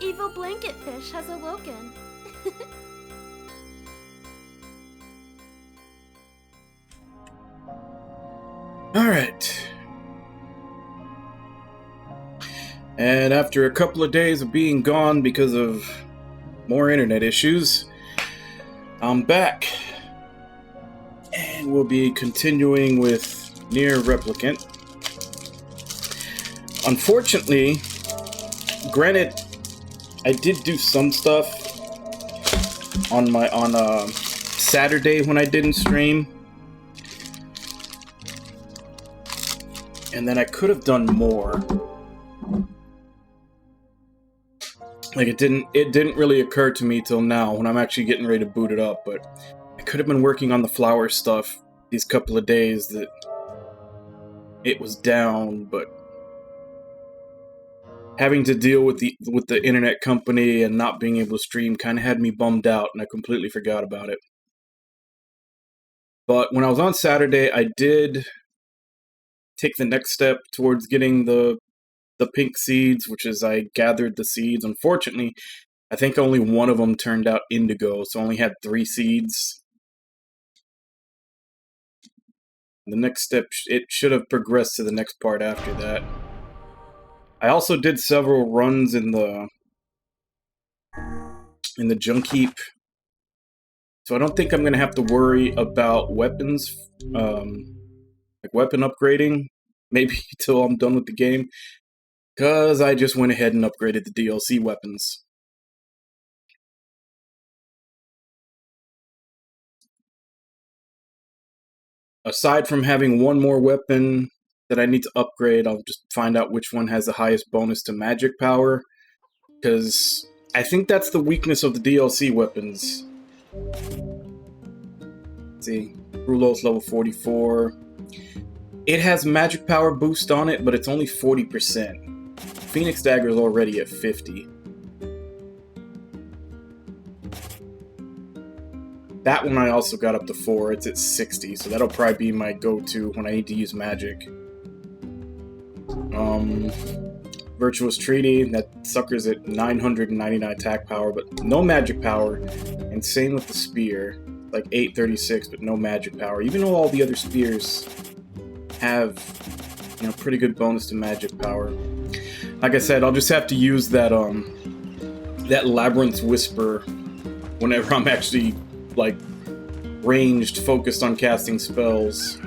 evil blanket fish has awoken. Alright. And after a couple of days of being gone because of more internet issues, I'm back. And we'll be continuing with Nier Replicant. Unfortunately, granted, I did do some stuff on Saturday when I didn't stream. And then I could have done more. Like it didn't really occur to me till now when I'm actually getting ready to boot it up, but I could have been working on the flower stuff these couple of days that it was down, but having to deal with the internet company and not being able to stream kind of had me bummed out, and I completely forgot about it. But when I was on Saturday, I did take the next step towards getting the pink seeds, which is I gathered the seeds. Unfortunately, I think only one of them turned out indigo, so I only had 3 seeds. The next step, it should have progressed to the next part after that. I also did several runs in the junk heap, so I don't think I'm going to have to worry about weapons, like weapon upgrading, maybe till I'm done with the game. Because I just went ahead and upgraded the DLC weapons. Aside from having one more weapon that I need to upgrade, I'll just find out which one has the highest bonus to magic power. Because I think that's the weakness of the DLC weapons. Let's see, Rulo's level 44. It has magic power boost on it, but it's only 40%. Phoenix Dagger is already at 50. That one I also got up to 4. It's at 60, so that'll probably be my go-to when I need to use magic. Virtuous Treaty, that sucker's at 999 attack power, but no magic power. And same with the spear, like 836, but no magic power. Even though all the other spears have, pretty good bonus to magic power. Like I said, I'll just have to use that that Labyrinth Whisper whenever I'm actually, like, ranged, focused on casting spells.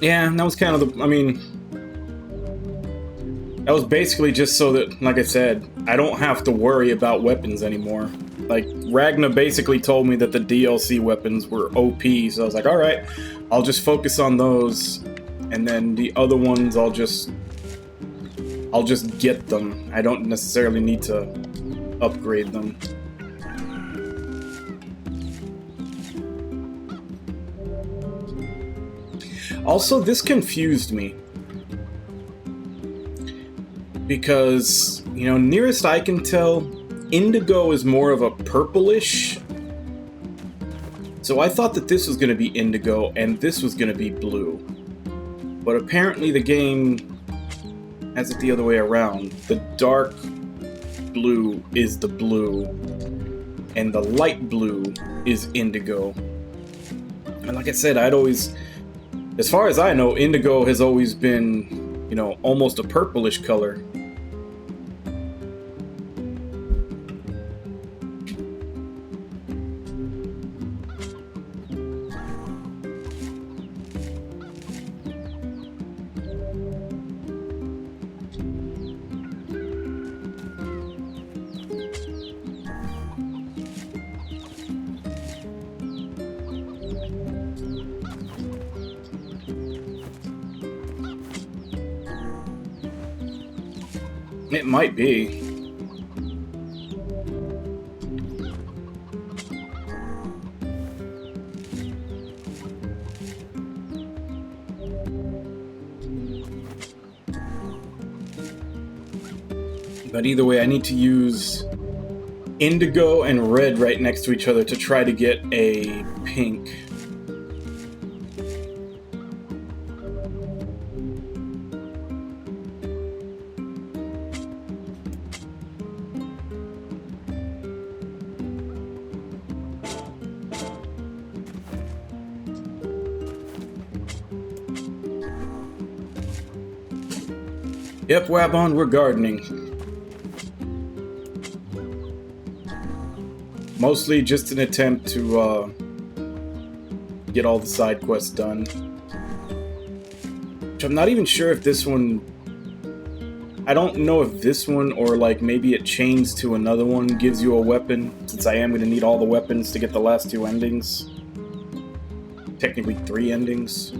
Yeah, that was kind of that was basically just so that, like I said, I don't have to worry about weapons anymore. Like, Ragna basically told me that the DLC weapons were OP, so I was like, alright, I'll just focus on those, and then the other ones I'll just get them. I don't necessarily need to upgrade them. Also, this confused me. Because, nearest I can tell, indigo is more of a purplish. So I thought that this was going to be indigo and this was going to be blue. But apparently the game has it the other way around. The dark blue is the blue, and the light blue is indigo. And like I said, as far as I know, indigo has always been, almost a purplish color. It might be. But either way, I need to use indigo and red right next to each other to try to get a pink. Yep, Wabon, we're gardening. Mostly just an attempt to get all the side quests done. Which I'm not even sure if this one... I don't know if this one, or like maybe it chains to another one, gives you a weapon, since I am going to need all the weapons to get the last 2 endings. Technically 3 endings.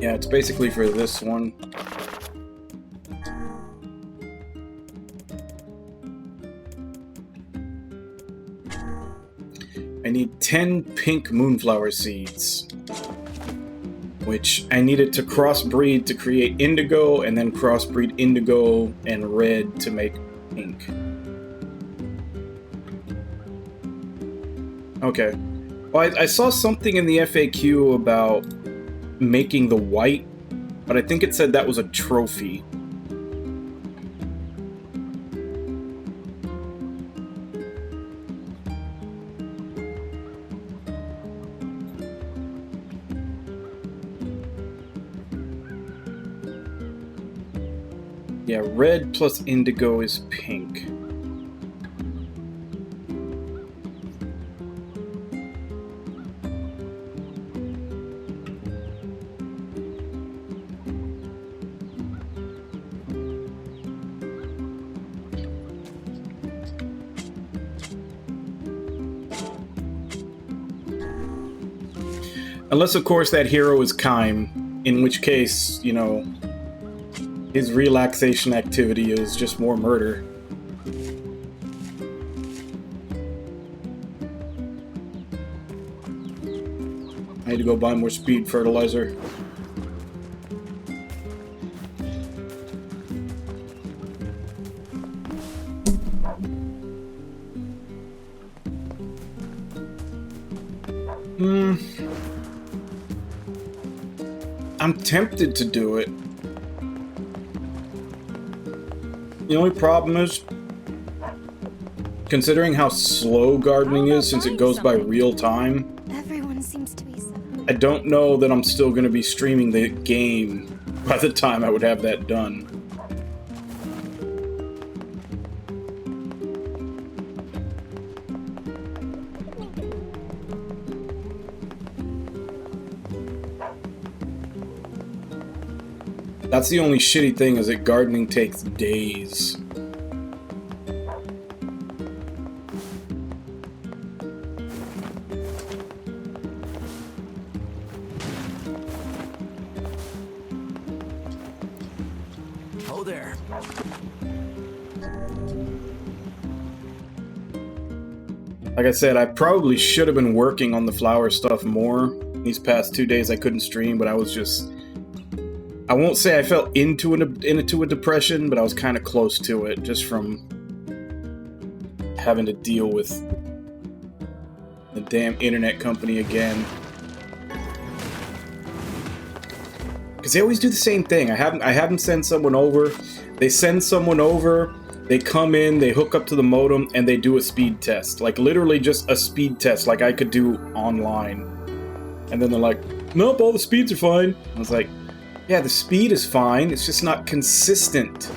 Yeah, it's basically for this one. I need 10 pink moonflower seeds, which I needed to crossbreed to create indigo, and then crossbreed indigo and red to make pink. Okay. Well, I saw something in the FAQ about making the white, but I think it said that was a trophy. Yeah, red plus indigo is pink. Unless, of course, that hero is Kaim, in which case, you know, his relaxation activity is just more murder. I need to go buy more speed fertilizer. I'm tempted to do it. The only problem is, considering how slow gardening is since it goes by real time, Everyone seems to be so. I don't know that I'm still going to be streaming the game by the time I would have that done. That's the only shitty thing, is that gardening takes days. Oh there. Like I said, I probably should have been working on the flower stuff more. These past 2 days I couldn't stream, but I was just... I won't say I fell into a depression, but I was kind of close to it, just from having to deal with the damn internet company again. Because they always do the same thing. I have them send someone over. They send someone over, they come in, they hook up to the modem, and they do a speed test. Like, literally just a speed test, like I could do online. And then they're like, nope, all the speeds are fine. I was like, yeah, the speed is fine, it's just not consistent.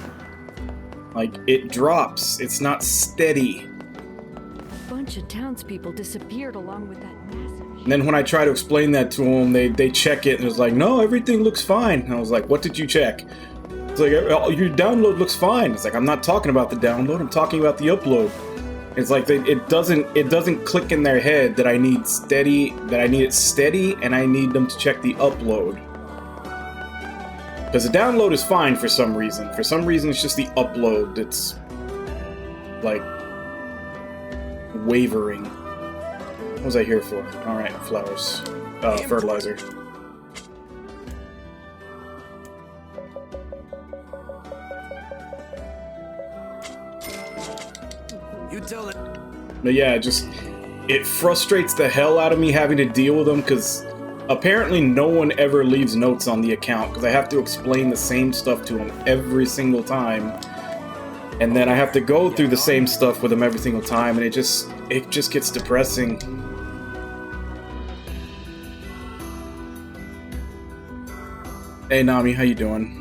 Like, it drops, it's not steady. A bunch of townspeople disappeared along with that massive... And then when I try to explain that to them, they check it and it's like, no, everything looks fine. And I was like, what did you check? It's like, your download looks fine. It's like, I'm not talking about the download, I'm talking about the upload. It's like it doesn't click in their head that I need it steady, and I need them to check the upload. Because the download is fine for some reason. For some reason, it's just the upload that's like wavering. What was I here for? All right, flowers, fertilizer. You tell it. But yeah, it frustrates the hell out of me having to deal with them, because apparently no one ever leaves notes on the account, because I have to explain the same stuff to them every single time. And then I have to go through the same stuff with them every single time, and it just gets depressing. Hey Nami, how you doing?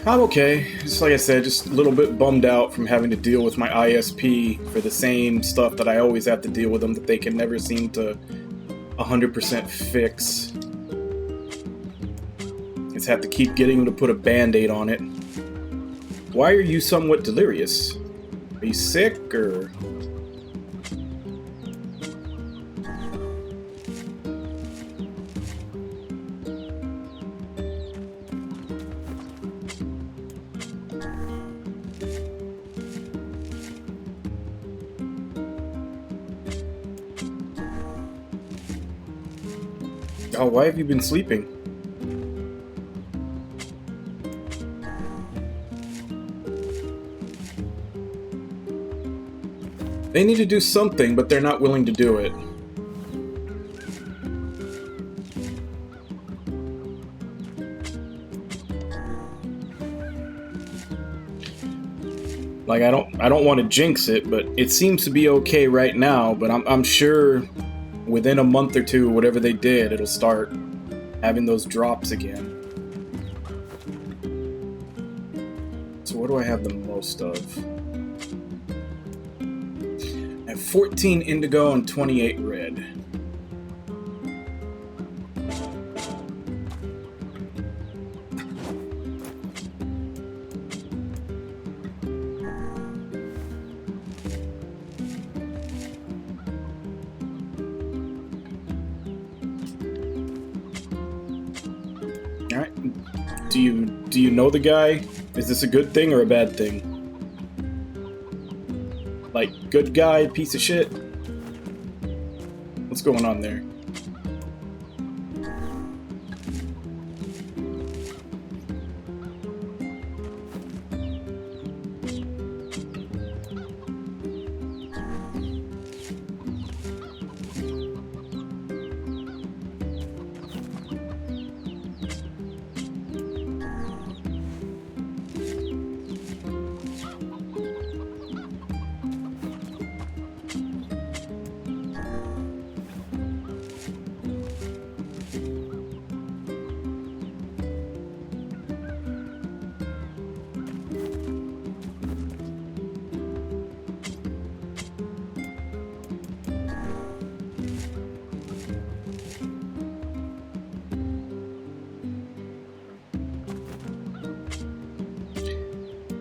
I'm okay. Just like I said, just a little bit bummed out from having to deal with my ISP for the same stuff that I always have to deal with them that they can never seem to 100% fix. Just have to keep getting them to put a band-aid on it. Why are you somewhat delirious? Are you sick, or...? Oh, why have you been sleeping? They need to do something, but they're not willing to do it. Like, I don't want to jinx it, but it seems to be okay right now, but I'm sure within a month or two, whatever they did, it'll start having those drops again. So what do I have the most of? I have 14 indigo and 28 red. Do you know the guy? Is this a good thing or a bad thing? Like, good guy, piece of shit? What's going on there?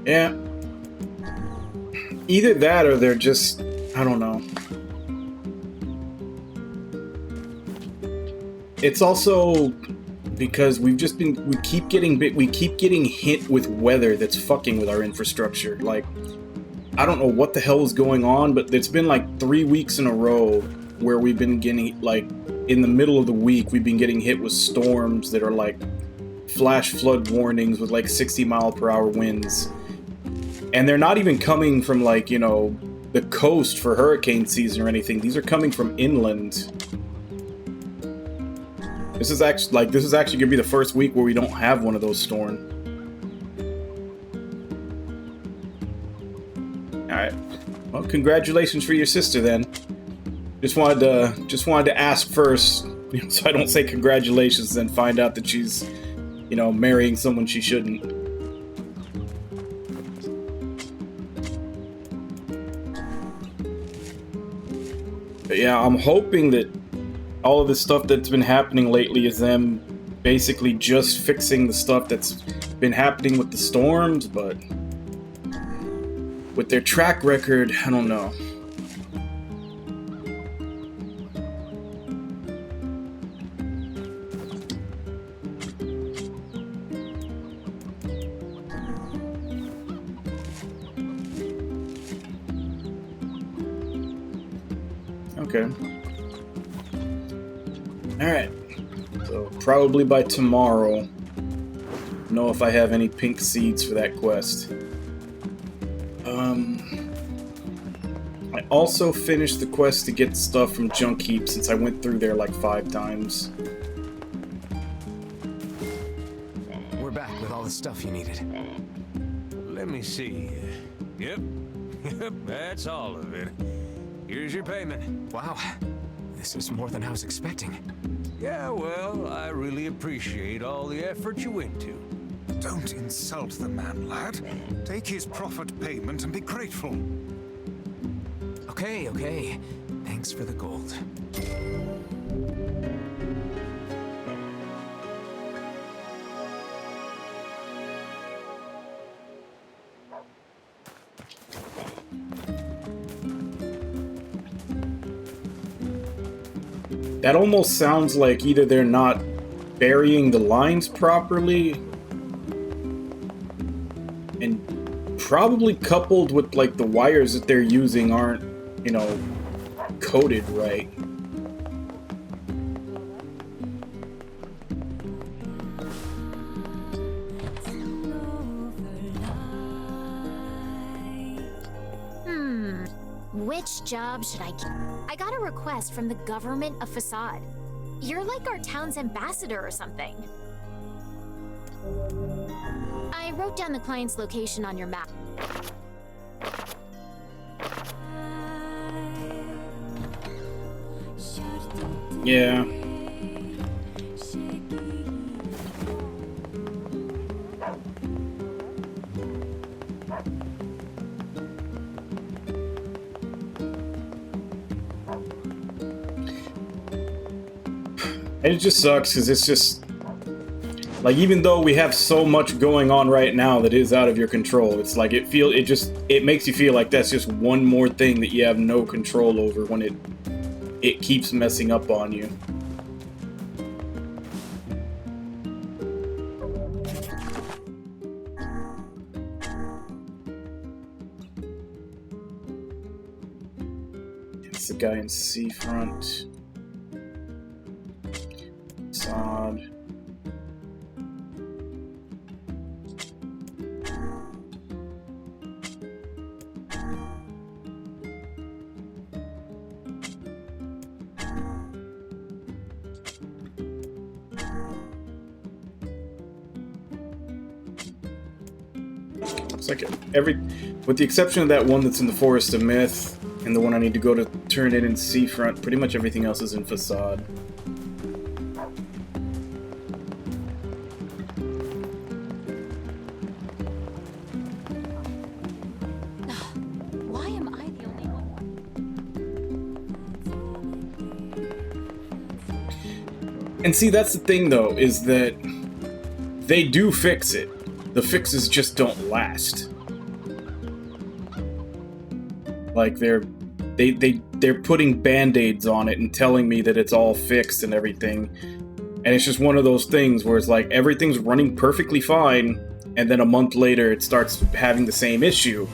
Yeah. Either that or they're just, I don't know. It's also because we keep getting hit with weather that's fucking with our infrastructure. Like, I don't know what the hell is going on, but it's been like 3 weeks in a row where we've been getting, like, in the middle of the week, we've been getting hit with storms that are like flash flood warnings with like 60-mile-per-hour winds. And they're not even coming from, like, you know, the coast for hurricane season or anything. These are coming from inland. This is actually gonna be the first week where we don't have one of those storms. Alright. Well, congratulations for your sister then. Just wanted to ask first, so I don't say congratulations and then find out that she's, marrying someone she shouldn't. But yeah, I'm hoping that all of this stuff that's been happening lately is them basically just fixing the stuff that's been happening with the storms, but with their track record, I don't know. Okay. Alright. So, probably by tomorrow, know if I have any pink seeds for that quest. I also finished the quest to get stuff from Junk Heap since I went through there like 5 times. We're back with all the stuff you needed. Let me see. Yep. Yep, that's all of it. Here's your payment. Wow, this is more than I was expecting. Yeah, well, I really appreciate all the effort you went to. Don't insult the man, lad. Take his profit payment and be grateful. Okay. Thanks for the gold. That almost sounds like either they're not burying the lines properly, and probably coupled with like the wires that they're using aren't, coated right. Which job should I get? I got a request from the government of Facade. You're like our town's ambassador or something. I wrote down the client's location on your map. Yeah. And it just sucks because it's just like, even though we have so much going on right now that is out of your control, it's like it makes you feel like that's just one more thing that you have no control over when it keeps messing up on you. It's the guy in Seafront. Sod. Looks like with the exception of that one that's in the Forest of Myth, and the one I need to go to turn in Seafront, pretty much everything else is in Facade. Why am I the only one? And see, that's the thing though, is that they do fix it. The fixes just don't last. Like they're putting band-aids on it and telling me that it's all fixed and everything. And it's just one of those things where it's like everything's running perfectly fine, and then a month later it starts having the same issue.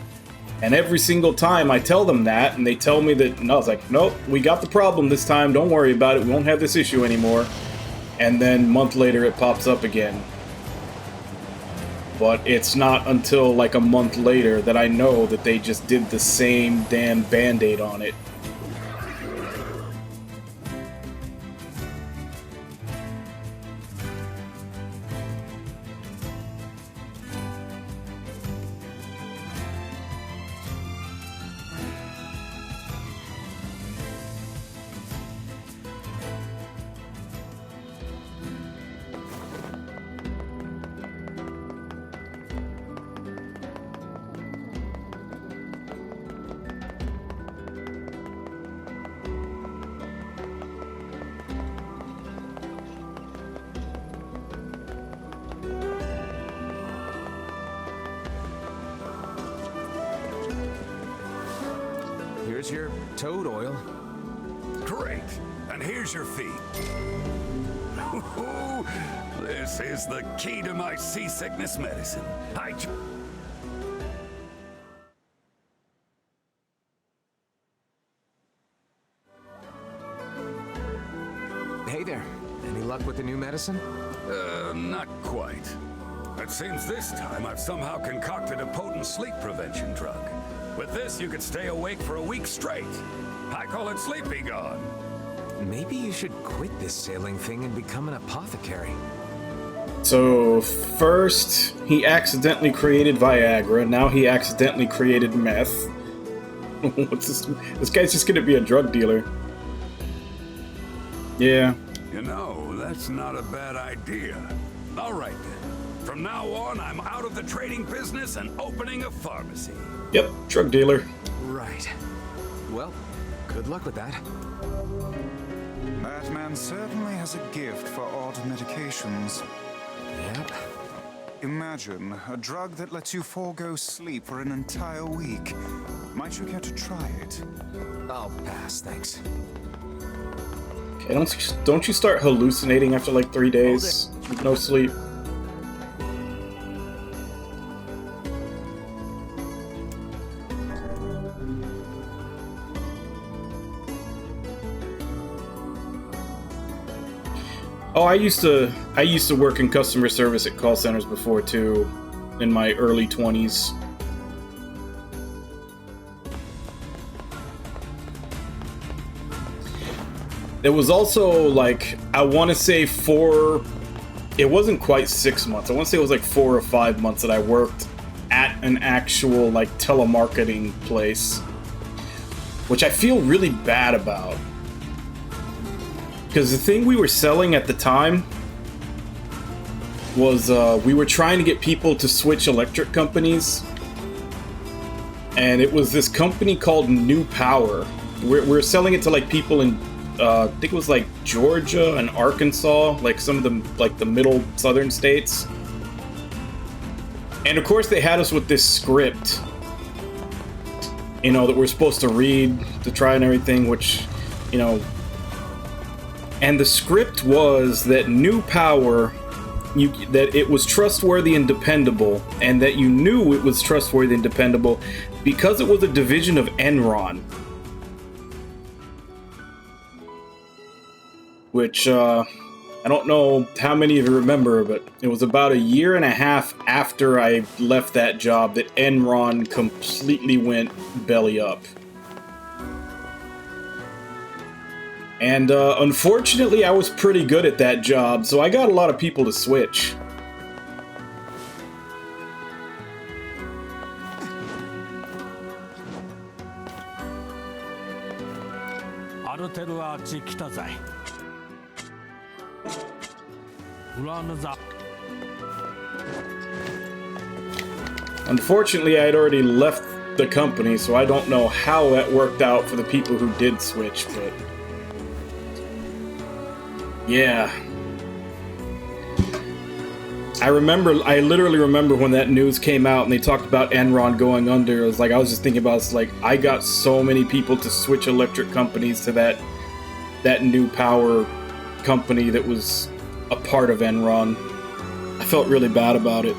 And every single time I tell them that, and they tell me that, and I was like, nope, we got the problem this time, don't worry about it, we won't have this issue anymore. And then a month later it pops up again. But it's not until like a month later that I know that they just did the same damn band-aid on it. Here's your toad oil. Great. And here's your fee. This is the key to my seasickness medicine. Hey there. Any luck with the new medicine? Not quite. It seems this time I've somehow concocted a potent sleep prevention drug. With this, you could stay awake for a week straight. I call it Sleepy Gone. Maybe you should quit this sailing thing and become an apothecary. So, first, he accidentally created Viagra, now he accidentally created meth. What's this? This guy's just gonna be a drug dealer. Yeah. You know, that's not a bad idea. All right then. From now on, I'm out of the trading business and opening a pharmacy. Yep, drug dealer. Right. Well, good luck with that. That man certainly has a gift for odd medications. Yep. Imagine a drug that lets you forego sleep for an entire week. Might you care to try it? I'll pass, thanks. Okay, don't you start hallucinating after like 3 days with no sleep? Oh, I used to work in customer service at call centers before too, in my early 20s. It was also like, I want to say it wasn't quite 6 months. I want to say it was like 4 or 5 months that I worked at an actual like telemarketing place, which I feel really bad about. Because the thing we were selling at the time was we were trying to get people to switch electric companies. And it was this company called New Power. We're selling it to like people in, I think it was like Georgia and Arkansas, like some of the middle southern states. And of course they had us with this script, you know, that we're supposed to read to try and everything, which, you know. And the script was that New Power, that it was trustworthy and dependable, and that you knew it was trustworthy and dependable because it was a division of Enron. Which, I don't know how many of you remember, but it was about a year and a half after I left that job that Enron completely went belly up. And unfortunately, I was pretty good at that job, so I got a lot of people to switch. Unfortunately, I had already left the company, so I don't know how that worked out for the people who did switch, but yeah. I literally remember when that news came out and they talked about Enron going under. It was like, I was just thinking about, it's like, I got so many people to switch electric companies to that New Power company that was a part of Enron. I felt really bad about it.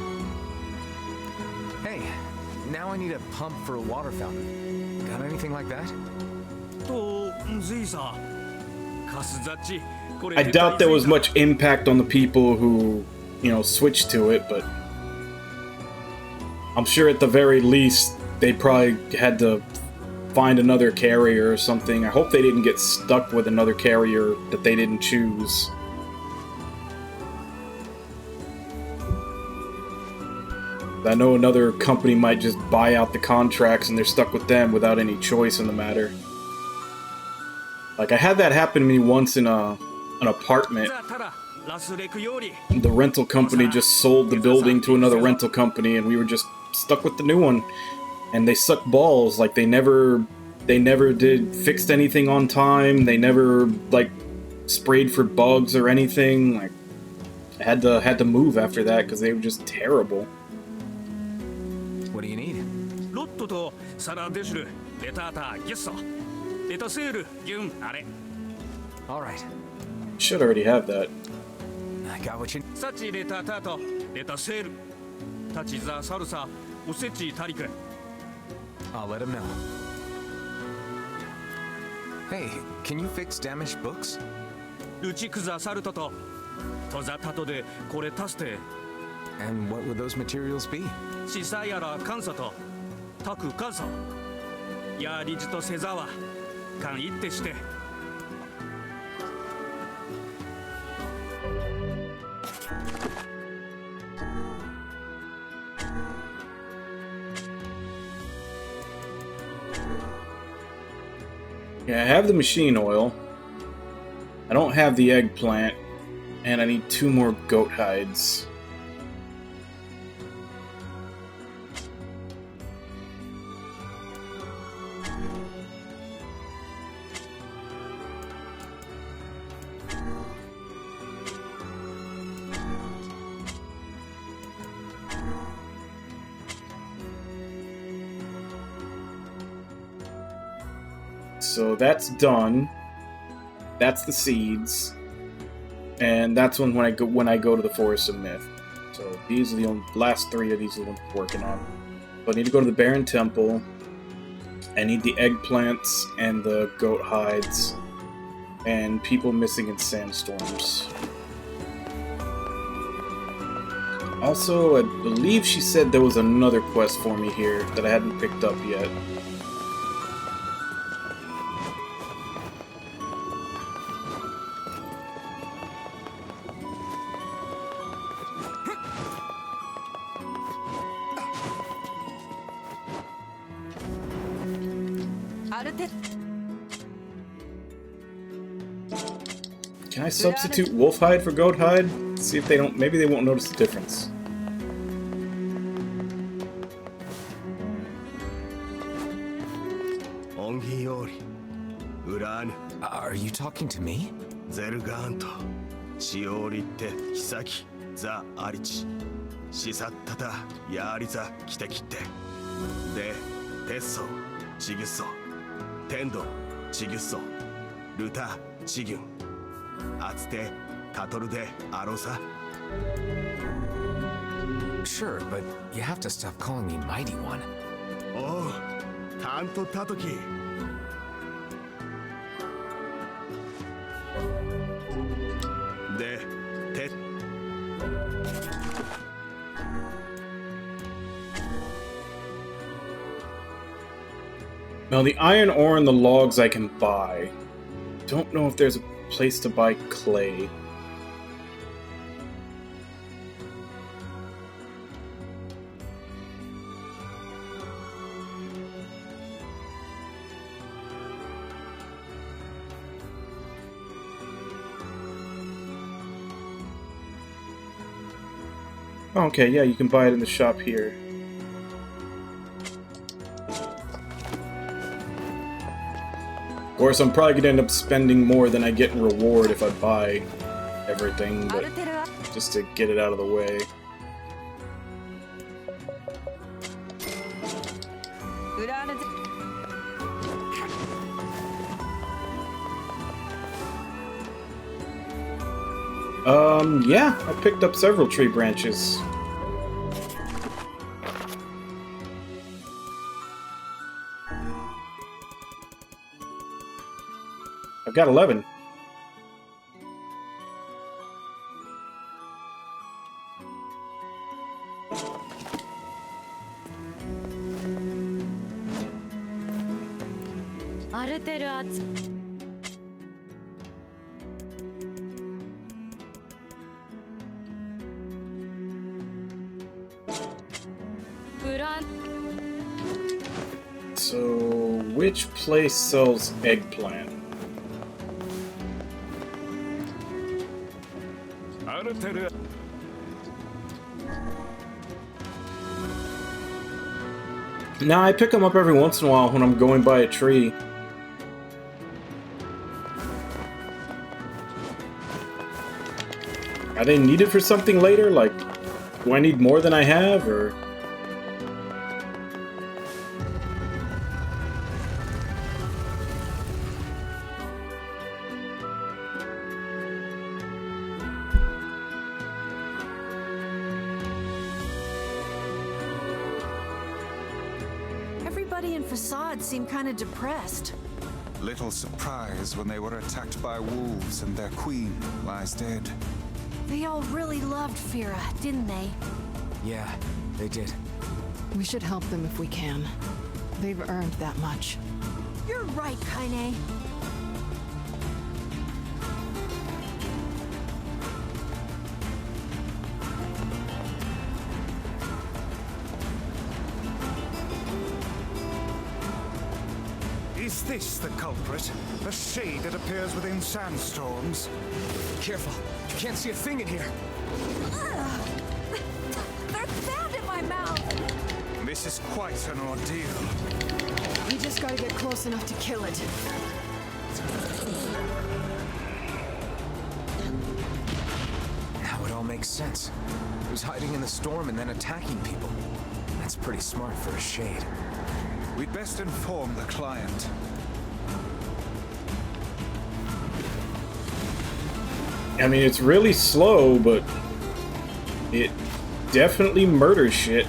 Hey, now I need a pump for a water fountain. Got anything like that? I doubt there was much impact on the people who, you know, switched to it, but I'm sure at the very least they probably had to find another carrier or something. I hope they didn't get stuck with another carrier that they didn't choose. I know another company might just buy out the contracts and they're stuck with them without any choice in the matter. Like, I had that happen to me once in an apartment. The rental company just sold the building to another rental company and we were just stuck with the new one. And they sucked balls. Like, they never fixed anything on time. They never, like, sprayed for bugs or anything. Like, I had to move after that because they were just terrible. What do you need? レターターギュッソレタスールギュンあれ All right. Should already have that. I got what you... サチレタタートレタセールタチザサルサおせちタリク I'll let him know. Hey, can you fix damaged books? ルチクザサルトとトザタトでこれ足して And what would those materials be? シサヤラカンサとタクカンサヤリジとセザワカンイってして Yeah, I have the machine oil. I don't have the eggplant. And I need 2 more goat hides. So that's done. That's the seeds, and that's when I go to the Forest of Myth. So these are the last 3 of these are the ones I'm working on. So I need to go to the Barren Temple. I need the eggplants and the goat hides, and people missing in sandstorms. Also, I believe she said there was another quest for me here that I hadn't picked up yet. Can I substitute wolf hide for goat hide? See if they don't. Maybe they won't notice the difference. Are you talking to me? ゼルガント、シオリってヒサキ、ザ・アリチ、シサッタタ、ヤーリザ、キテキって。で、テッソ、チギュッソ、テンド、チギュッソ、ルタ、チギュン、アツテ、タトルデ、アロサ。Sure, but you have to stop calling me Mighty One. おう、タントタトキ。で、テ。Now the iron ore and the logs I can buy. Don't know if there's a place to buy clay. Okay, yeah, you can buy it in the shop here. Of course, I'm probably gonna end up spending more than I get in reward if I buy everything, but just to get it out of the way. Yeah, I picked up several tree branches. I've got 11. So, which place sells eggplant? Nah, I pick them up every once in a while when I'm going by a tree. Are they needed for something later? Like, do I need more than I have, or...? Everybody in Facade seemed kind of depressed. Little surprise when they were attacked by wolves and their queen lies dead. They all really loved Fira, didn't they? Yeah, they did. We should help them if we can. They've earned that much. You're right, Kaine. Is this the culprit? A shade that appears within sandstorms? Careful. You can't see a thing in here. There's sand in my mouth! This is quite an ordeal. We just gotta get close enough to kill it. Now it all makes sense. He was hiding in the storm and then attacking people. That's pretty smart for a shade. We'd best inform the client. I mean, it's really slow, but it definitely murders shit.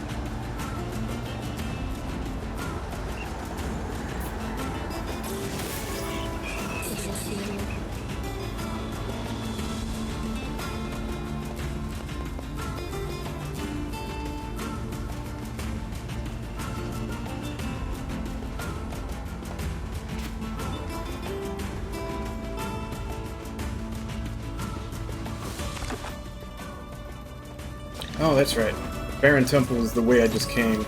Oh, that's right. Baron Temple is the way I just came.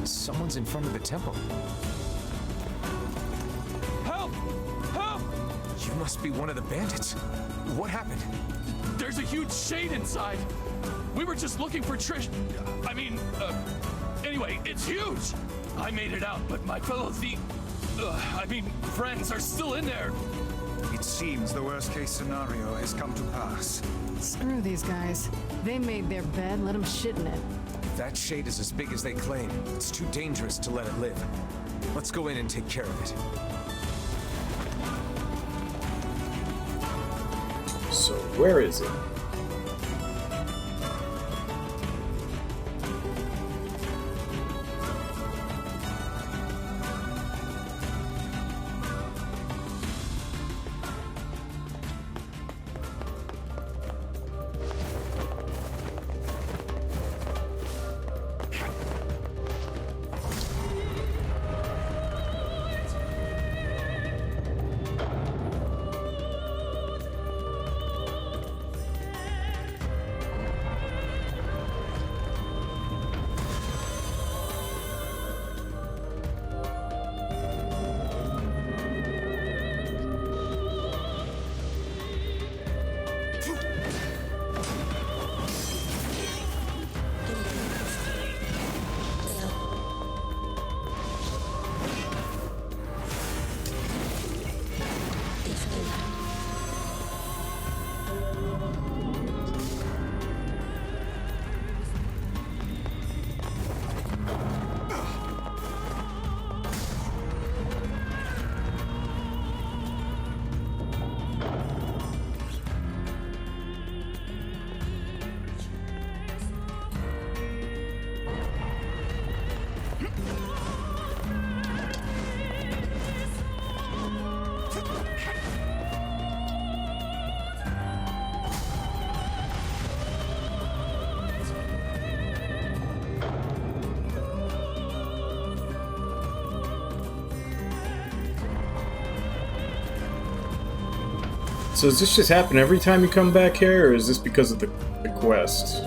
Someone's in front of the temple. Help! Help! You must be one of the bandits. What happened? There's a huge shade inside. We were just looking for Trish. Anyway, it's huge. I made it out, but my fellow friends are still in there. It seems the worst-case scenario has come to pass. Screw these guys. They made their bed, let them shit in it. If that shade is as big as they claim, it's too dangerous to let it live. Let's go in and take care of it. So, where is it? So does this just happen every time you come back here, or is this because of the quest?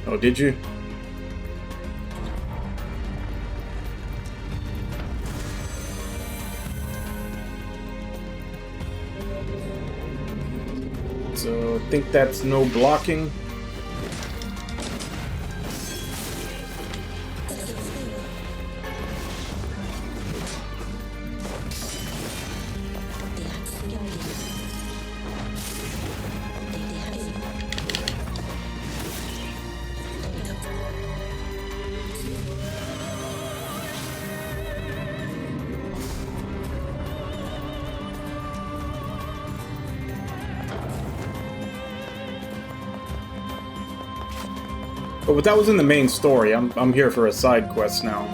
Oh, did you? So, I think that's no blocking. But that was in the main story. I'm here for a side quest now.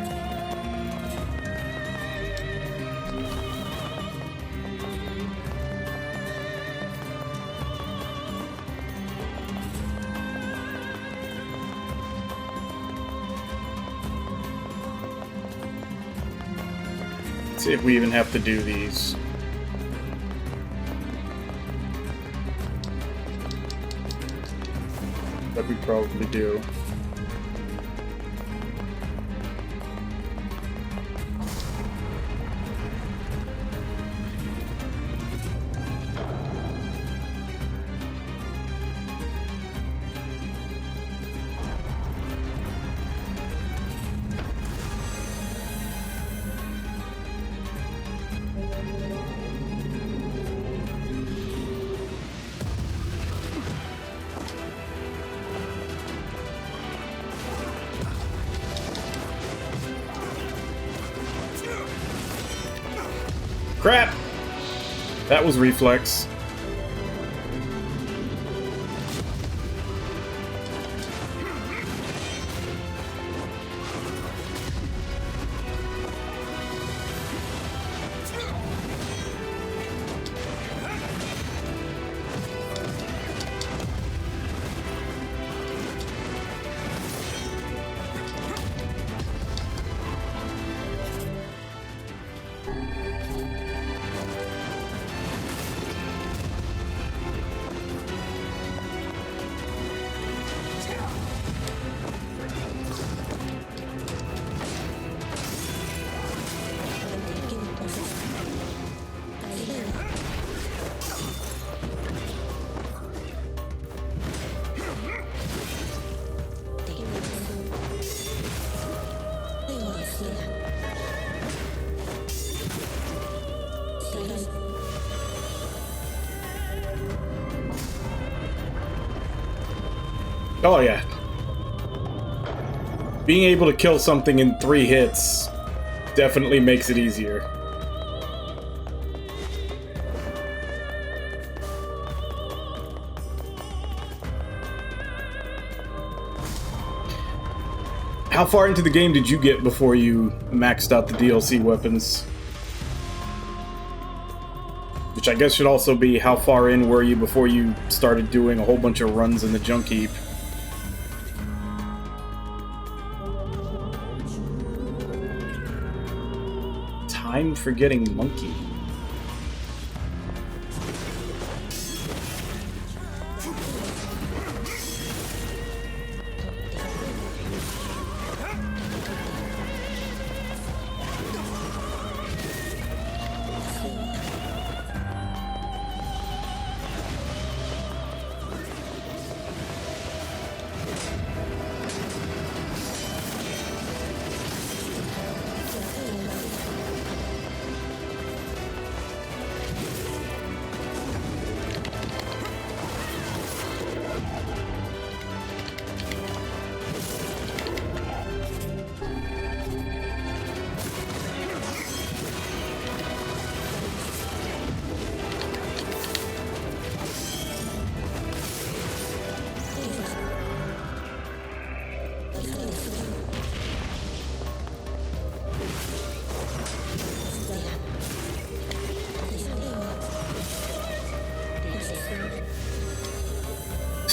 Let's see if we even have to do these. But we probably do. Crap! That was reflex. Oh yeah. Being able to kill something in 3 hits definitely makes it easier. How far into the game did you get before you maxed out the DLC weapons? Which I guess should also be how far in were you before you started doing a whole bunch of runs in the junk heap? Time for getting monkey.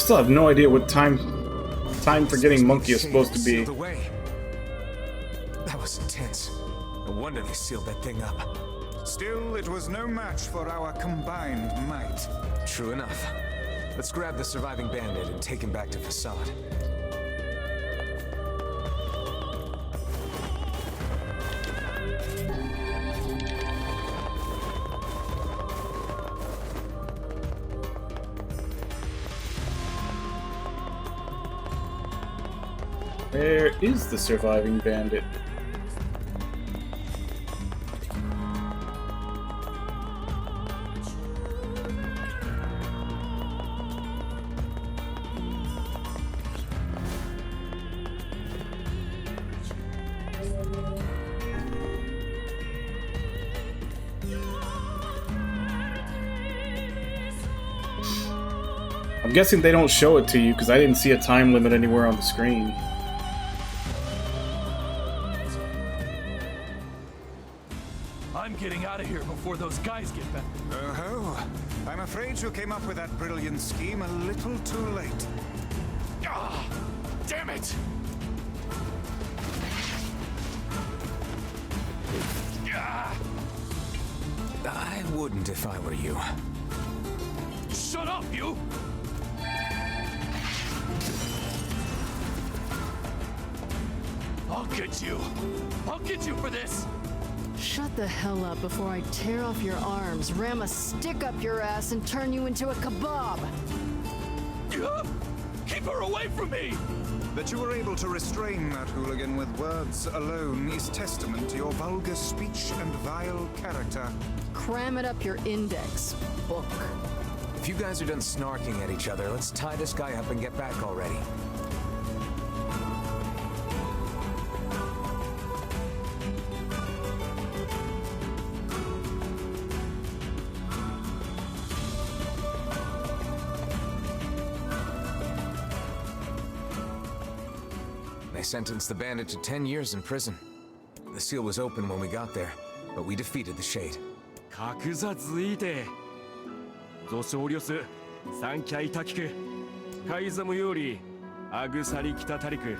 still have no idea what time forgetting monkey is supposed to be. Sealed away. That was intense. No wonder they sealed that thing up. Still, it was no match for our combined might. True enough. Let's grab the surviving bandit and take him back to Facade. Where is the surviving bandit? I'm guessing they don't show it to you because I didn't see a time limit anywhere on the screen. I'm getting out of here before those guys get back. Oh, I'm afraid you came up with that brilliant scheme a little too late. Ah, damn it! Ah, I wouldn't if I were you. shut up, you! I'll get you. I'll get you for this. Shut the hell up before I tear off your arms, ram a stick up your ass, and turn you into a kebab. Keep her away from me! That you were able to restrain that hooligan with words alone is testament to your vulgar speech and vile character. Cram it up your index, book. If you guys are done snarking at each other, let's tie this guy up and get back already. They sentenced the bandit to 10 years in prison. The seal was open when we got there, but we defeated the Shade. 格差ついて。ゾソーリョス、サンキャイタキク、カイザムより、アグサリキタタリク。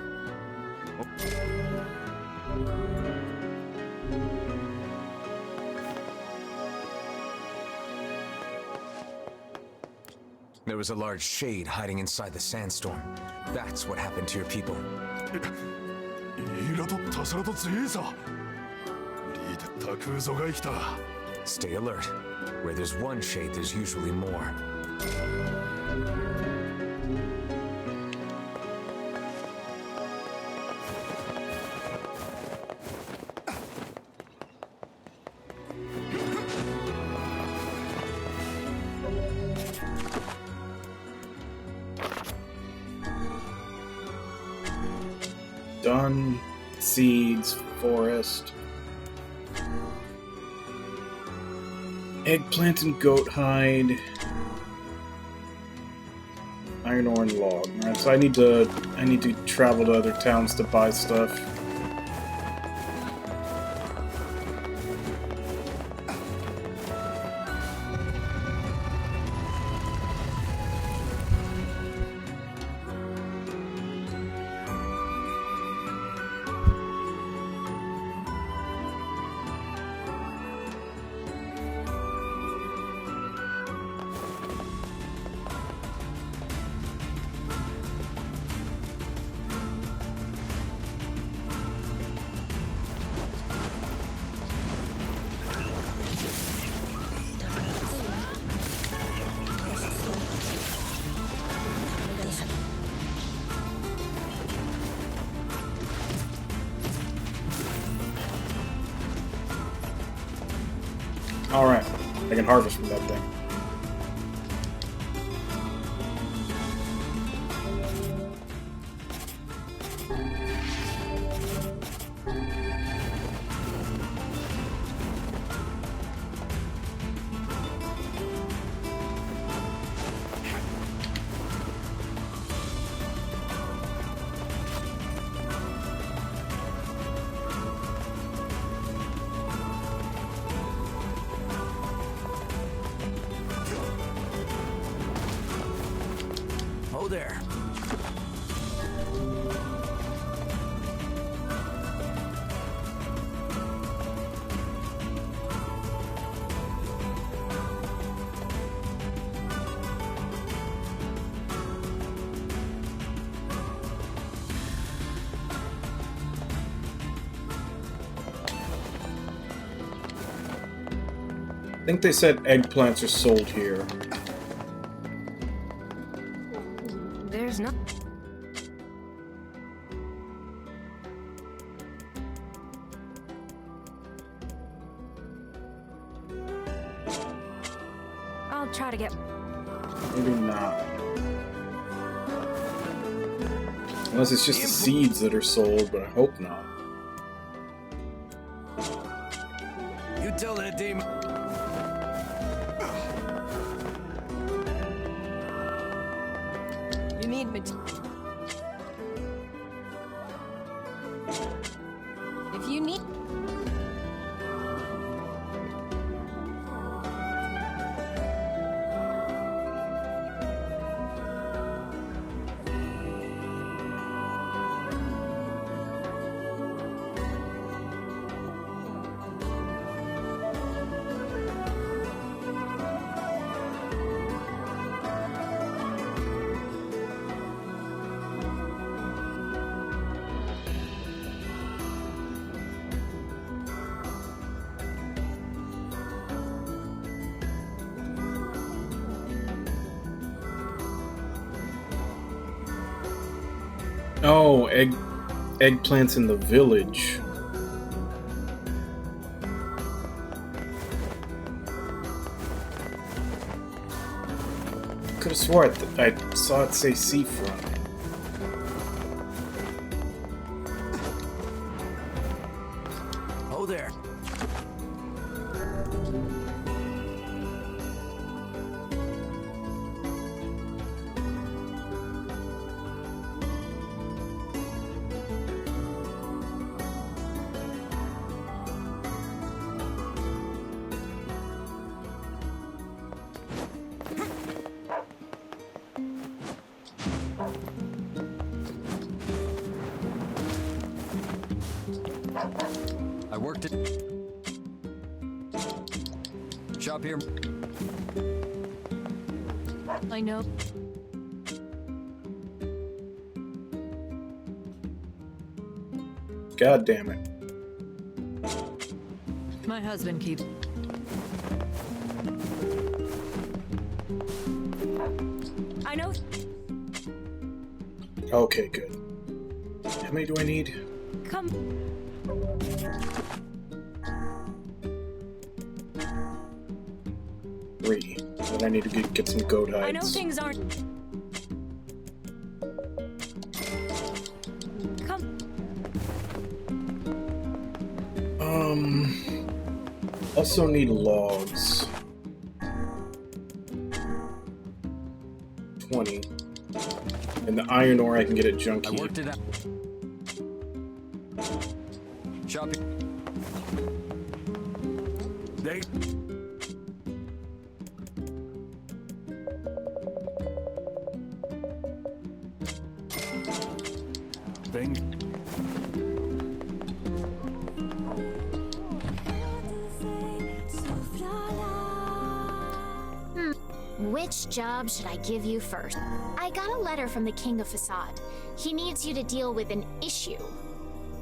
There was a large shade hiding inside the sandstorm. That's what happened to your people. Stay alert. Where there's one shade, there's usually more. Done. Seeds. Forest. Eggplant and goat hide. Iron ore and log. Alright, so I need to travel to other towns to buy stuff. Alright, I can harvest from that thing. Oh there. I think they said eggplants are sold here. There's no... I'll try to get... Maybe not. Unless it's just the seeds that are sold, but I hope not. You tell that demon. You need me if you need... Oh, eggplants in the village. Could have swore I saw it say seafront. Oh there. I worked it. Shop here. I know. God damn it. My husband keeps... I know... Okay, good. How many do I need? Come... 3. Then I need to get some goat hides. I know things aren't... Come... Also need logs. 20. And the iron ore I can get at Junkie. I worked it out. Shop here. They... Which job should I give you first? I got a letter from the King of Facade. He needs you to deal with an issue.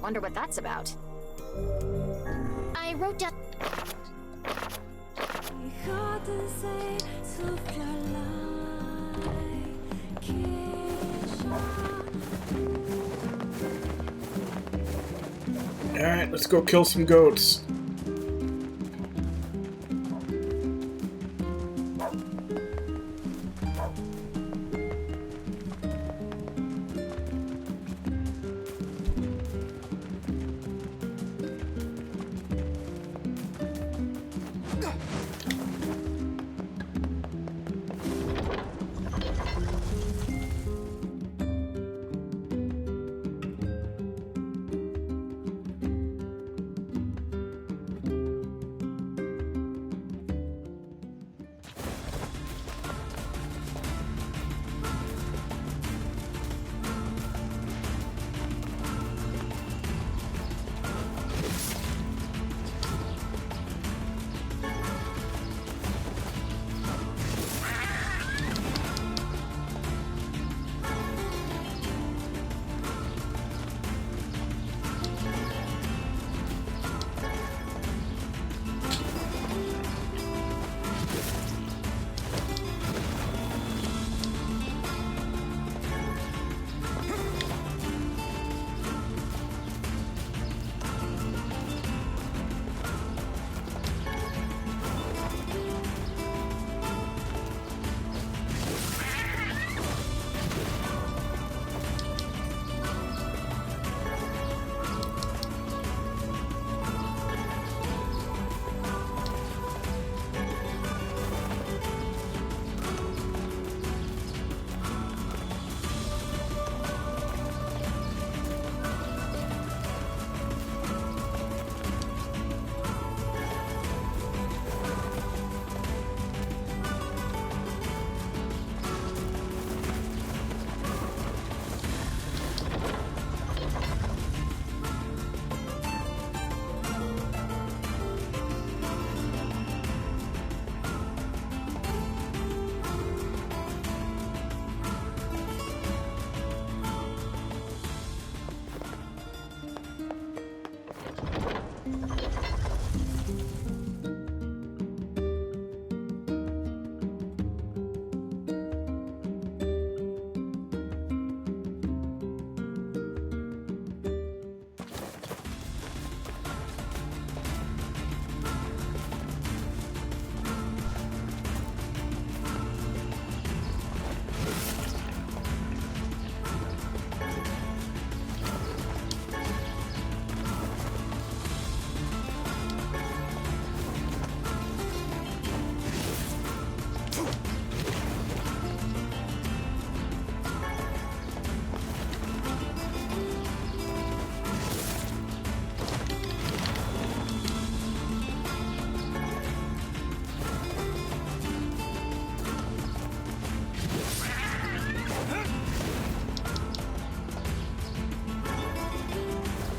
Wonder what that's about. I wrote down... Alright, let's go kill some goats.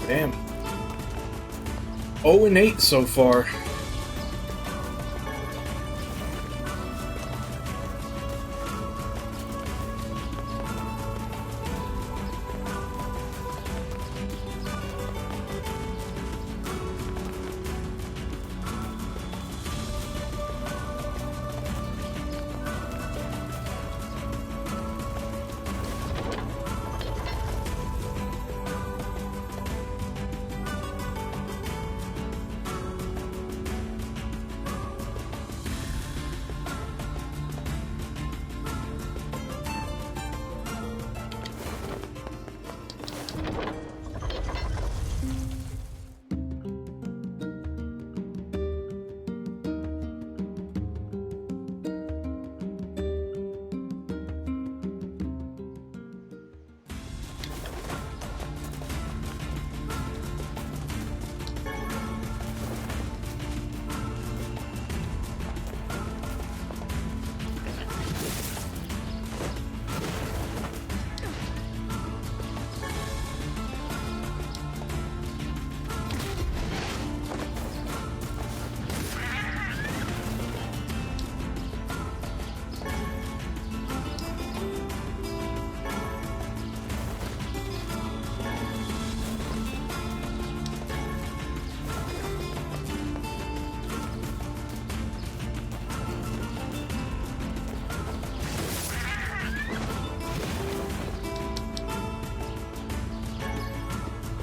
Damn. 0-8 so far.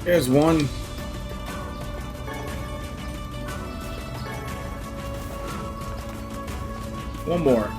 There's one. One more.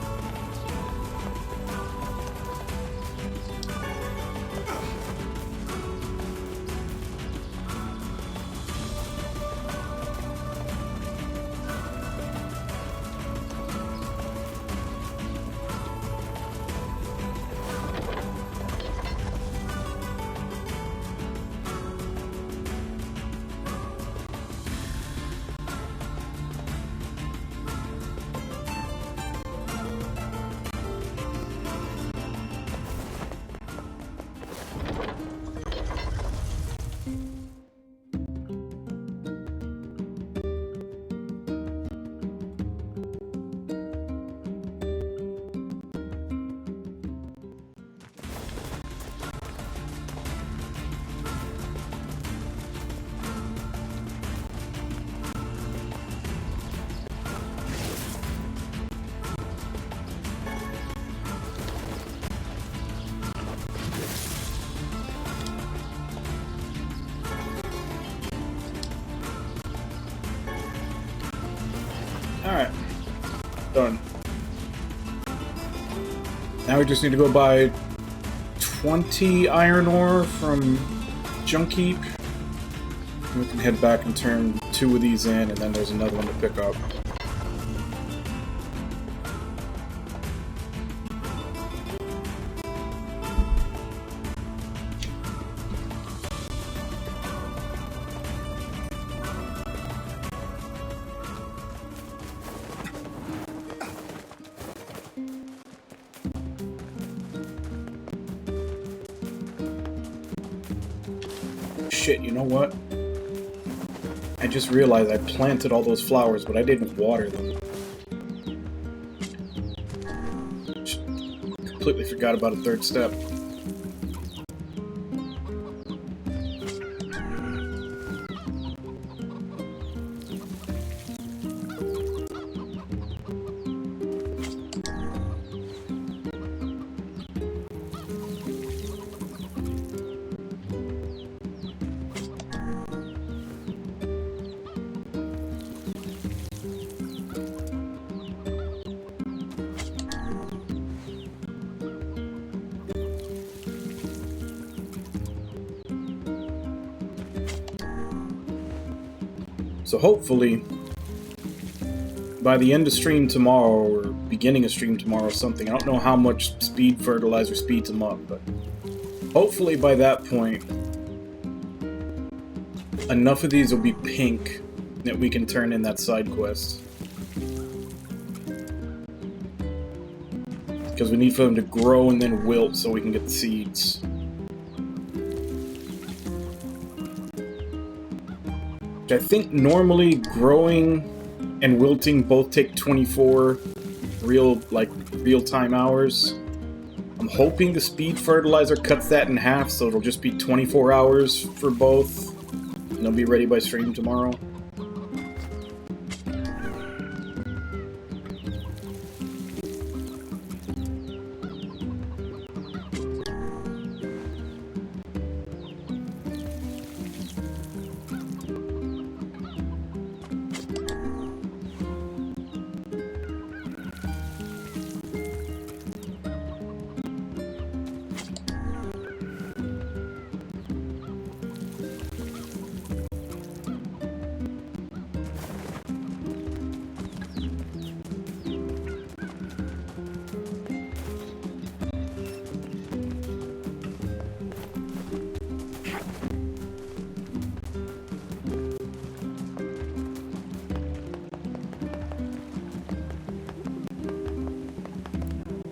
Alright. Done. Now we just need to go buy 20 iron ore from Junk Heap. We can head back and turn 2 of these in, and then there's another one to pick up. Shit, you know what? I just realized I planted all those flowers, but I didn't water them. Completely forgot about a third step. So hopefully, by the end of stream tomorrow, or beginning of stream tomorrow or something, I don't know how much speed fertilizer speeds them up, but hopefully by that point, enough of these will be pink that we can turn in that side quest. Because we need for them to grow and then wilt so we can get the seeds. which I think normally growing and wilting both take 24 real-time hours. I'm hoping the speed fertilizer cuts that in half, so it'll just be 24 hours for both. And they'll be ready by stream tomorrow.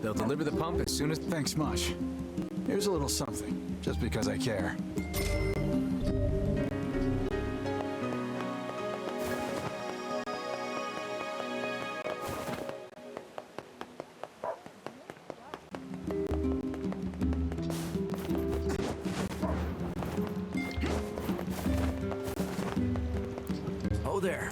They'll deliver the pump as soon as... Thanks much. Here's a little something, just because I care. Oh, there.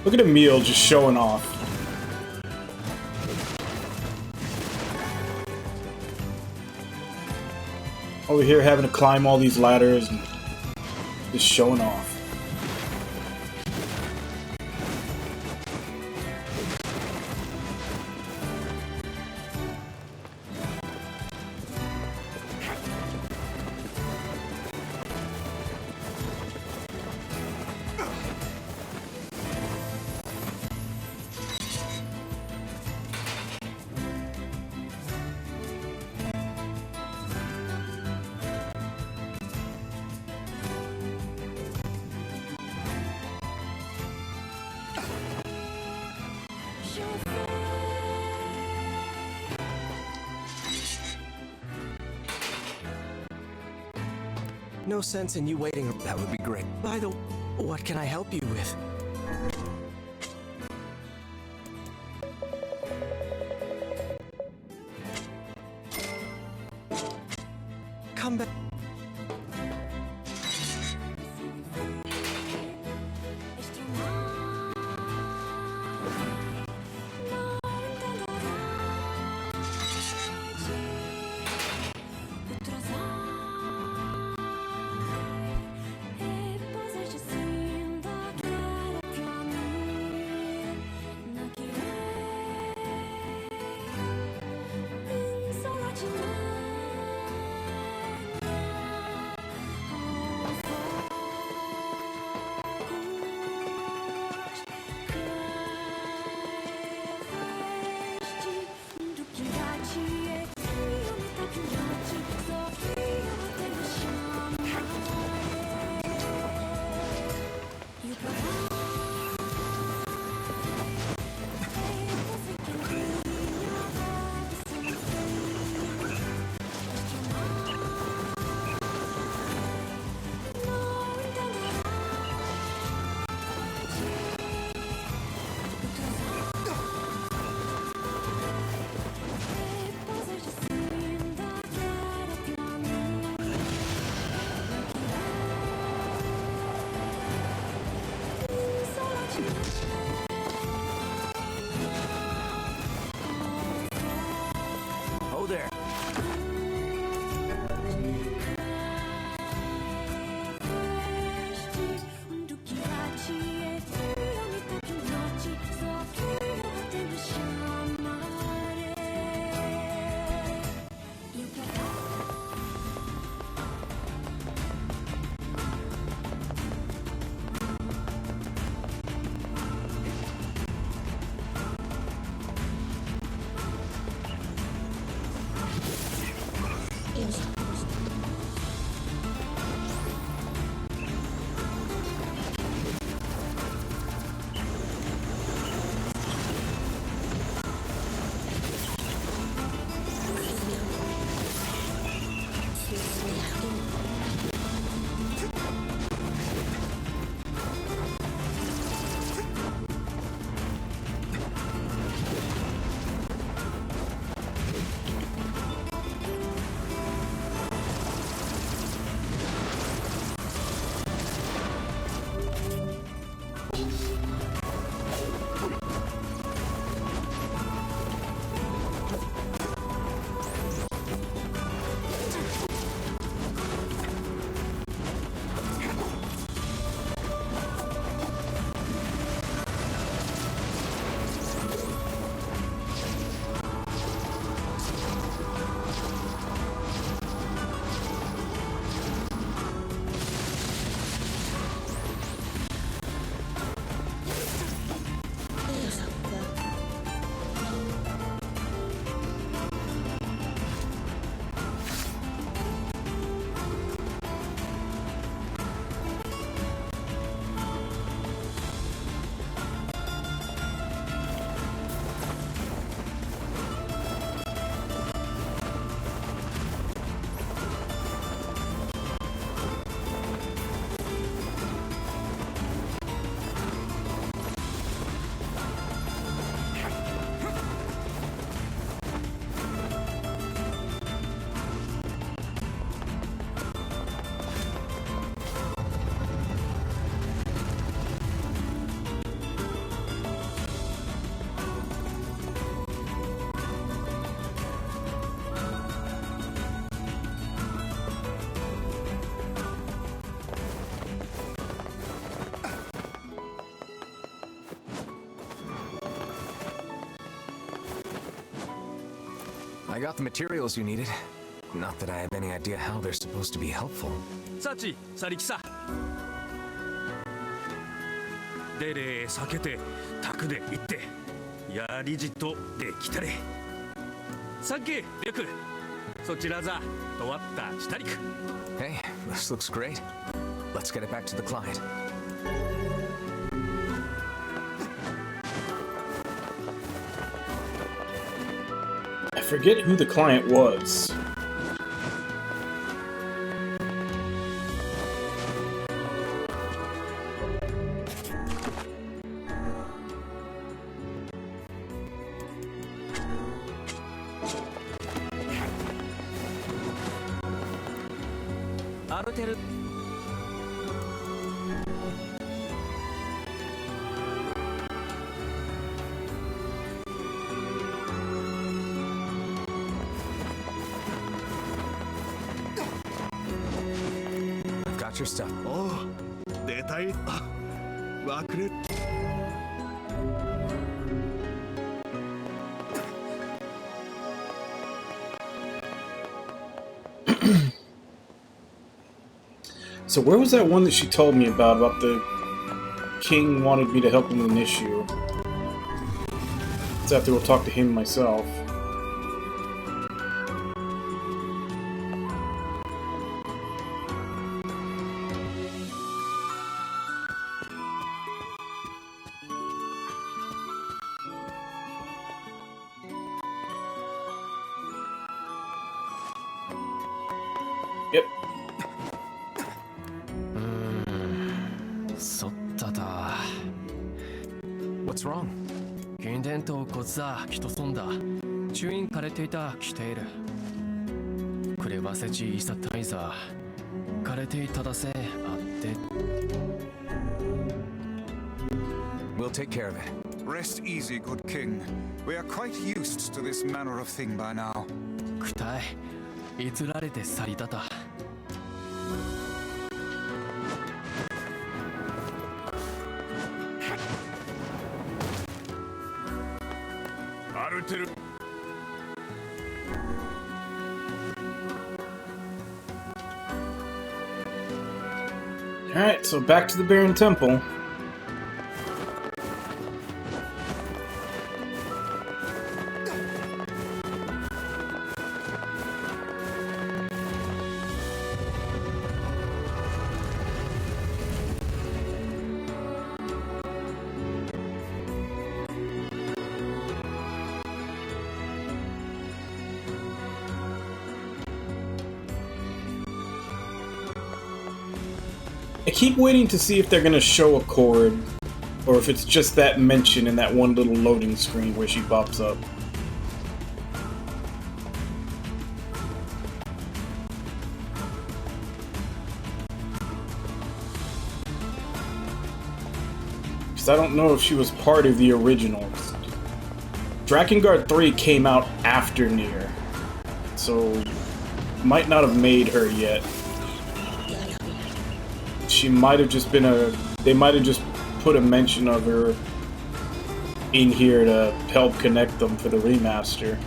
Look at Emil just showing off. Over here having to climb all these ladders and just showing off. No sense in you waiting. That would be great. By the way, what can I help you with? Come back. I got the materials you needed. Not that I have any idea how they're supposed to be helpful. Sachi, Sarikisa. Dere, sakete, takude, itte. Yari jitto de kitare. Sake, Ryaku. Sochira za, towatta, shitariku. Hey, this looks great. Let's get it back to the client. I forget who the client was. I've got your stuff. Oh, 出たい。わくれ。So where was that one that she told me about the king wanted me to help him with an issue? So I have to go talk to him myself. Yep. What's wrong? 近伝統骨座キトソンだ。中院枯れていたキテール。クレバセチイサタイザー。枯れていただせあって。We'll take care of it. Rest easy, good king. We are quite used to this manner of thing by now. くたい。いつられて去りだた。Alright, so back to the Baron Temple. I keep waiting to see if they're gonna show a chord, or if it's just that mention in that one little loading screen where she pops up. Because I don't know if she was part of the originals. Drakengard 3 came out after Nier, so might not have made her yet. She might have just been they might have just put a mention of her in here to help connect them for the remaster.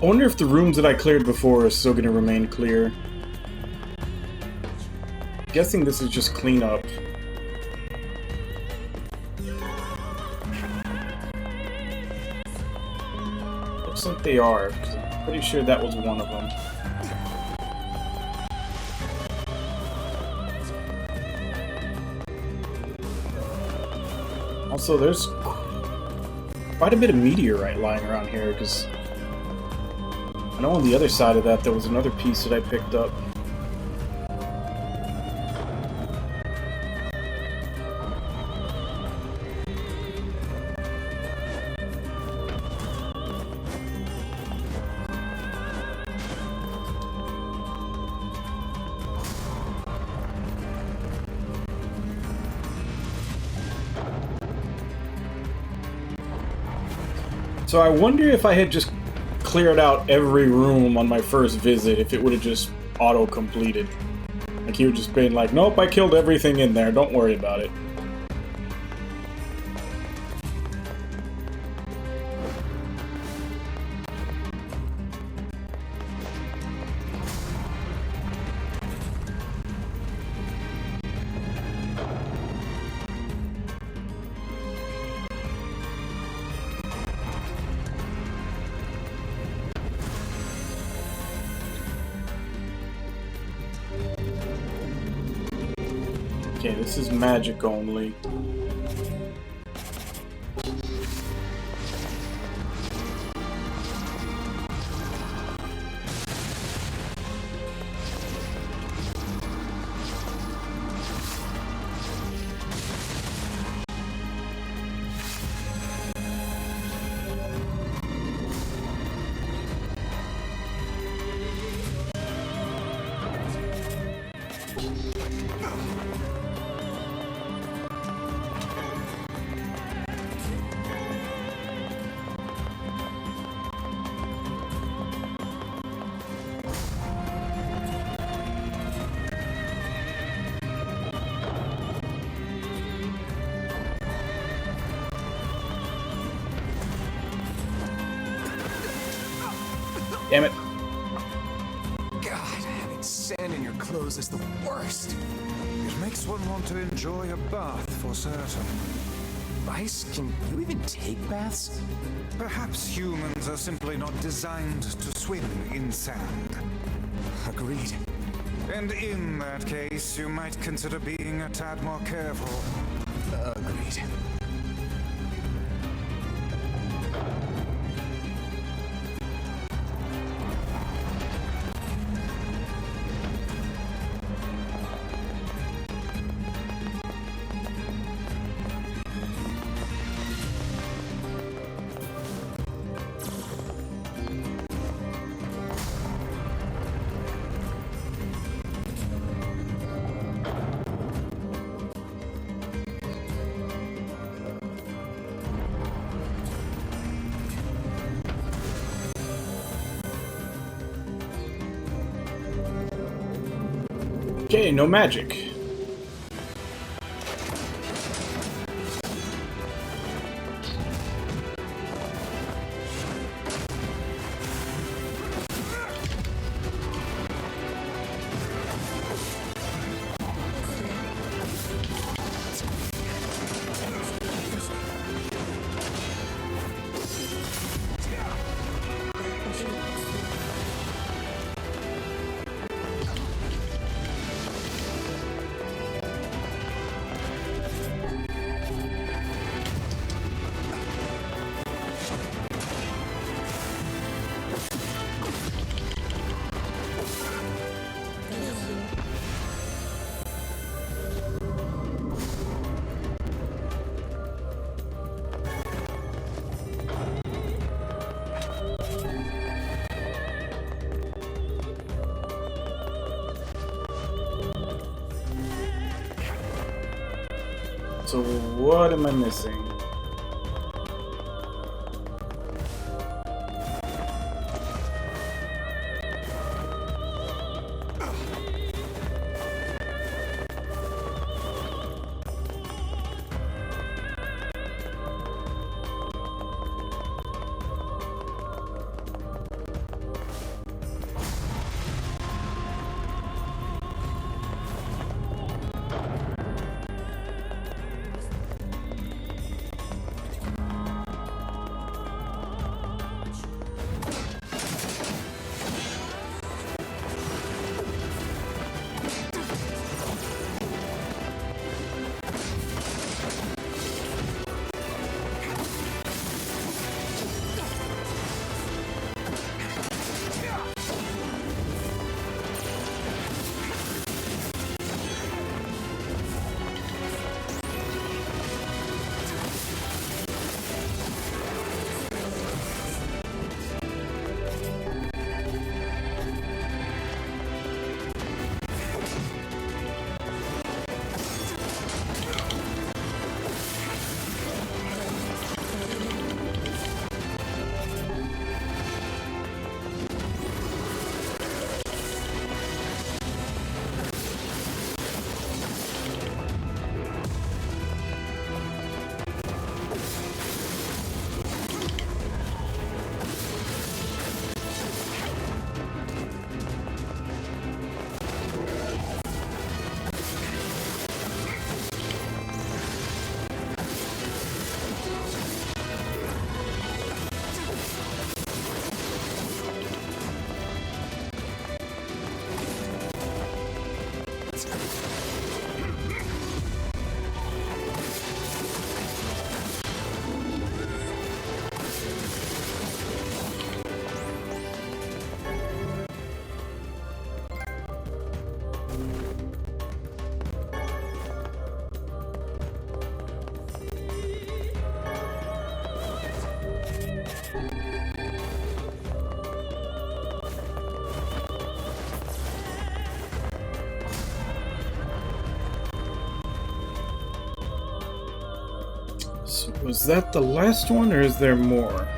I wonder if the rooms that I cleared before are still going to remain clear. Guessing this is just cleanup. Looks like they are, because I'm pretty sure that was one of them. Also, there's quite a bit of meteorite lying around here, because I know on the other side of that there was another piece that I picked up. So I wonder if I had just cleared out every room on my first visit, if it would have just auto-completed. Like he would just been like, nope, I killed everything in there, don't worry about it. Okay, this is magic only. Damn it. God, having sand in your clothes is the worst. It makes one want to enjoy a bath for certain. Ice, can you even take baths? Perhaps humans are simply not designed to swim in sand. Agreed. And in that case, you might consider being a tad more careful. Agreed. Okay, no magic. So what am I missing? So was that the last one, or is there more?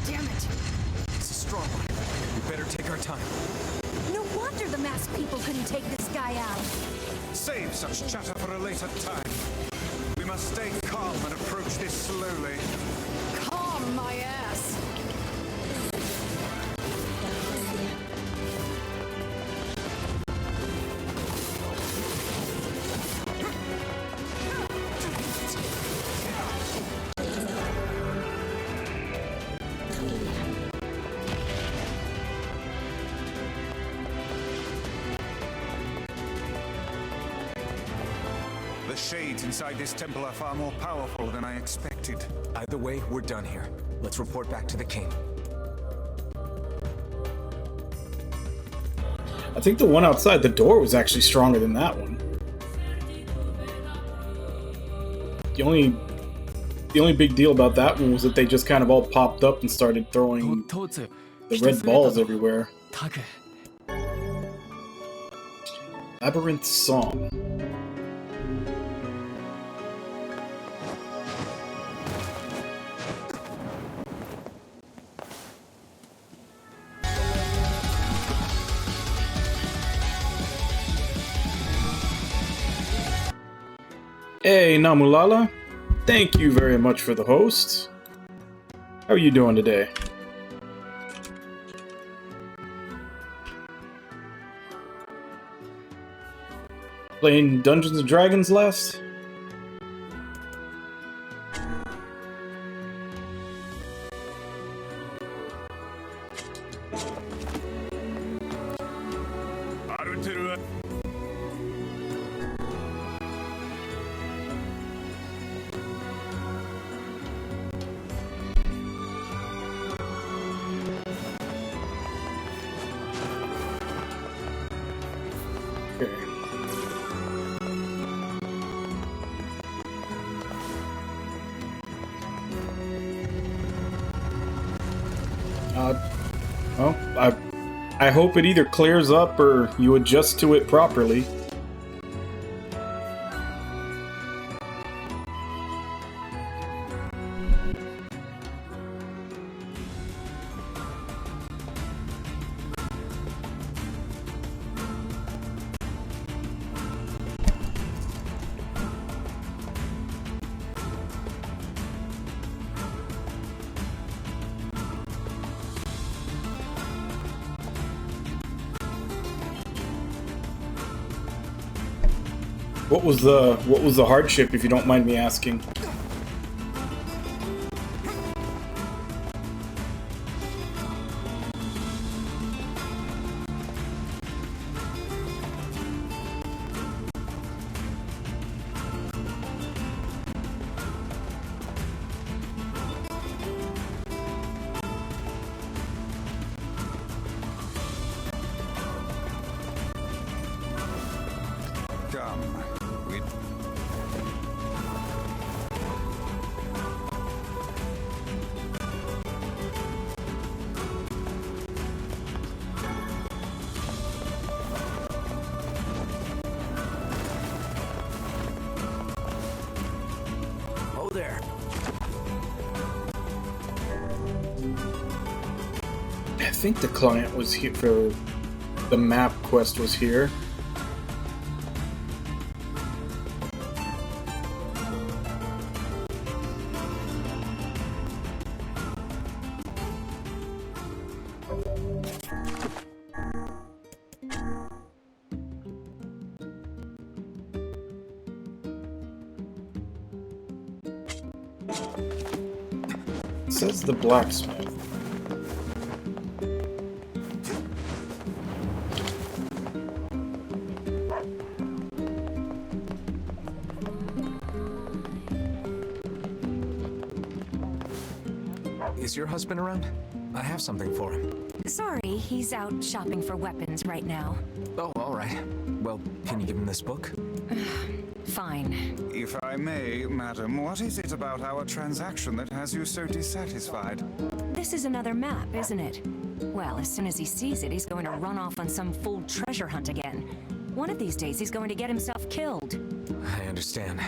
Damn it! It's a strong one. We better take our time. No wonder the masked people couldn't take this guy out. Save such chatter for a later time. We must stay calm and approach this slowly. Calm my ass! The shades inside this temple are far more powerful than I expected. Either way, we're done here. Let's report back to the king. I think the one outside the door was actually stronger than that one. The only big deal about that one was that they just kind of all popped up and started throwing the red balls everywhere. Labyrinth Song. Hey, Namulala. Thank you very much for the host. How are you doing today? Playing Dungeons & Dragons last? Well, I hope it either clears up or you adjust to it properly. What was the hardship, if you don't mind me asking? There. I think the client was here for the map quest was here. It says the blacksmith. Is your husband around? I have something for him. Sorry, he's out shopping for weapons right now. Oh, all right. Well, can you give him this book? Fine. If I may, madam, what is it about our transaction that has you so dissatisfied? This is another map, isn't it? Well, as soon as he sees it, he's going to run off on some fool treasure hunt again. One of these days, he's going to get himself killed. I understand.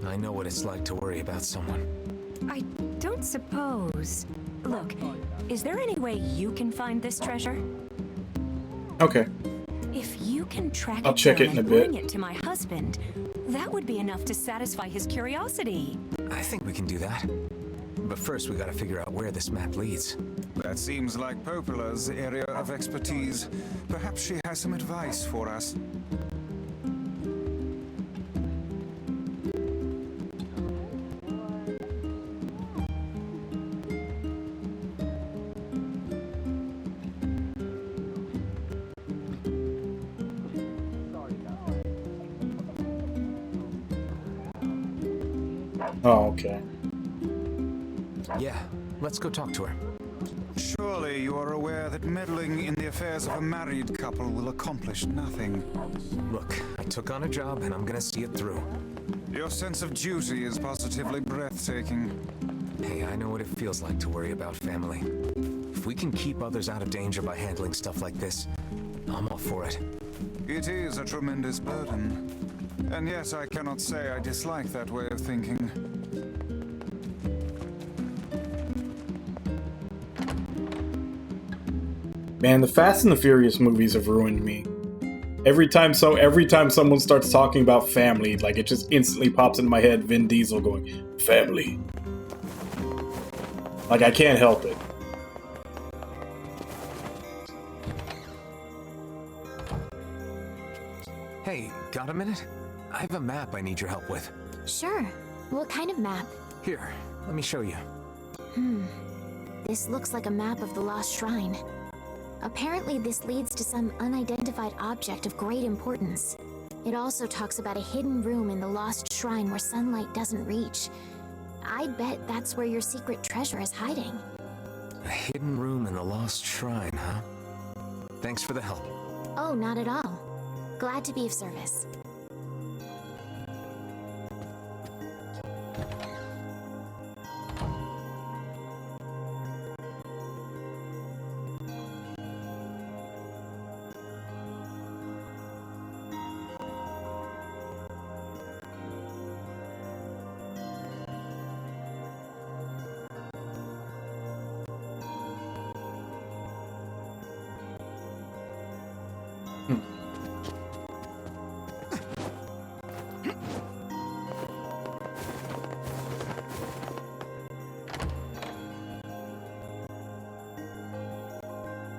I know what it's like to worry about someone. I don't suppose... Look, is there any way you can find this treasure? Okay. If you can track I'll it check down it in a and bit. bring it to my husband, that would be enough to satisfy his curiosity. I think we can do that. But first, we gotta figure out where this map leads. That seems like Popola's area of expertise. Perhaps she has some advice for us. Oh, okay. Yeah, let's go talk to her. Surely you are aware that meddling in the affairs of a married couple will accomplish nothing. Look, I took on a job and I'm gonna see it through. Your sense of duty is positively breathtaking. Hey, I know what it feels like to worry about family. If we can keep others out of danger by handling stuff like this, I'm all for it. It is a tremendous burden. And yet I cannot say I dislike that way of thinking. Man, the Fast and the Furious movies have ruined me. Every time someone starts talking about family, like it just instantly pops into my head Vin Diesel going, family. Like I can't help it. Hey, got a minute? I have a map I need your help with. Sure. What kind of map? Here, let me show you. This looks like a map of the Lost Shrine. Apparently this leads to some unidentified object of great importance. It also talks about a hidden room in the Lost Shrine where sunlight doesn't reach. I'd bet that's where your secret treasure is hiding. A hidden room in the Lost Shrine, huh? Thanks for the help. Oh, not at all. Glad to be of service.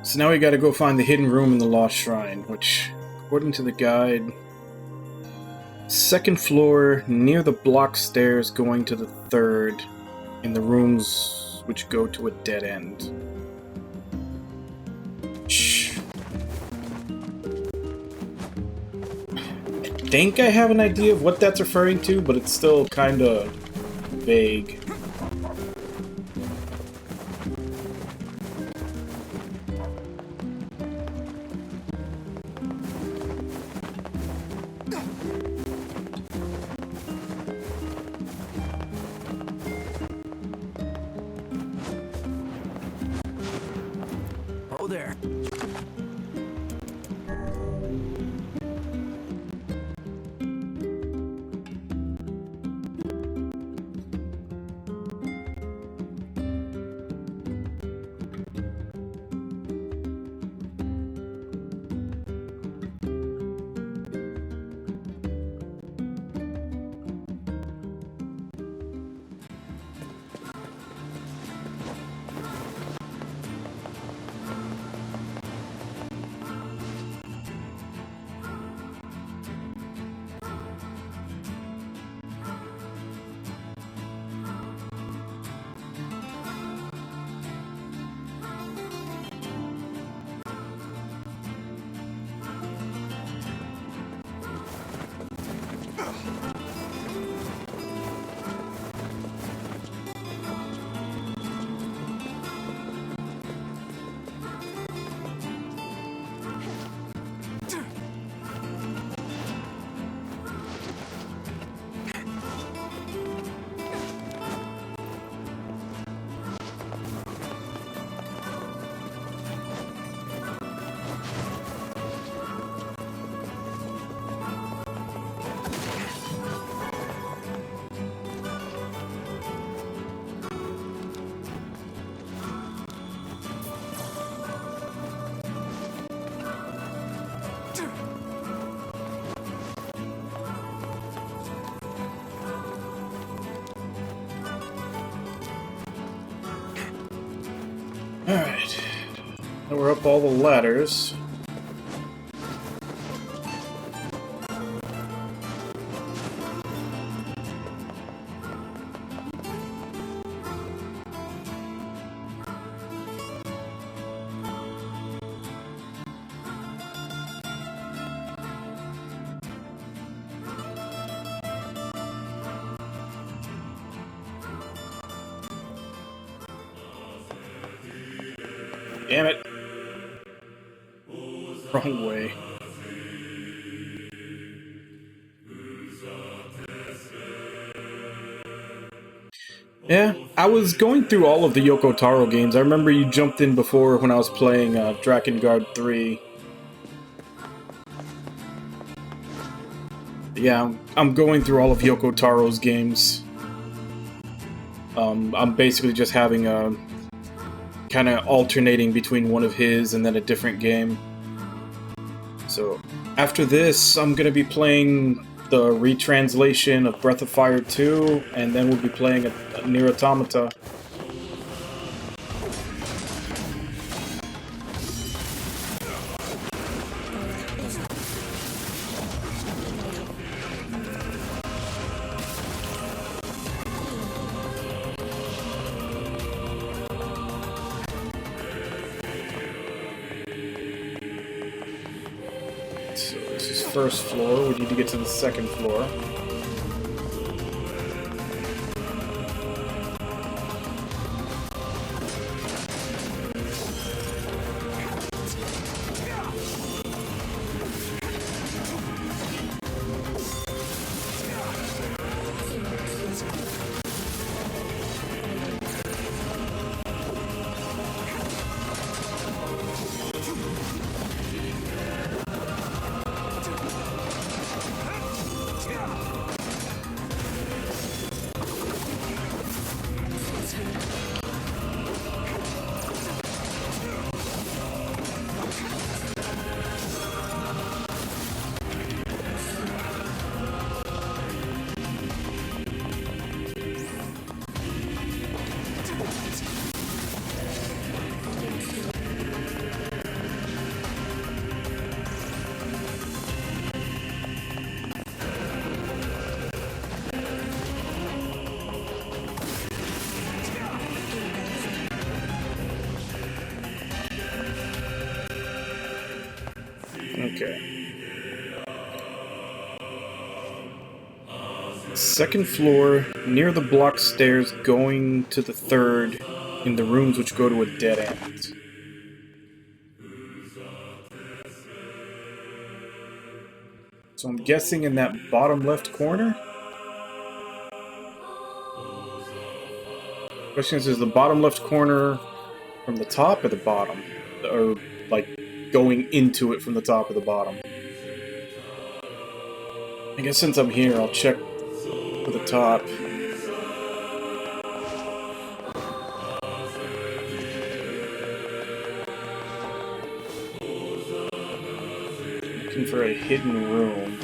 So now we gotta go find the hidden room in the Lost Shrine, which, according to the guide, second floor near the block stairs going to the third, in the rooms which go to a dead end. Shh. I think I have an idea of what that's referring to, but it's still kinda vague. Oh there. Now we're up all the ladders. Damn it. Wrong way. Yeah, I was going through all of the Yoko Taro games. I remember you jumped in before when I was playing Drakengard 3. Yeah, I'm going through all of Yoko Taro's games. I'm basically just having a kind of alternating between one of his and then a different game. So after this, I'm going to be playing the retranslation of Breath of Fire 2, and then we'll be playing a Nier Automata. So this is first floor. We need to get to the second floor. Okay. Second floor, near the block stairs going to the third, in the rooms which go to a dead end. So I'm guessing in that bottom left corner? Question is the bottom left corner from the top or the bottom? Or, like, going into it from the top or the bottom? I guess since I'm here, I'll check for the top. Looking for a hidden room.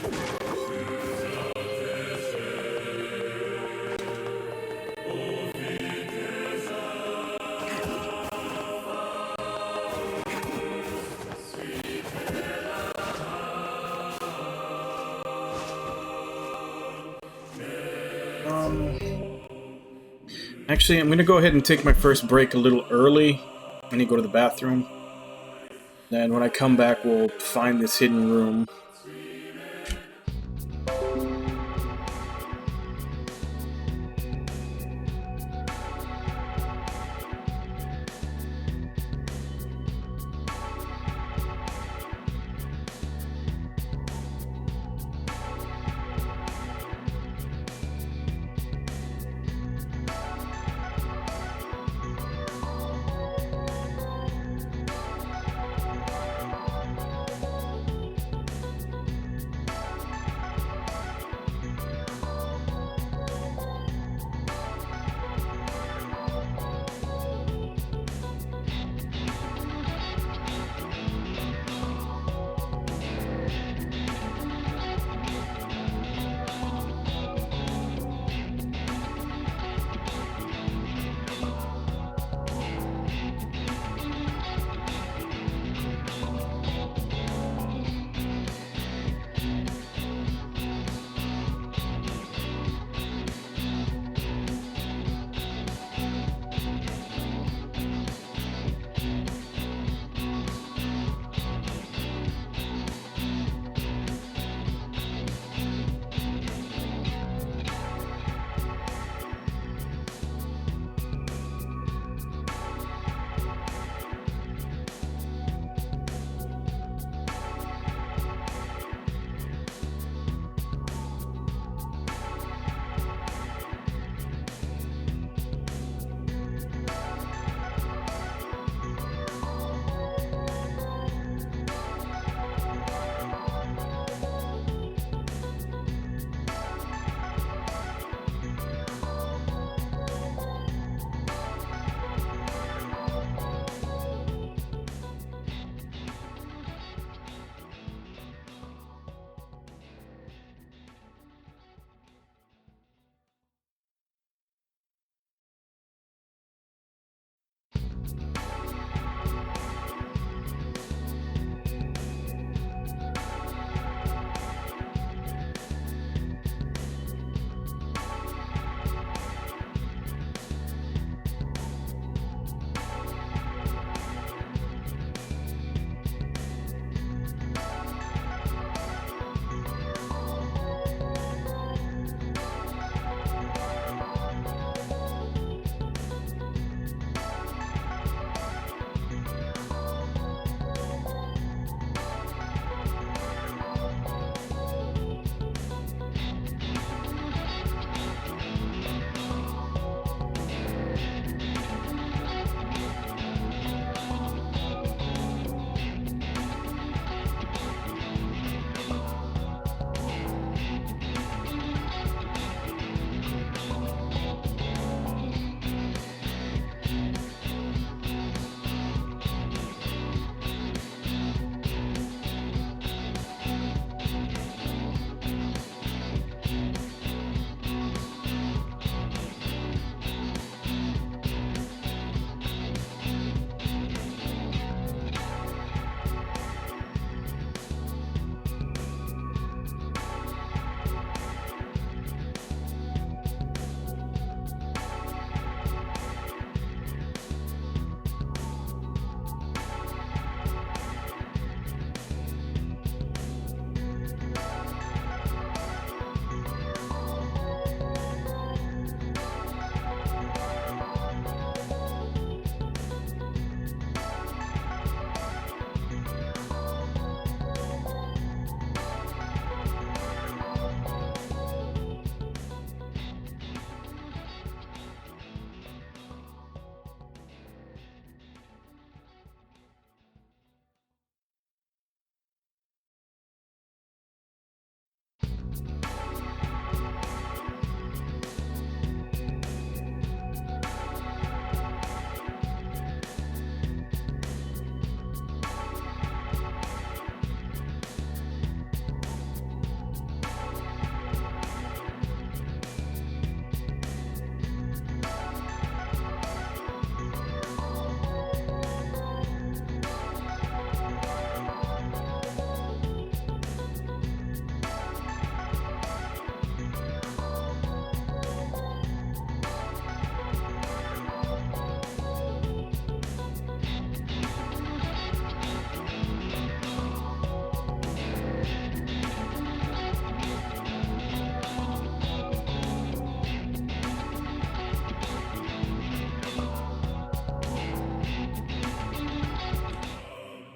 Actually, I'm going to go ahead and take my first break a little early. I need to go to the bathroom. Then when I come back, we'll find this hidden room.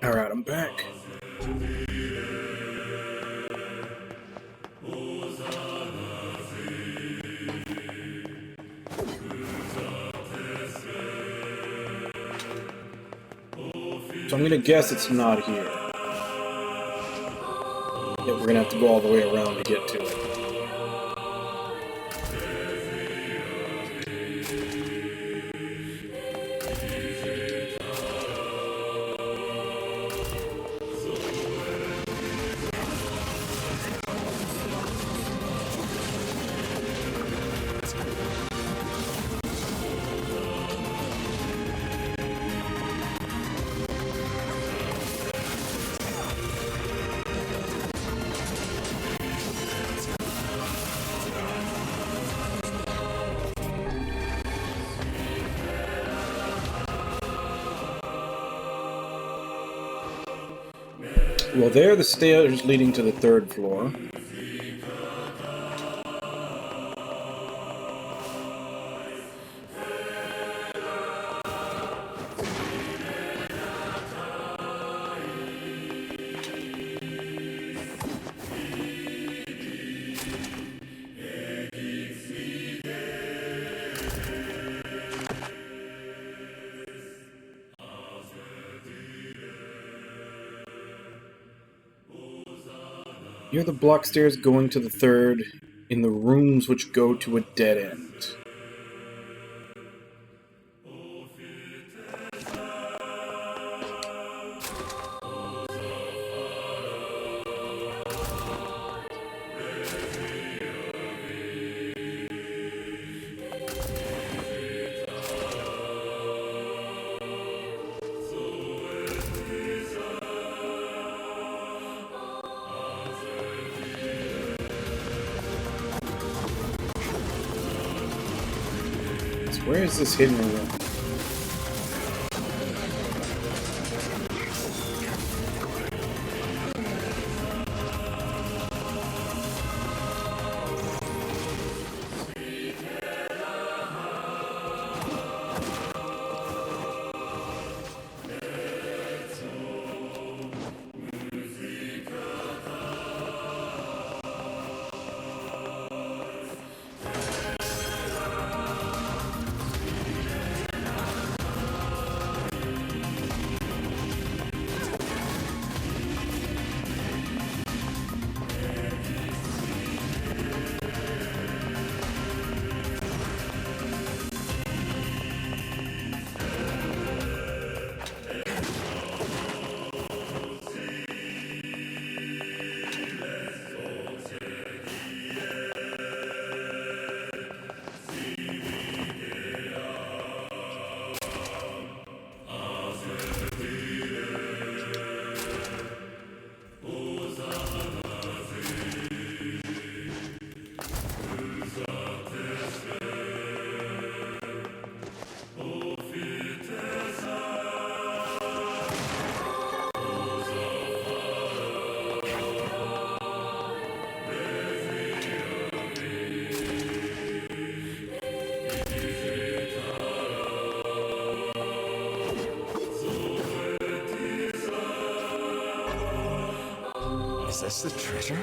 Alright, I'm back. So I'm gonna guess it's not here. Yeah, we're gonna have to go all the way around to get to it. Well, there are the stairs leading to the third floor. Here are the block stairs going to the third, in the rooms which go to a dead end. Where is this hidden room? Is this the treasure?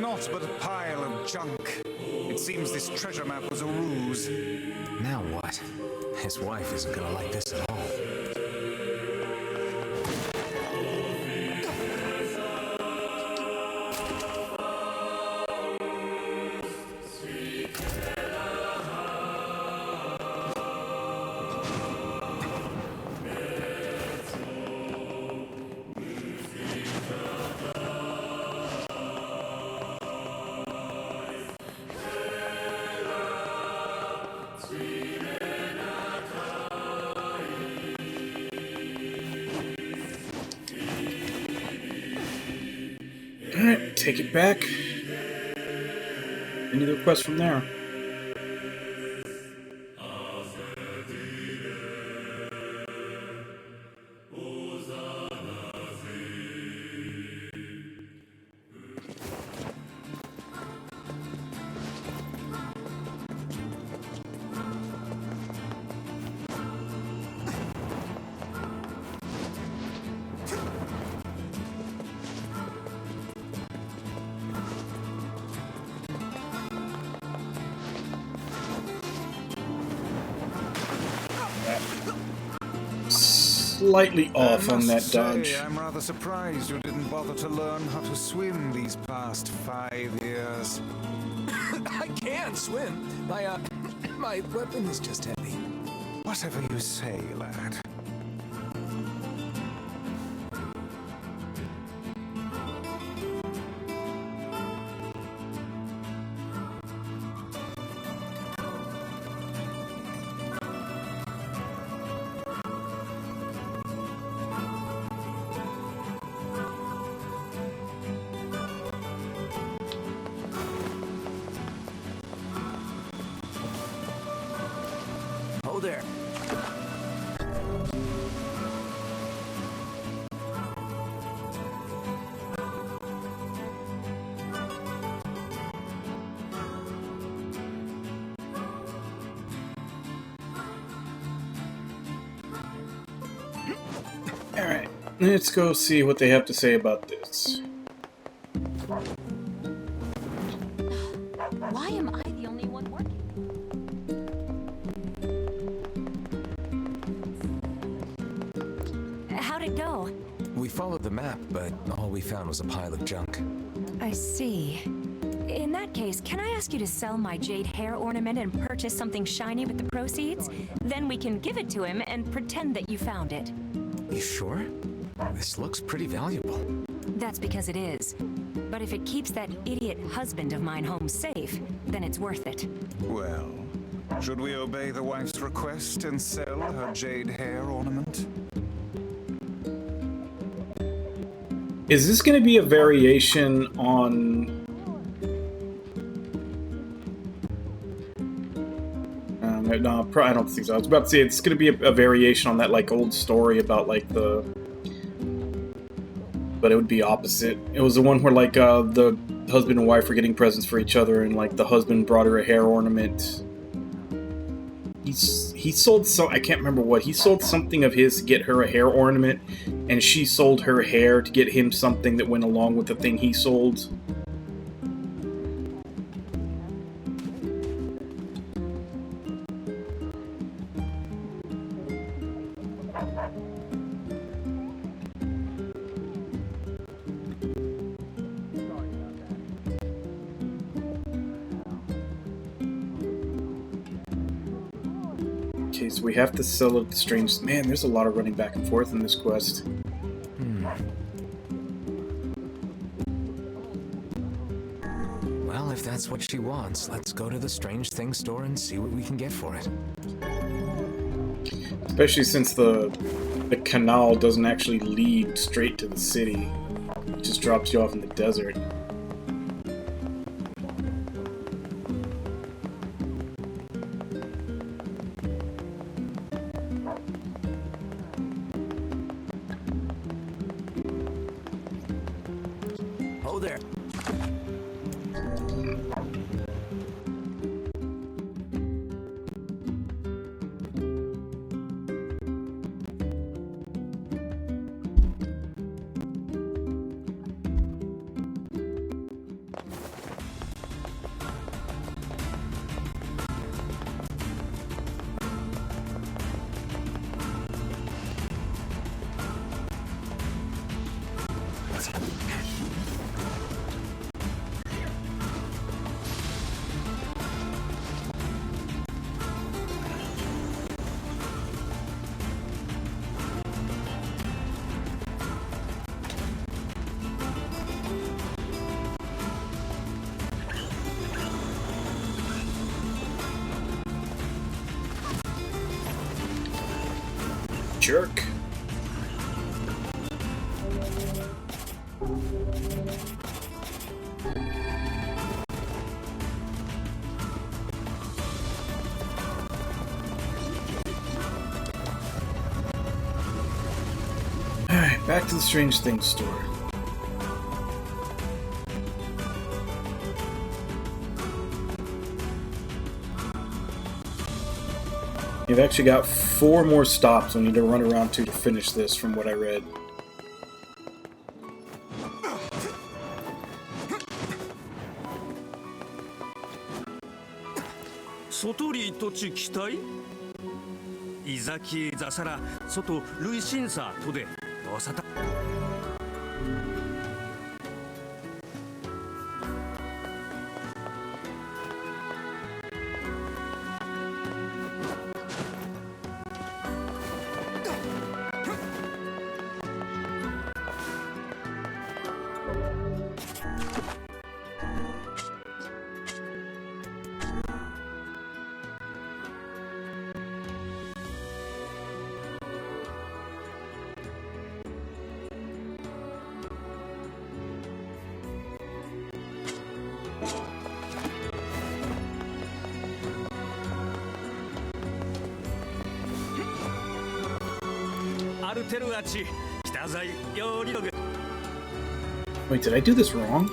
Not but a pile of junk. It seems this treasure map was a ruse. Now what? His wife isn't gonna like this at all. Alright, take it back. Any other requests from there? Slightly off on that dodge. I'm rather surprised you didn't bother to learn how to swim these past 5 years. I can swim. My weapon is just heavy. Whatever you say, lad. Oh there. Alright, let's go see what they have to say about this. Why am I the only one working? How'd it go? We followed the map, but all we found was a pile of junk. I see. In that case, can I ask you to sell my jade hair ornament and purchase something shiny with the proceeds? Then we can give it to him and pretend that you found it. You sure? This looks pretty valuable. That's because it is. But if it keeps that idiot husband of mine home safe, then it's worth it. Well, should we obey the wife's request and sell her jade hair ornament? Is this going to be a variation on... no, I don't think so. I was about to say it's going to be a variation on that like old story about like the... But it would be opposite. It was the one where like the husband and wife were getting presents for each other, and like the husband brought her a hair ornament. He sold so I can't remember what. He sold something of his to get her a hair ornament, and she sold her hair to get him something that went along with the thing he sold. Okay, so we have to sell it to strange... Man, there's a lot of running back and forth in this quest. Well, if that's what she wants, let's go to the Strange Things store and see what we can get for it. Especially since the canal doesn't actually lead straight to the city. It just drops you off in the desert. Oh there. Jerk. back to the Strange Things store. You've actually got 4 more stops we need to run around to finish this, from what I read. 소토리 토치 기타이? 이자키 자사라 소토 루이신사 토데 어사타. Wait, did I do this wrong?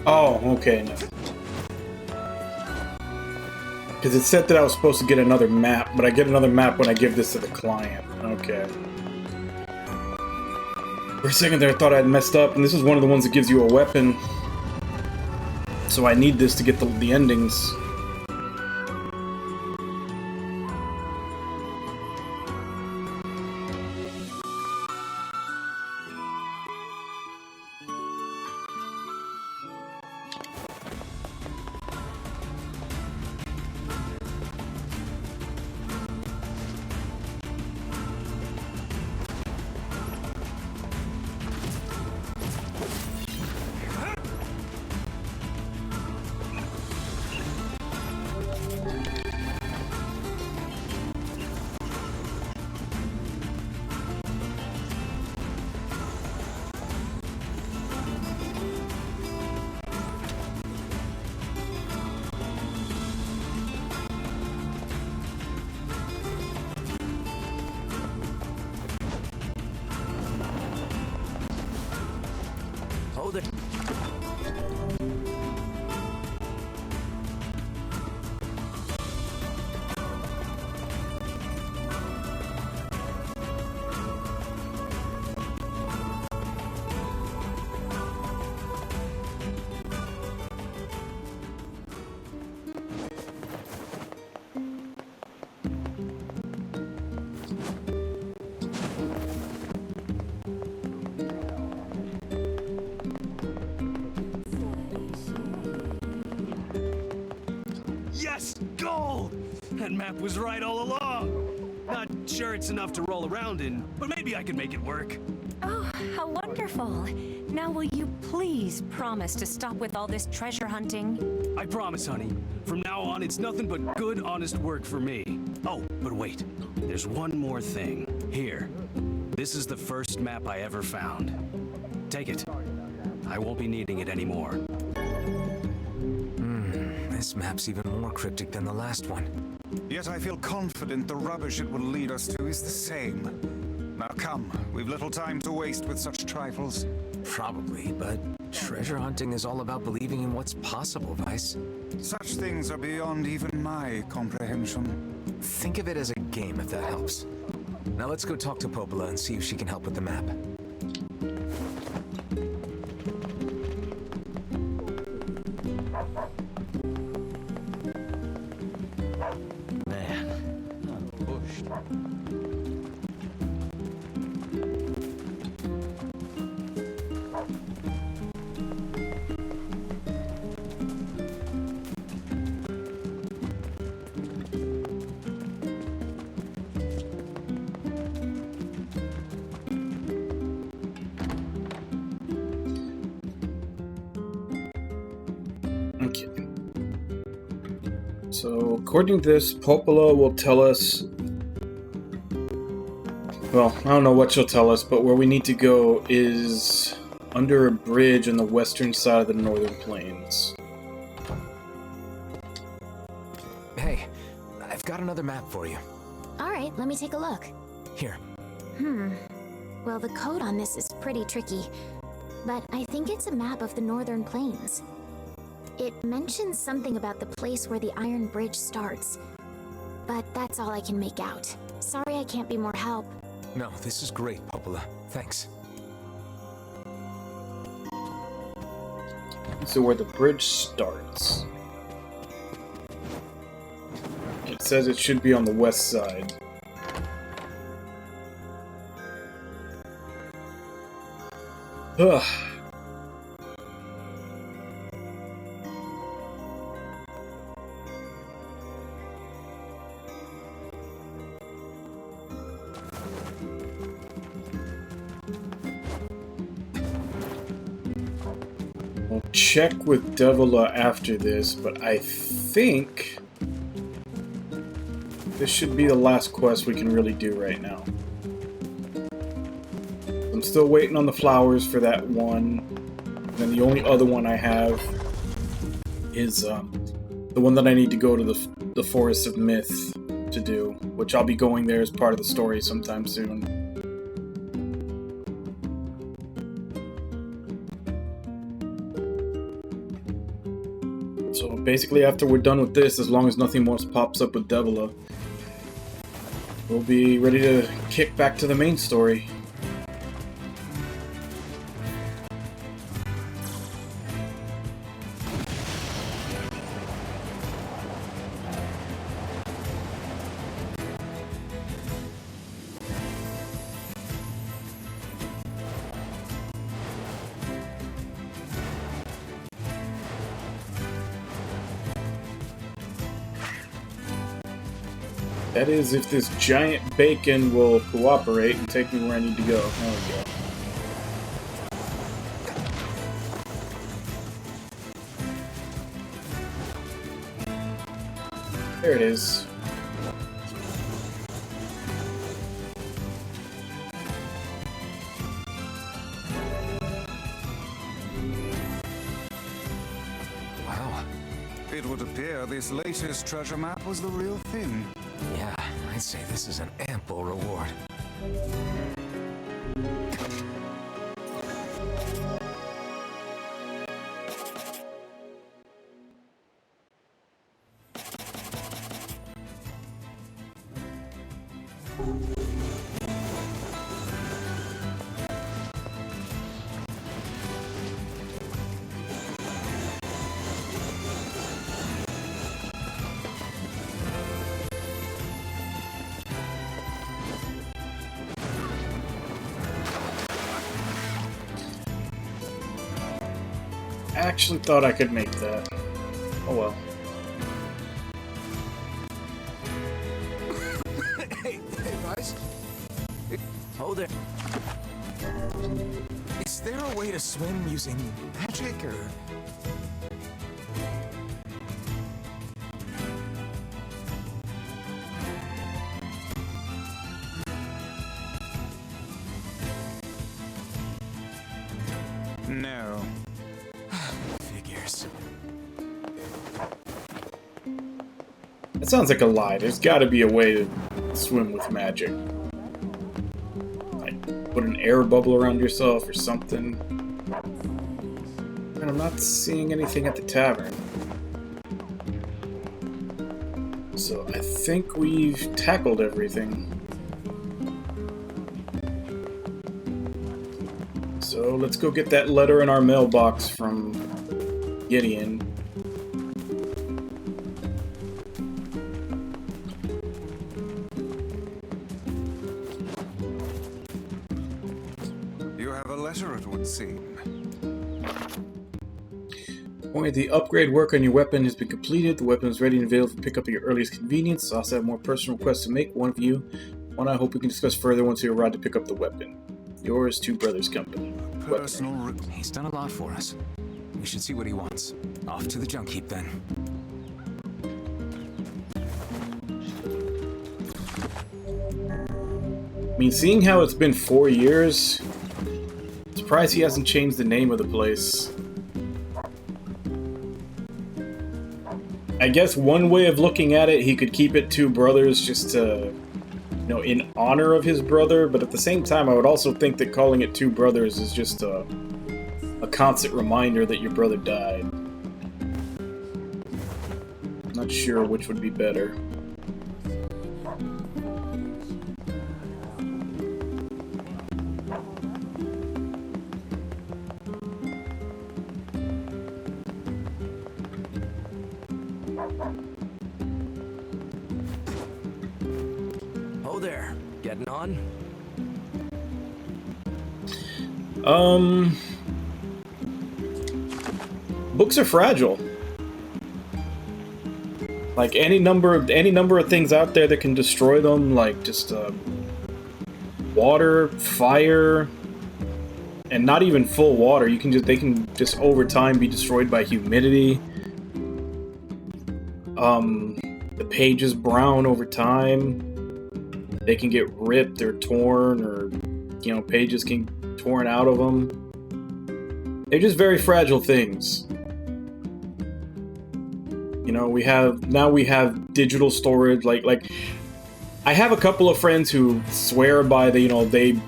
Oh, okay. No. Because it said that I was supposed to get another map, but I get another map when I give this to the client. Okay. For a second there I thought I'd messed up, and this is one of the ones that gives you a weapon. So I need this to get the endings. Hold it. Yes! Gold! That map was right all along. Not sure it's enough to roll around in, but maybe I can make it work. Oh, how wonderful. Now will you please promise to stop with all this treasure hunting? I promise, honey. From now on, it's nothing but good, honest work for me. Oh, but wait. There's one more thing. Here. This is the first map I ever found. Take it. I won't be needing it anymore. This map's even more cryptic than the last one. Yet I feel confident the rubbish it will lead us to is the same. Now come, we've little time to waste with such trifles. Probably, but treasure hunting is all about believing in what's possible, Vice. Such things are beyond even my comprehension. Think of it as a game, if that helps. Now let's go talk to Popola and see if she can help with the map. Okay. So, according to this, Popola will tell us... Well, I don't know what she'll tell us, but where we need to go is under a bridge on the western side of the northern plains. Hey, I've got another map for you. Alright, let me take a look. Here. Well, the code on this is pretty tricky, but I think it's a map of the northern plains. It mentions something about the place where the Iron Bridge starts, but that's all I can make out. Sorry I can't be more help. No, this is great, Popola. Thanks. So where the bridge starts. It says it should be on the west side. Ugh. We'll check with Devila after this, but I think this should be the last quest we can really do right now. I'm still waiting on the flowers for that one. And then the only other one I have is the one that I need to go to the Forest of Myth to do, which I'll be going there as part of the story sometime soon. So basically after we're done with this, as long as nothing more pops up with Devila, we'll be ready to kick back to the main story. That is, if this giant bacon will cooperate and take me where I need to go. There we go. There it is. Wow. It would appear this latest treasure map was the real thing. Yeah, I'd say this is an ample reward. I actually thought I could make that. Oh well. Hey guys. Hold it. Is there a way to swim using magic or... No. Figures. That sounds like a lie. There's got to be a way to swim with magic. Like, put an air bubble around yourself or something. And I'm not seeing anything at the tavern. So I think we've tackled everything. So let's go get that letter in our mailbox from Gideon. You have a letter, it would seem. Point, the upgrade work on your weapon has been completed. The weapon is ready and available for pickup at your earliest convenience. I also have more personal requests to make. One of you, one I hope we can discuss further once you arrive to pick up the weapon. Yours, Two Brothers Company. He's done a lot for us. We should see what he wants. Off to the junk heap then. I mean, seeing how it's been 4 years, it's surprised he hasn't changed the name of the place. I guess one way of looking at it, he could keep it Two Brothers just to, you know, in honor of his brother, but at the same time, I would also think that calling it Two Brothers is just a constant reminder that your brother died. Not sure which would be better. Oh there, getting on? Books are fragile. Like any number of things out there that can destroy them, like just water, fire, and not even full water. They can just over time be destroyed by humidity. The pages brown over time. They can get ripped or torn, or you know, pages can get torn out of them. They're just very fragile things. You know, we have digital storage. Like I have a couple of friends who swear by the, you know, they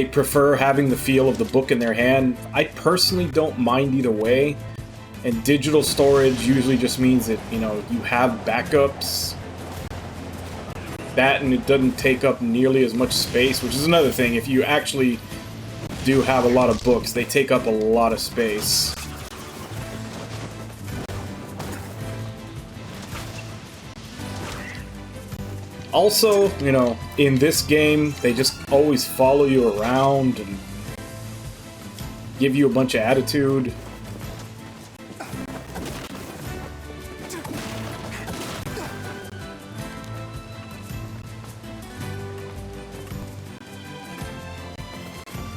prefer having the feel of the book in their hand. I personally don't mind either way. And digital storage usually just means that, you know, you have backups. That, and it doesn't take up nearly as much space, which is another thing. If you actually do have a lot of books, they take up a lot of space. Also, you know, in this game, they just always follow you around and give you a bunch of attitude.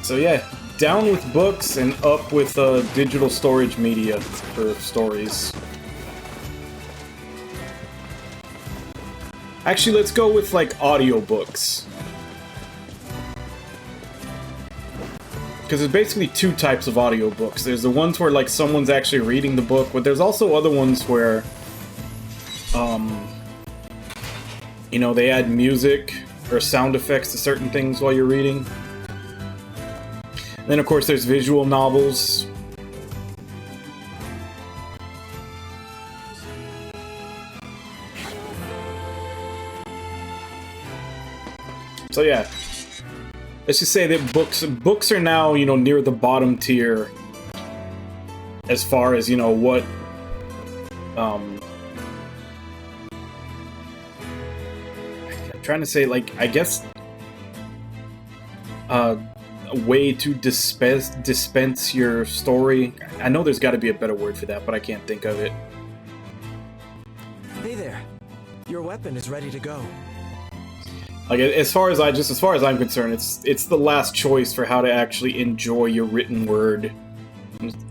So yeah, down with books and up with digital storage media for stories. Actually, let's go with like audiobooks. Because there's basically two types of audiobooks. There's the ones where like someone's actually reading the book, but there's also other ones where you know, they add music or sound effects to certain things while you're reading. Then, of course, there's visual novels. So yeah, let's just say that books are now, you know, near the bottom tier as far as, you know, what I'm trying to say, like, I guess a way to dispense your story. I know there's got to be a better word for that, but I can't think of it. Hey there. Your weapon is ready to go. Like, as far as I'm concerned, it's the last choice for how to actually enjoy your written word.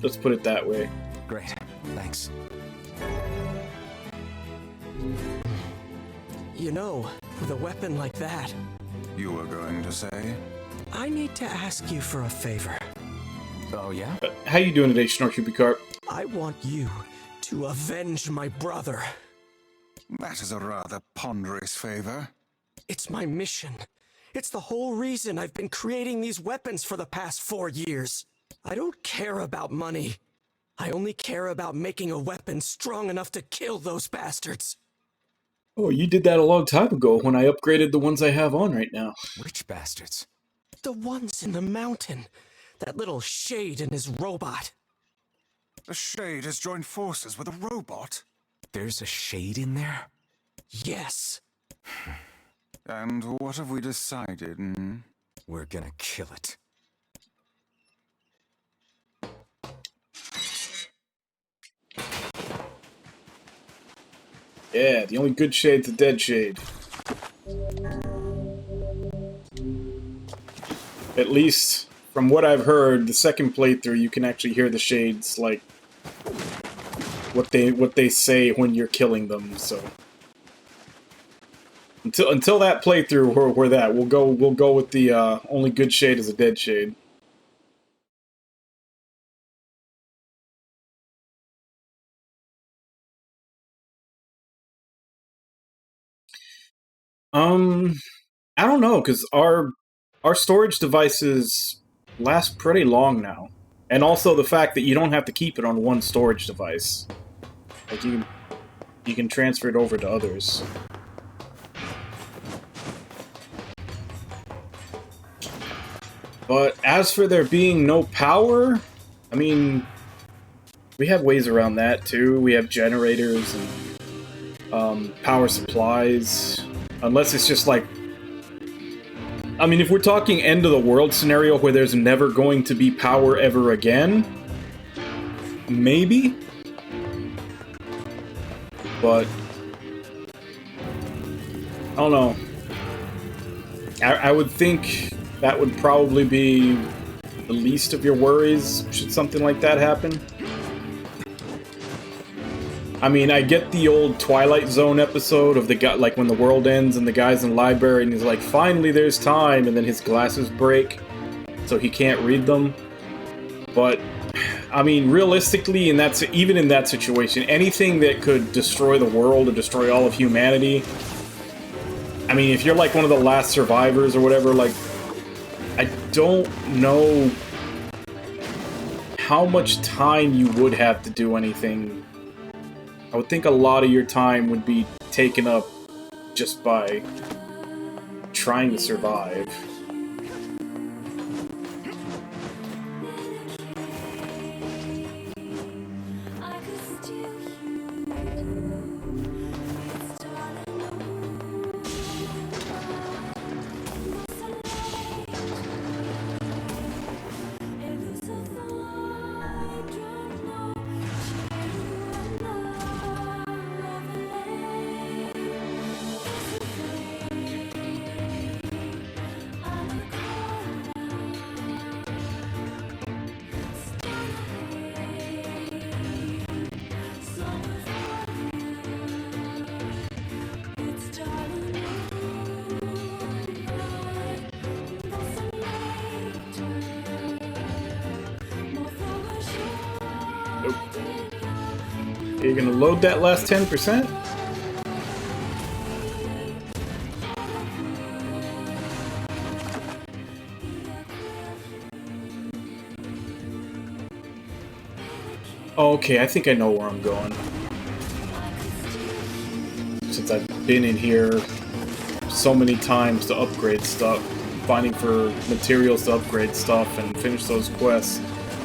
Let's put it that way. Great. Thanks. You know, with a weapon like that... You were going to say? I need to ask you for a favor. Oh, yeah? How you doing today, Snorky Carp? I want you to avenge my brother. That is a rather ponderous favor. It's my mission. It's the whole reason I've been creating these weapons for the past 4 years. I don't care about money. I only care about making a weapon strong enough to kill those bastards. Oh, you did that a long time ago when I upgraded the ones I have on right now. Which bastards? The ones in the mountain. That little Shade and his robot. The Shade has joined forces with a robot? There's a Shade in there? Yes. And what have we decided? We're gonna kill it. Yeah, the only good shade's the dead shade. At least, from what I've heard, the second playthrough, you can actually hear the shades, like, what they say when you're killing them, so... Until that playthrough, we'll go with the only good shade is a dead shade. I don't know, because our storage devices last pretty long now. And also the fact that you don't have to keep it on one storage device. Like, you can transfer it over to others. But as for there being no power, I mean, we have ways around that too. We have generators and power supplies. Unless it's just like... I mean, if we're talking end of the world scenario where there's never going to be power ever again, maybe? But I don't know. I would think that would probably be the least of your worries should something like that happen. I mean, I get the old Twilight Zone episode of the guy, like when the world ends and the guy's in the library and he's like, finally there's time, and then his glasses break, so he can't read them. But I mean, realistically, even in that situation, anything that could destroy the world or destroy all of humanity, I mean, if you're like one of the last survivors or whatever, like, I don't know how much time you would have to do anything. I would think a lot of your time would be taken up just by trying to survive. You're gonna load that last 10%? Okay, I think I know where I'm going. Since I've been in here so many times to upgrade stuff, finding for materials to upgrade stuff and finish those quests.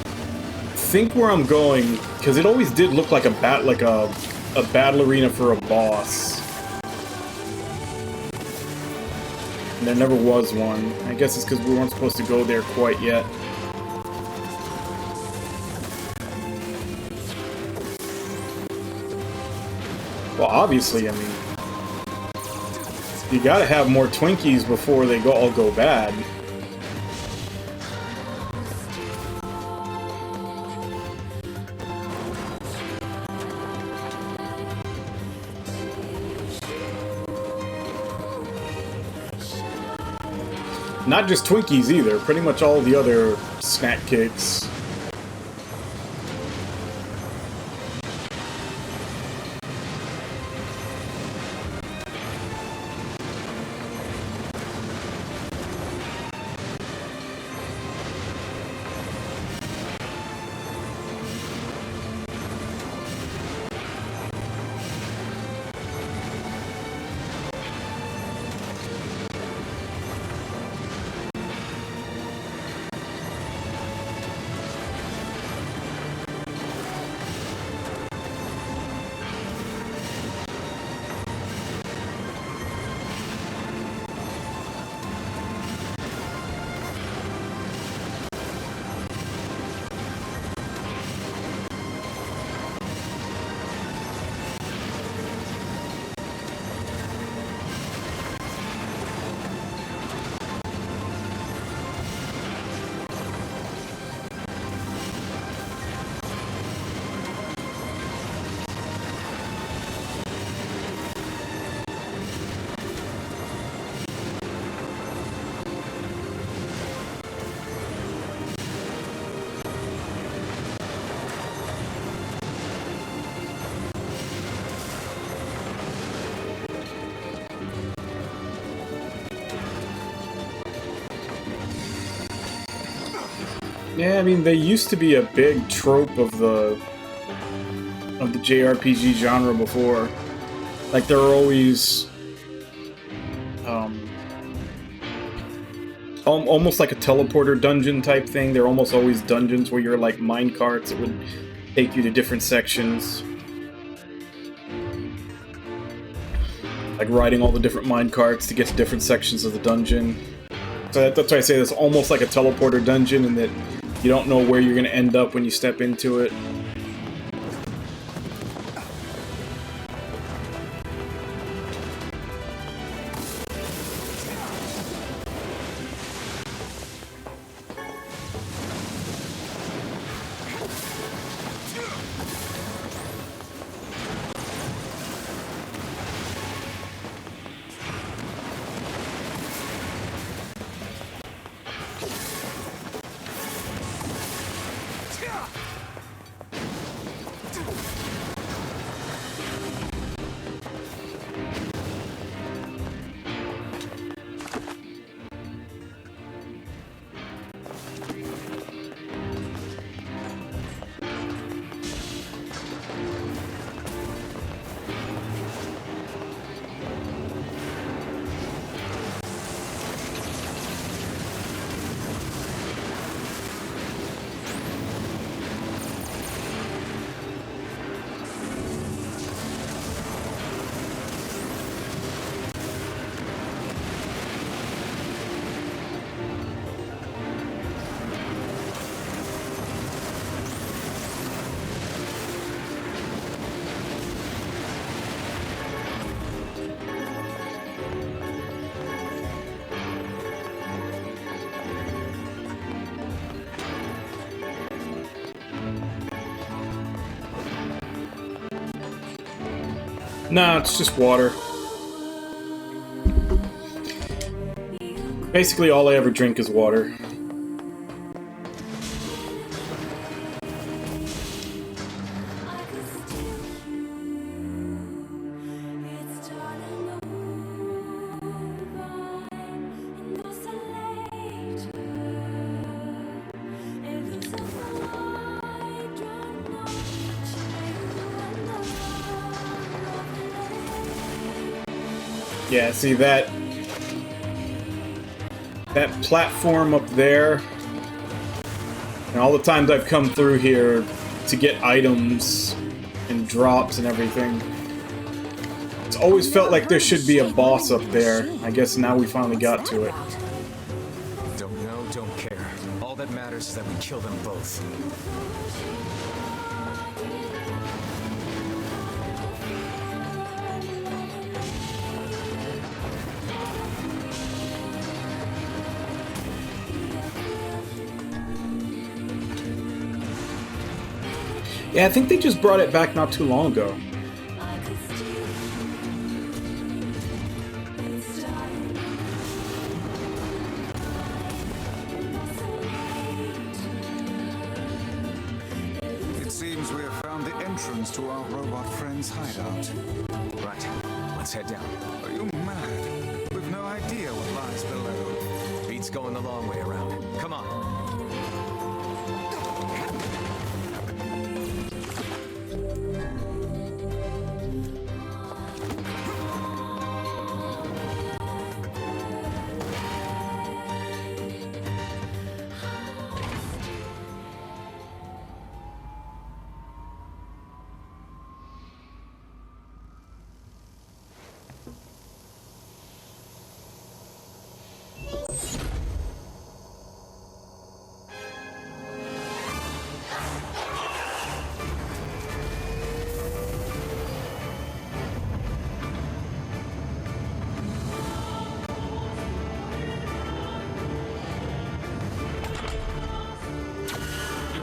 I think where I'm going, because it always did look like a battle arena for a boss. And there never was one. I guess it's because we weren't supposed to go there quite yet. Well, obviously, I mean, you gotta have more Twinkies before they all go bad. Not just Twinkies either, pretty much all the other snack cakes. Yeah, I mean, they used to be a big trope of the JRPG genre before. Like, there were always almost like a teleporter dungeon type thing. There are almost always dungeons where you're like mine carts that would take you to different sections. Like riding all the different mine carts to get to different sections of the dungeon. So that's why I say it's almost like a teleporter dungeon, and that you don't know where you're going to end up when you step into it. Nah, it's just water. Basically, all I ever drink is water. Yeah, see that platform up there, and all the times I've come through here to get items and drops and everything, it's always felt like there should be a boss up there. I guess now we finally got to it. Don't know, don't care. All that matters is that we kill them both. Yeah, I think they just brought it back not too long ago. It seems we have found the entrance to our robot friend's hideout. Right, let's head down. Are you mad? We've no idea what lies below. Beats going the long way around. Come on.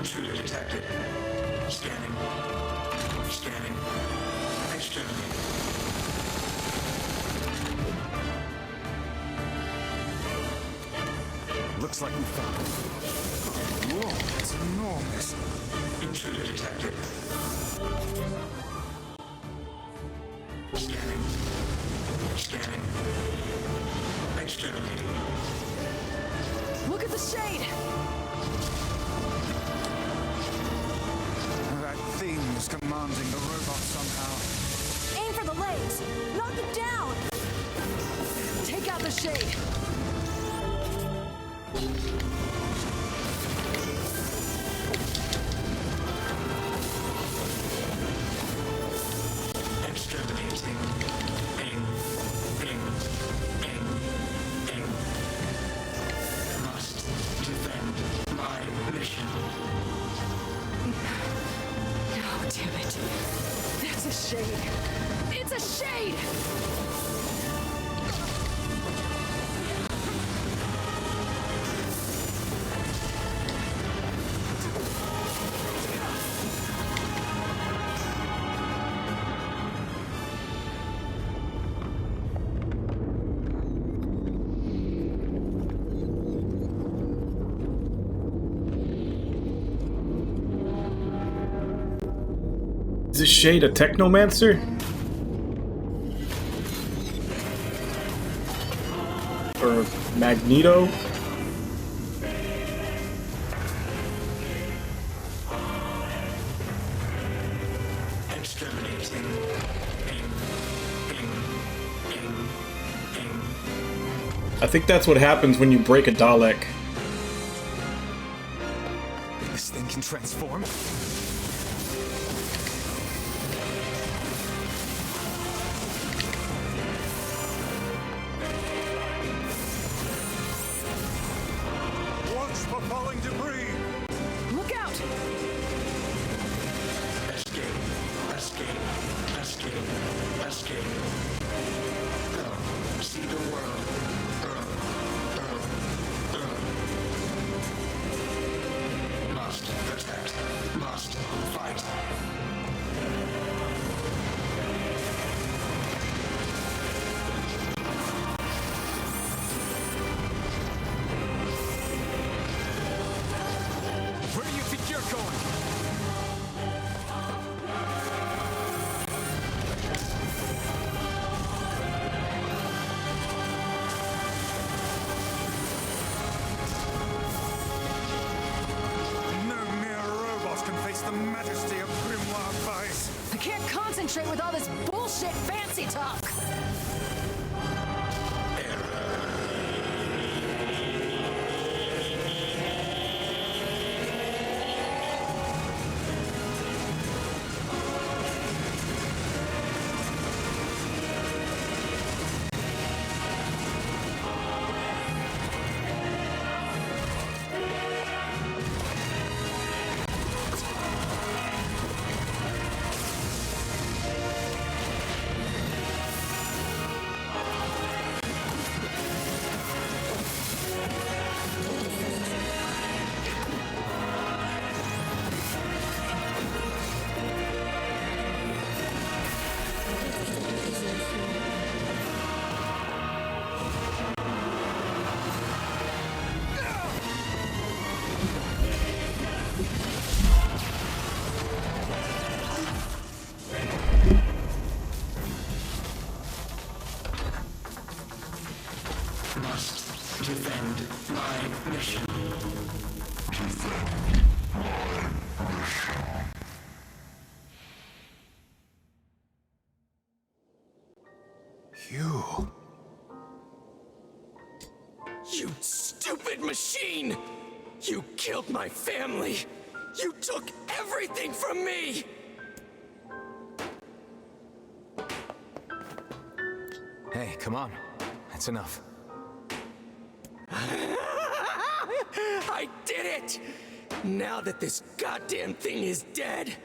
Intruder detected. Scanning. Scanning. Externally. Looks like we found it. Whoa, it's enormous. Intruder detected. Scanning. Scanning. Externally. Look at the shade! commanding the robot somehow. Aim for the legs! Knock it down! Take out the shade! Exterminating. Ing. Ing. Ing. Ing. Must defend my mission. No, damn it. That's a shade. It's a shade! Is this shade a technomancer? Or Magneto? Exterminating. I think that's what happens when you break a Dalek. This thing can transform? Watch for falling debris! Look out! Escape. Escape. Escape. Escape. Go. See the world. Must protect. Must fight. Where do you think you're going? No mere robot can face the majesty of Grimoire Vice. I can't concentrate with all this bullshit fancy talk! Must defend my mission. You. You stupid machine! You killed my family! You took everything from me! Hey, come on. That's enough. I did it! Now that this goddamn thing is dead,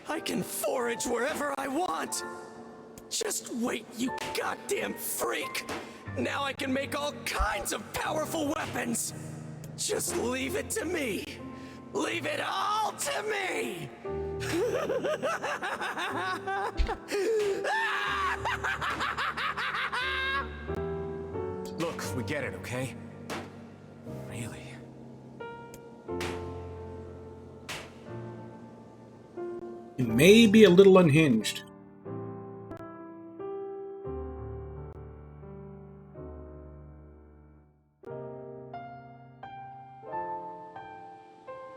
I can forage wherever I want! Just wait, you goddamn freak! Now I can make all kinds of powerful weapons! Just leave it to me! Leave it all to me! Look, we get it, okay? Really? It may be a little unhinged.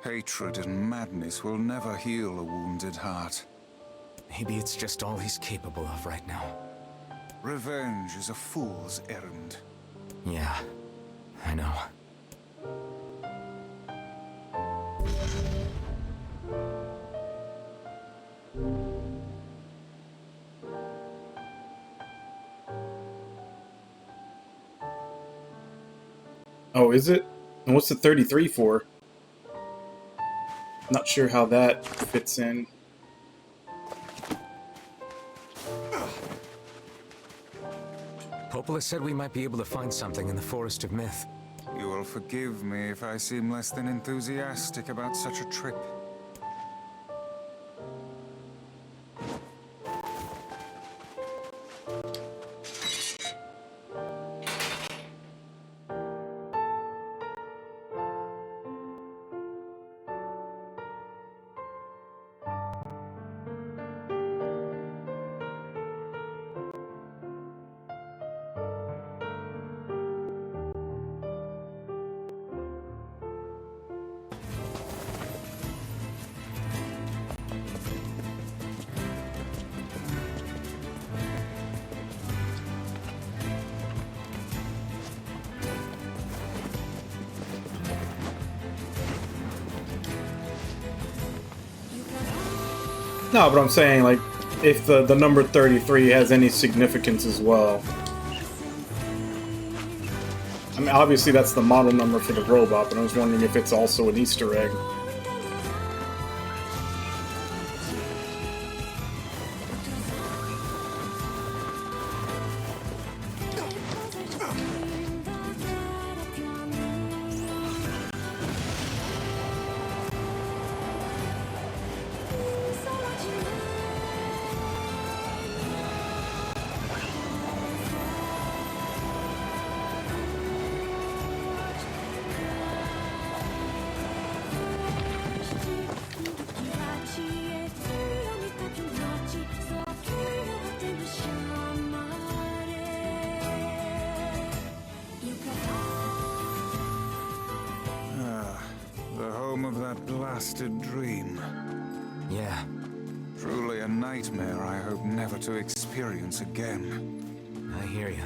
Hatred and madness will never heal a wounded heart. Maybe it's just all he's capable of right now. Revenge is a fool's errand. Yeah, I know. Oh, is it? And what's the 33 for? Not sure how that fits in. Popola said we might be able to find something in the Forest of Myth. You will forgive me if I seem less than enthusiastic about such a trip. No, but I'm saying, like, if the number 33 has any significance as well. I mean, obviously that's the model number for the robot, but I was wondering if it's also an Easter egg. Blasted dream. Yeah. Truly a nightmare I hope never to experience again. I hear you.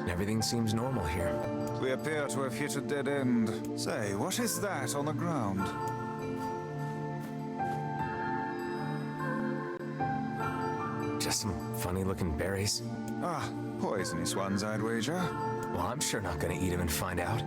Everything seems normal here. We appear to have hit a dead end. Say, what is that on the ground? Just some funny-looking berries. Ah, poisonous ones, I'd wager. Well, I'm sure not gonna eat them and find out.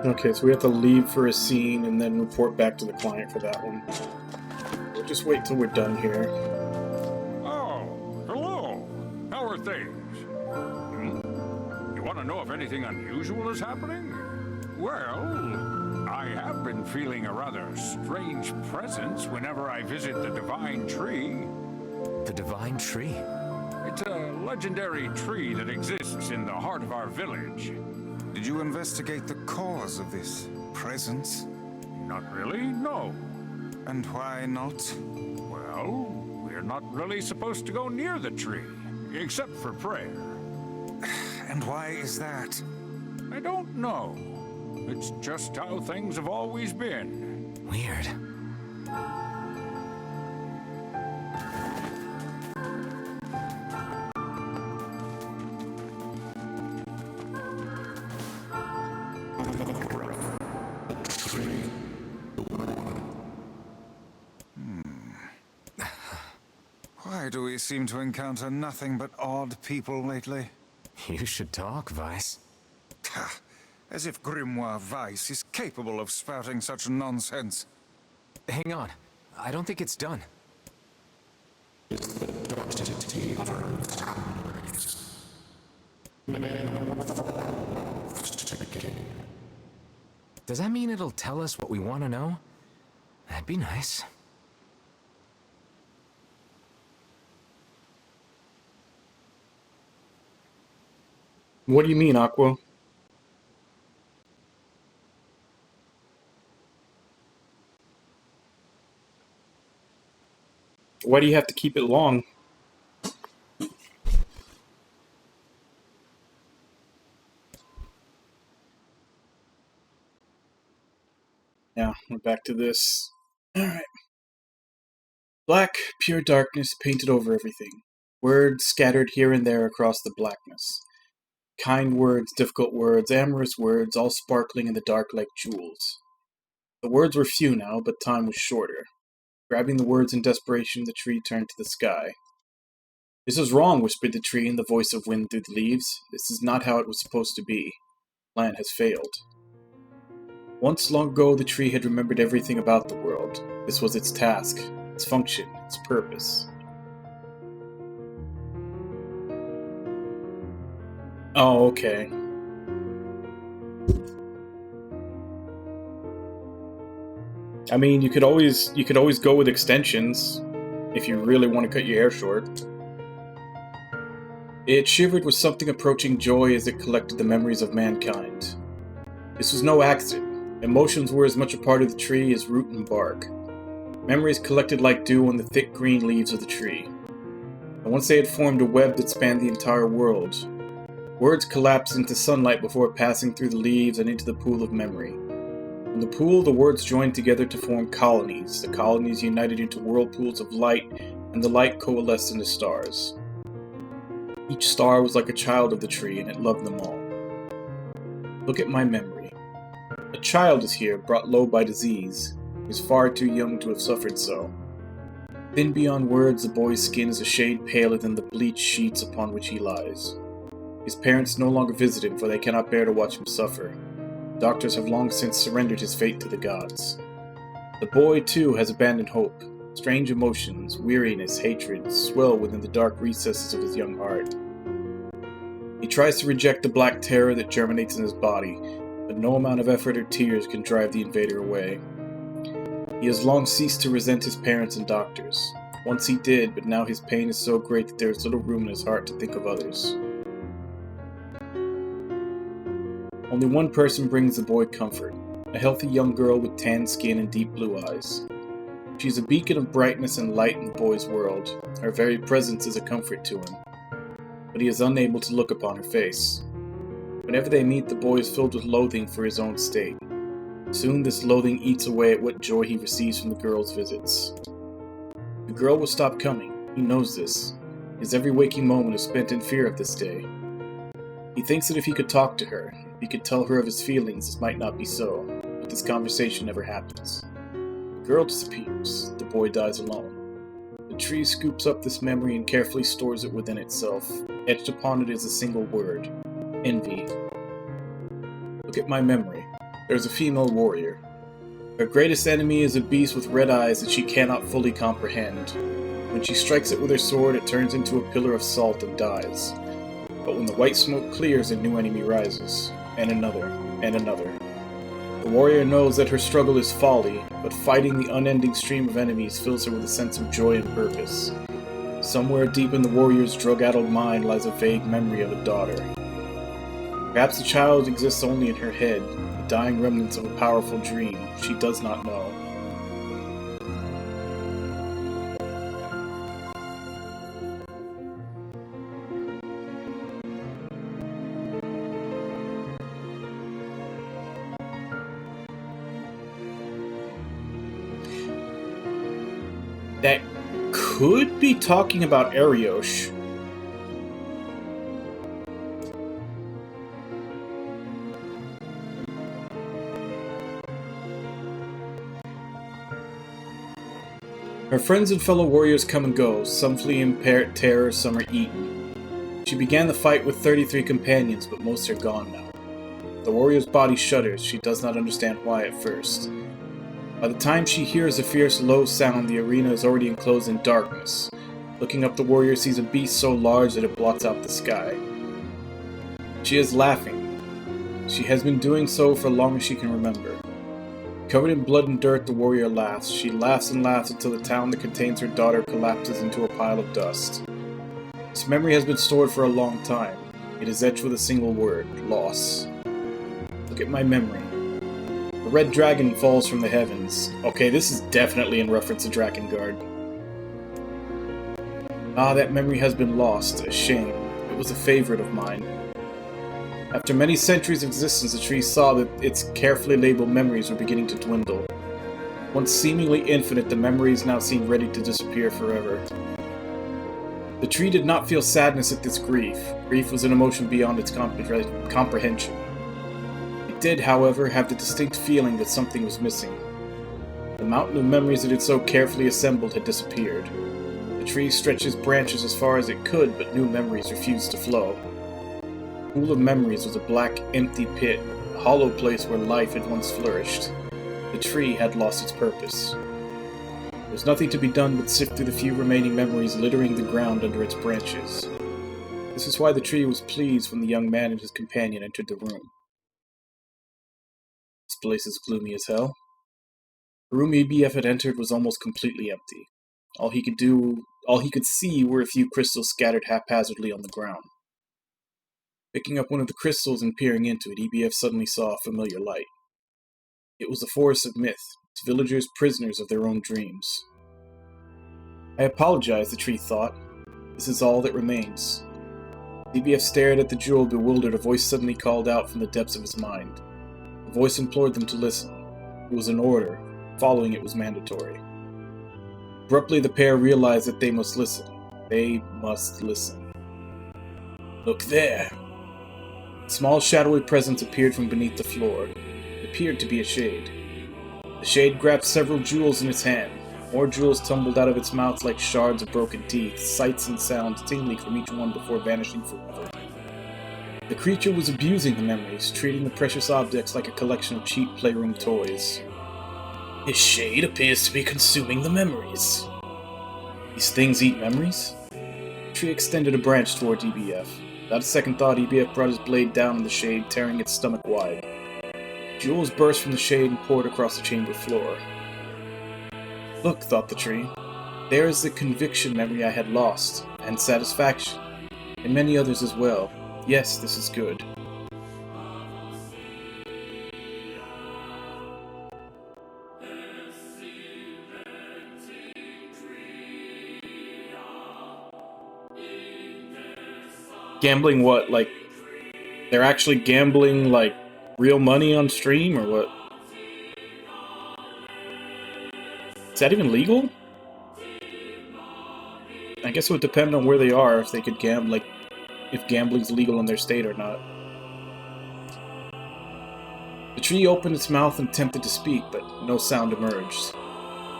Okay, so we have to leave for a scene and then report back to the client for that one. We'll just wait till we're done here. Oh, hello. How are things? You want to know if anything unusual is happening? Well, I have been feeling a rather strange presence whenever I visit the Divine Tree. The Divine Tree? It's a legendary tree that exists in the heart of our village. Did you investigate the cause of this presence? Not really, no. And why not? Well, we're not really supposed to go near the tree, except for prayer. And why is that? I don't know. It's just how things have always been. Weird. Why Why do we seem to encounter nothing but odd people lately? You should talk, Vice. As if Grimoire Weiss is capable of spouting such nonsense. Hang on. I don't think it's done. Does that mean it'll tell us what we want to know? That'd be nice. What do you mean, Aqua? Why do you have to keep it long? Yeah, we're back to this. Alright. Black, pure darkness painted over everything. Words scattered here and there across the blackness. Kind words, difficult words, amorous words, all sparkling in the dark like jewels. The words were few now, but time was shorter. Grabbing the words in desperation, the tree turned to the sky. "This is wrong," whispered the tree in the voice of wind through the leaves. "This is not how it was supposed to be. Plan has failed." Once long ago, the tree had remembered everything about the world. This was its task, its function, its purpose. Oh, okay. I mean, you could always go with extensions if you really want to cut your hair short. It shivered with something approaching joy as it collected the memories of mankind. This was no accident. Emotions were as much a part of the tree as root and bark. Memories collected like dew on the thick green leaves of the tree. And once they had formed a web that spanned the entire world, words collapsed into sunlight before passing through the leaves and into the pool of memory. In the pool, the words joined together to form colonies. The colonies united into whirlpools of light, and the light coalesced into stars. Each star was like a child of the tree, and it loved them all. Look at my memory. A child is here, brought low by disease. He is far too young to have suffered so. Thin beyond words, the boy's skin is a shade paler than the bleached sheets upon which he lies. His parents no longer visit him, for they cannot bear to watch him suffer. Doctors have long since surrendered his fate to the gods. The boy, too, has abandoned hope. Strange emotions, weariness, hatred, swell within the dark recesses of his young heart. He tries to reject the black terror that germinates in his body, but no amount of effort or tears can drive the invader away. He has long ceased to resent his parents and doctors. Once he did, but now his pain is so great that there is little room in his heart to think of others. Only one person brings the boy comfort, a healthy young girl with tan skin and deep blue eyes. She is a beacon of brightness and light in the boy's world. Her very presence is a comfort to him, but he is unable to look upon her face. Whenever they meet, the boy is filled with loathing for his own state. Soon this loathing eats away at what joy he receives from the girl's visits. The girl will stop coming. He knows this. His every waking moment is spent in fear of this day. He thinks that if he could talk to her, if he could tell her of his feelings, this might not be so, but this conversation never happens. The girl disappears. The boy dies alone. The tree scoops up this memory and carefully stores it within itself. Etched upon it is a single word: envy. Look at my memory. There's a female warrior. Her greatest enemy is a beast with red eyes that she cannot fully comprehend. When she strikes it with her sword, it turns into a pillar of salt and dies. But when the white smoke clears, a new enemy rises, and another, and another. The warrior knows that her struggle is folly, but fighting the unending stream of enemies fills her with a sense of joy and purpose. Somewhere deep in the warrior's drug-addled mind lies a vague memory of a daughter. Perhaps the child exists only in her head, the dying remnants of a powerful dream she does not know. That could be talking about Ariosh. Her friends and fellow warriors come and go, some flee in terror, some are eaten. She began the fight with 33 companions, but most are gone now. The warrior's body shudders, she does not understand why at first. By the time she hears a fierce low sound, the arena is already enclosed in darkness. Looking up, the warrior sees a beast so large that it blots out the sky. She is laughing. She has been doing so for as long as she can remember. Covered in blood and dirt, the warrior laughs. She laughs and laughs until the town that contains her daughter collapses into a pile of dust. This memory has been stored for a long time. It is etched with a single word: loss. Look at my memory. The red dragon falls from the heavens. Okay, this is definitely in reference to Drakengard. Ah, that memory has been lost. A shame. It was a favorite of mine. After many centuries of existence, the tree saw that its carefully labeled memories were beginning to dwindle. Once seemingly infinite, the memories now seemed ready to disappear forever. The tree did not feel sadness at this grief. Grief was an emotion beyond its comprehension. It did, however, have the distinct feeling that something was missing. The mountain of memories it had so carefully assembled had disappeared. The tree stretched its branches as far as it could, but new memories refused to flow. The pool of memories was a black, empty pit, a hollow place where life had once flourished. The tree had lost its purpose. There was nothing to be done but sift through the few remaining memories littering the ground under its branches. This is why the tree was pleased when the young man and his companion entered the room. This place is gloomy as hell. The room EBF had entered was almost completely empty. All he could see were a few crystals scattered haphazardly on the ground. Picking up one of the crystals and peering into it, EBF suddenly saw a familiar light. It was the forest of myth, its villagers prisoners of their own dreams. I apologize, the tree thought. This is all that remains. EBF stared at the jewel, bewildered. A voice suddenly called out from the depths of his mind. The voice implored them to listen. It was an order. Following it was mandatory. Abruptly, the pair realized that they must listen. They must listen. Look there! A small shadowy presence appeared from beneath the floor. It appeared to be a shade. The shade grabbed several jewels in its hand. More jewels tumbled out of its mouth like shards of broken teeth, sights and sounds tingling from each one before vanishing forever. The creature was abusing the memories, treating the precious objects like a collection of cheap playroom toys. This shade appears to be consuming the memories. These things eat memories? The tree extended a branch toward EBF. Without a second thought, EBF brought his blade down on the shade, tearing its stomach wide. Jewels burst from the shade and poured across the chamber floor. Look, thought the tree. There is the conviction memory I had lost, and satisfaction, and many others as well. Yes, this is good. Gambling what? Like, they're actually gambling, like, real money on stream, or what? Is that even legal? I guess it would depend on where they are, if they could gamble, like, if gambling's legal in their state or not. The tree opened its mouth and attempted to speak, but no sound emerged.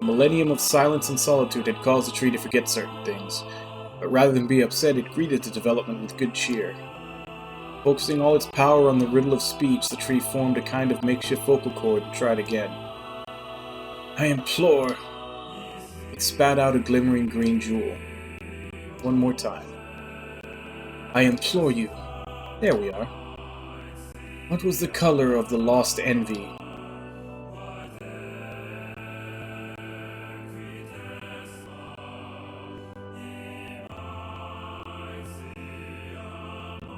A millennium of silence and solitude had caused the tree to forget certain things, but rather than be upset, it greeted the development with good cheer. Focusing all its power on the riddle of speech, the tree formed a kind of makeshift vocal cord and tried again. I implore... It spat out a glimmering green jewel. One more time. I implore you. There we are. What was the color of the lost envy?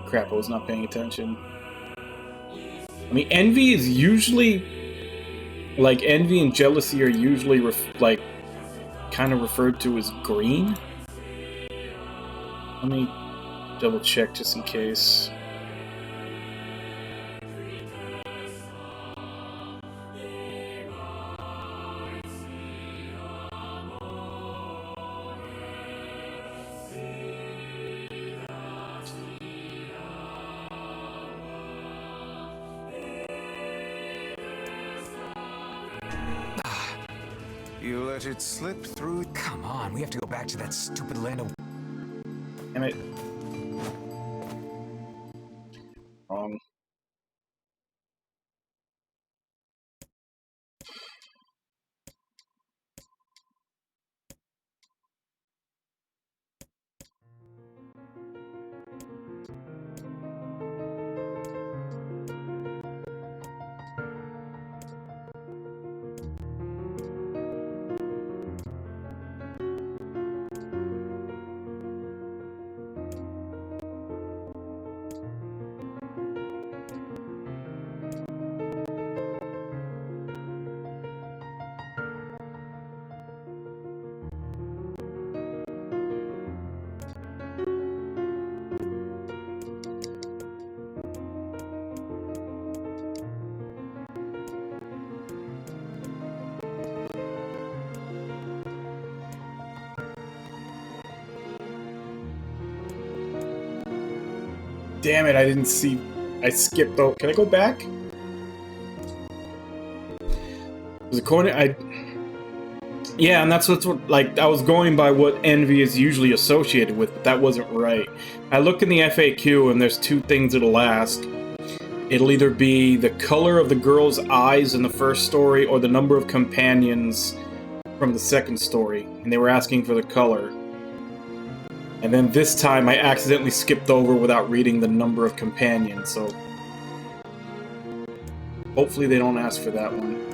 Crap, I was not paying attention. I mean, envy is usually... Like, envy and jealousy are usually, kind of referred to as green? Let me double check just in case. You let it slip through. Come on, we have to go back to that stupid land of... Damn it. Wrong. Damn it, I didn't see. I skipped though. Can I go back? Was according yeah, and that's what like I was going by what envy is usually associated with, but that wasn't right. I look in the FAQ and there's two things it'll ask. It'll either be the color of the girl's eyes in the first story or the number of companions from the second story, and they were asking for the color. And then this time I accidentally skipped over without reading the number of companions, so hopefully they don't ask for that one.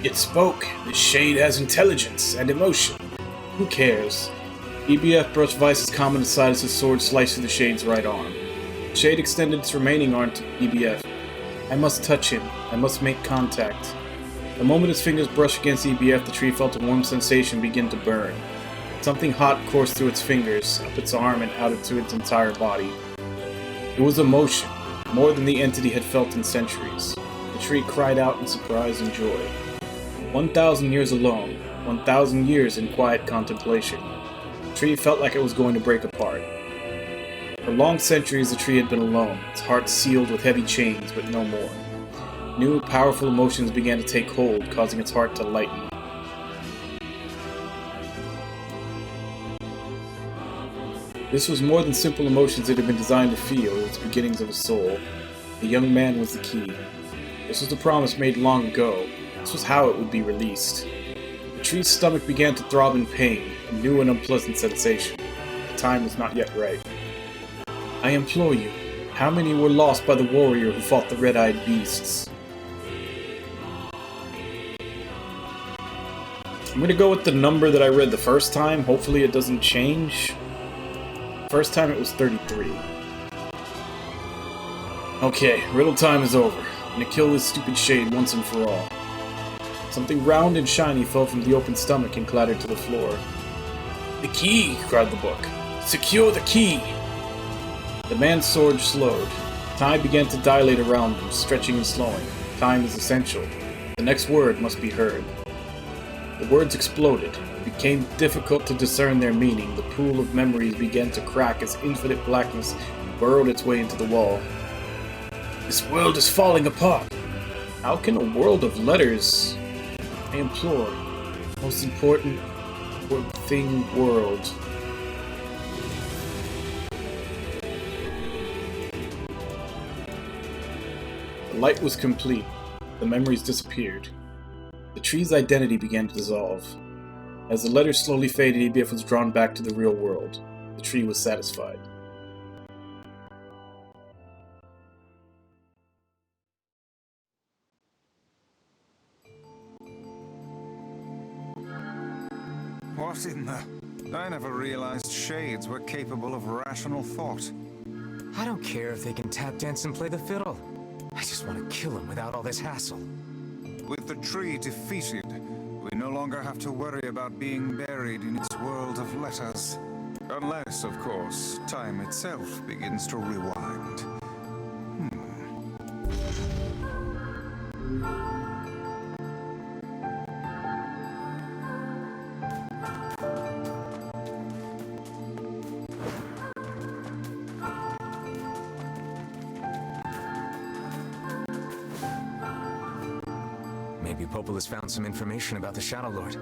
It spoke. The shade has intelligence and emotion. Who cares? EBF brushed Vice's comment aside as his sword sliced through the shade's right arm. The shade extended its remaining arm to EBF. I must touch him. I must make contact. The moment his fingers brushed against EBF, the tree felt a warm sensation begin to burn. Something hot coursed through its fingers, up its arm, and out into its entire body. It was emotion, more than the entity had felt in centuries. The tree cried out in surprise and joy. 1,000 years alone, 1,000 years in quiet contemplation. The tree felt like it was going to break apart. For long centuries the tree had been alone, its heart sealed with heavy chains, but no more. New, powerful emotions began to take hold, causing its heart to lighten. This was more than simple emotions it had been designed to feel, it was the beginnings of a soul. The young man was the key. This was the promise made long ago. This was how it would be released. The tree's stomach began to throb in pain, a new and unpleasant sensation. The time was not yet right. I implore you, how many were lost by the warrior who fought the red-eyed beasts? I'm gonna go with the number that I read the first time. Hopefully it doesn't change. First time it was 33. Okay, riddle time is over. I'm gonna kill this stupid shade once and for all. Something round and shiny fell from the open stomach and clattered to the floor. The key! Cried the book. Secure the key! The man's sword slowed. Time began to dilate around him, stretching and slowing. Time is essential. The next word must be heard. The words exploded. It became difficult to discern their meaning. The pool of memories began to crack as infinite blackness burrowed its way into the wall. This world is falling apart! How can a world of letters... I implore, most important thing, world. The light was complete. The memories disappeared. The tree's identity began to dissolve. As the letters slowly faded, EBF was drawn back to the real world. The tree was satisfied. What in the... I never realized shades were capable of rational thought. I don't care if they can tap dance and play the fiddle. I just want to kill him without all this hassle. With the tree defeated, we no longer longer have to worry about being buried in its world of letters. Unless, of course, time itself begins to rewind. Maybe Popol has found some information about the Shadow Lord.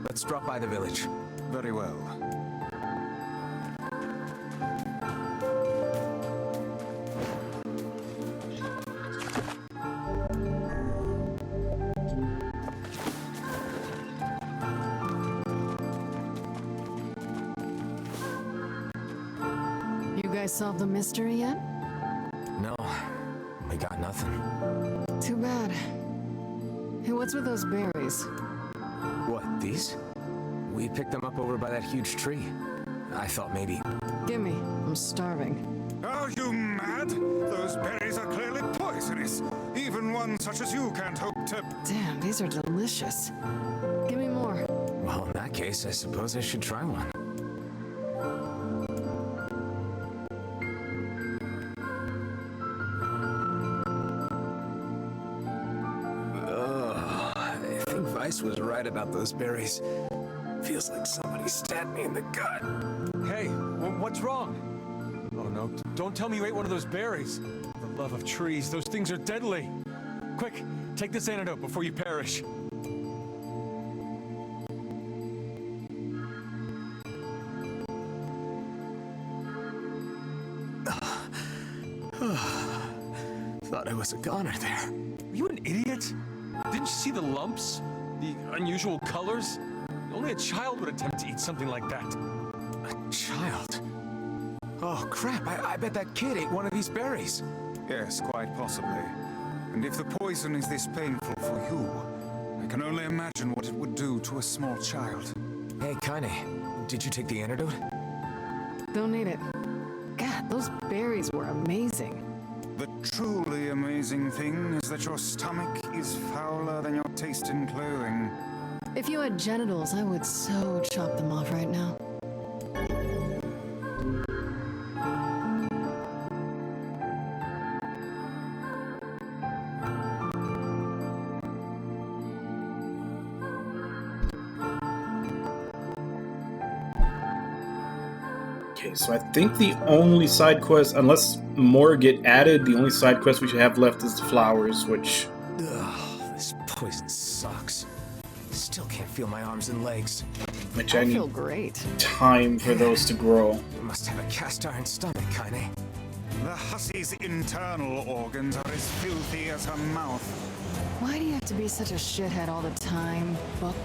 Let's drop by the village. Very well. You guys solved the mystery yet? No, we got nothing. Too bad. Hey, what's with those berries? What, these? We picked them up over by that huge tree. I thought maybe... Gimme. I'm starving. Are you mad? Those berries are clearly poisonous. Even one such as you can't hope to... Damn, these are delicious. Give me more. Well, in that case, I suppose I should try one. I think Vice was right about those berries. Feels like somebody stabbed me in the gut. Hey, what's wrong? Oh no, don't tell me you ate one of those berries. For the love of trees, those things are deadly. Quick, take this antidote before you perish. Thought I was a goner there. Are you an idiot? Didn't you see the lumps? The unusual colors? Only a child would attempt to eat something like that. A child? Oh crap, I bet that kid ate one of these berries. Yes, quite possibly. And if the poison is this painful for you, I can only imagine what it would do to a small child. Hey, Kaine, did you take the antidote? Don't need it. God, those berries were amazing. The truly amazing thing is that your stomach is fouler than your taste in clothing. If you had genitals, I would so chop them off right now. Okay, so I think the only side quest, unless more get added, the only side quest we should have left is the flowers, which... Ugh, this poison sucks. Still can't feel my arms and legs. Which I feel need great. time for those to grow. You must have a cast iron stomach, Kaine. The hussy's internal organs are as filthy as her mouth. Why do you have to be such a shithead all the time, Book?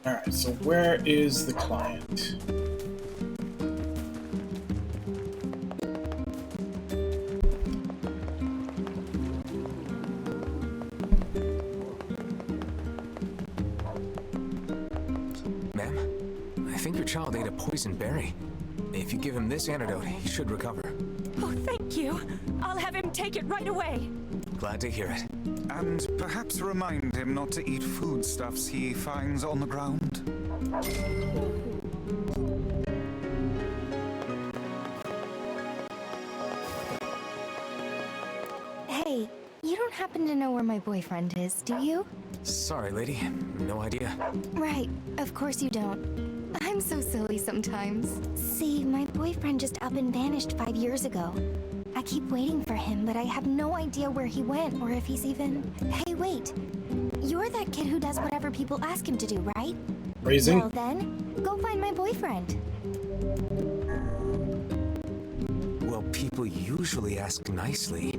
Alright, so where is the client? Ma'am, I think your child ate a poison berry. If you give him this antidote, he should recover. Oh, thank you. I'll have him take it right away. Glad to hear it. And perhaps remind him not to eat foodstuffs he finds on the ground. Hey, you don't happen to know where my boyfriend is, do you? Sorry, lady. No idea. Right, of course you don't. I'm so silly sometimes. See, my boyfriend just up and vanished 5 years ago. I keep waiting for him, but I have no idea where he went or if he's even... Hey, wait. You're that kid who does whatever people ask him to do, right? Raising? Well then, go find my boyfriend. people usually ask nicely.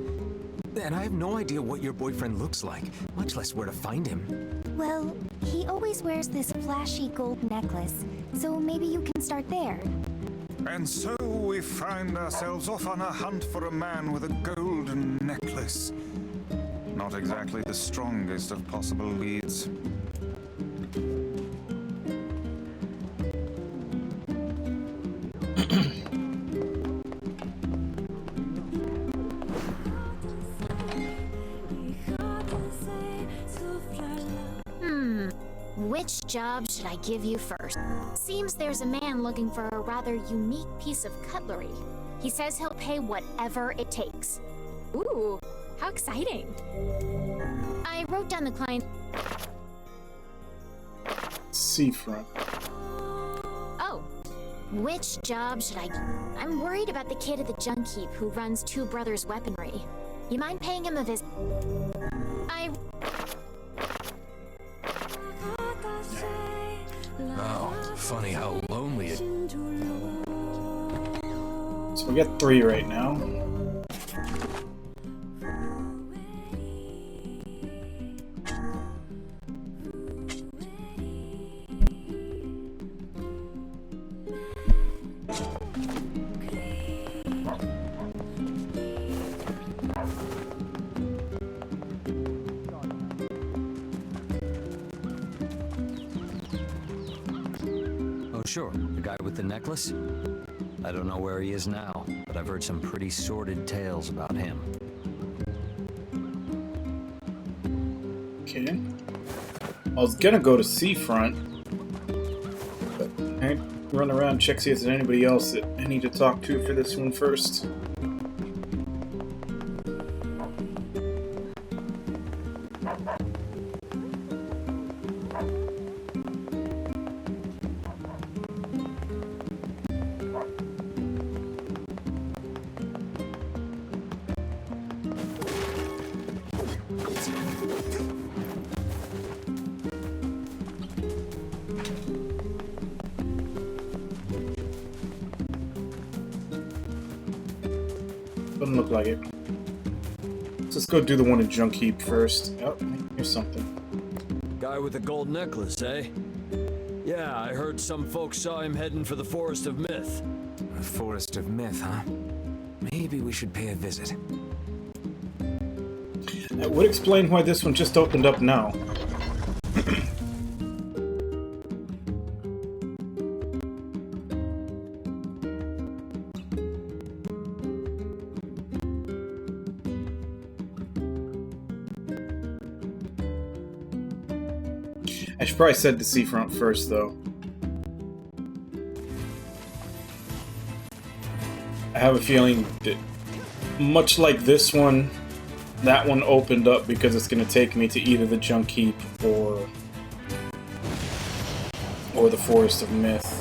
And I have no idea what your boyfriend looks like, much less where to find him. Well, he always wears this flashy gold necklace, so maybe you can start there. And so we find ourselves off on a hunt for a man with a golden necklace. Not exactly the strongest of possible leads. Which job should I give you first? Seems there's a man looking for a rather unique piece of cutlery. He says he'll pay whatever it takes. Ooh, how exciting. I wrote down the client. Seafront. Oh, which job should I... I'm worried about the kid at the junk heap who runs Two Brothers Weaponry. You mind paying him a visit? Oh, funny how lonely it... So we got 3 right now. Sure, the guy with the necklace? I don't know where he is now, but I've heard some pretty sordid tales about him. Okay. I was gonna go to Seafront, but I run around and check see if there's anybody else that I need to talk to for this one first. Doesn't look like it. Let's just go do the one in Junk Heap first. Oh, here's something. Guy with the gold necklace, eh? Yeah, I heard some folks saw him heading for the Forest of Myth. The Forest of Myth, huh? Maybe we should pay a visit. That would explain why this one just opened up now. I should probably set the Seafront first, though. I have a feeling that, much like this one, that one opened up because it's going to take me to either the Junk Heap or the Forest of Myth.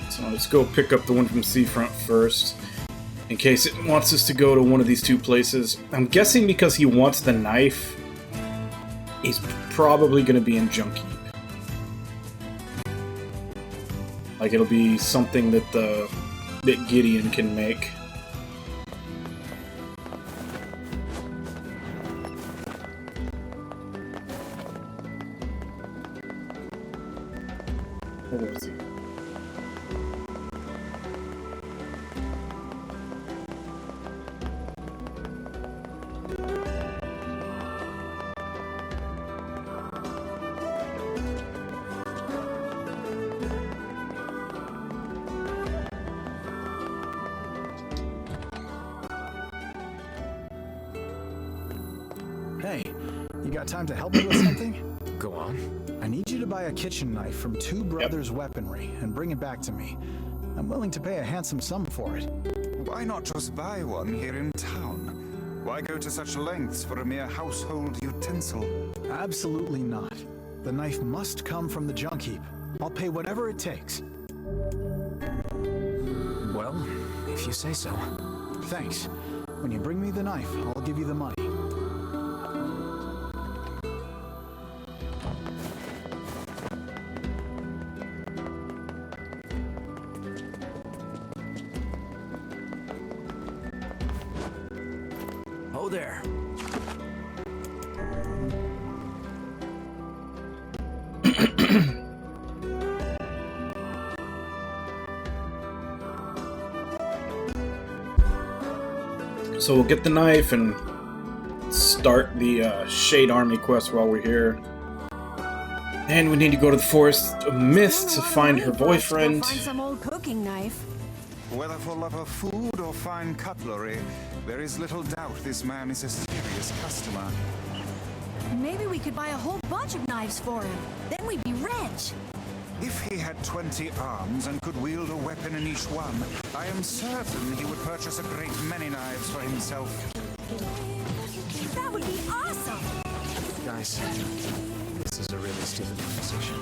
So let's go pick up the one from Seafront first, in case it wants us to go to one of these two places. I'm guessing because he wants the knife, he's probably going to be in Junk Heap. Like, it'll be something that Gideon can make. Where was he? Hey, you got time to help me with something? Go on. I need you to buy a kitchen knife from Two Brothers Weaponry and bring it back to me. I'm willing to pay a handsome sum for it. Why not just buy one here in town? Why go to such lengths for a mere household utensil? Well, if you say so. Thanks. When you bring me the knife, I'll give you the money. Oh there. So we'll get the knife and start the Shade Army quest while we're here. And we need to go to the Forest of Mist to find her boyfriend. Find some old cooking knife. Whether for love of food or fine cutlery, there is little doubt this man is a serious customer. Maybe we could buy a whole bunch of knives for him. Then we'd be rich. If he had 20 arms and could wield a weapon in each one, I am certain he would purchase a great many knives for himself. That would be awesome! Guys, this is a really stupid conversation.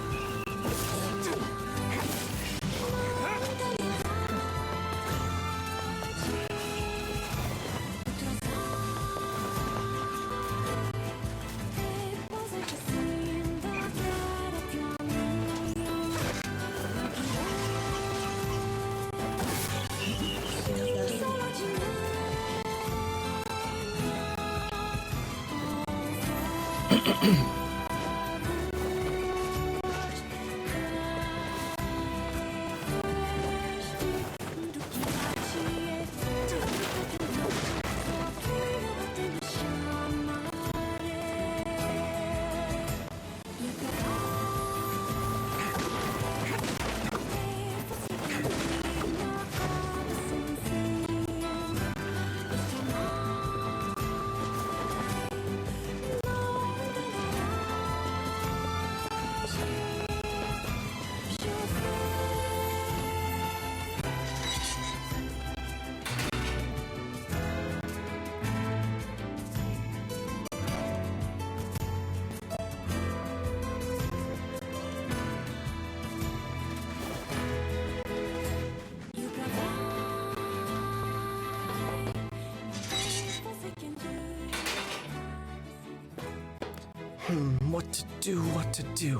What to do.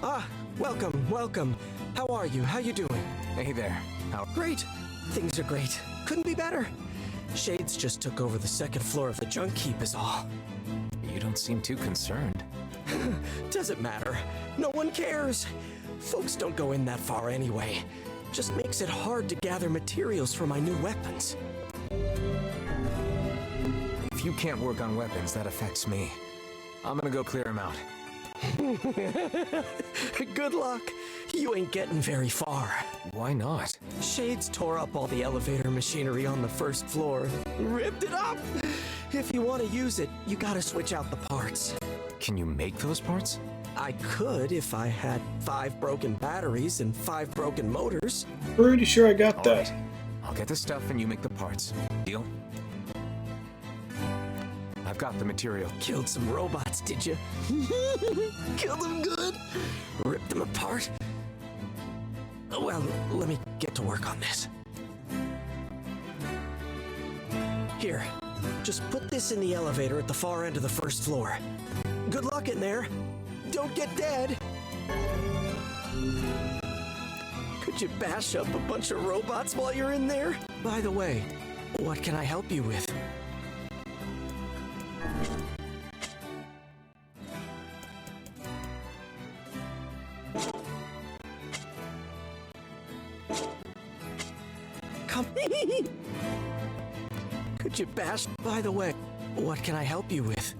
Ah, welcome. How are you? How you doing? Hey there. How? Great. Things are great. Couldn't be better. Shades just took over the second floor of the junk heap is all. You don't seem too concerned. Doesn't matter. No one cares. Folks don't go in that far anyway. Just makes it hard to gather materials for my new weapons. If you can't work on weapons, that affects me. I'm gonna go clear him out. Good luck. You ain't getting very far. Why not? Shades tore up all the elevator machinery on the first floor. Ripped it up! If you want to use it, you gotta switch out the parts. Can you make those parts? I could if I had 5 broken batteries and 5 broken motors. Pretty sure I got that. Right. I'll get the stuff and you make the parts. Deal? I've got the material. Killed some robots, did you? Killed them good? Ripped them apart? Well, let me get to work on this. Here, just put this in the elevator at the far end of the first floor. Good luck in there. Don't get dead. Could you bash up a bunch of robots while you're in there? By the way, what can I help you with? Could you bash? By the way, what can I help you with?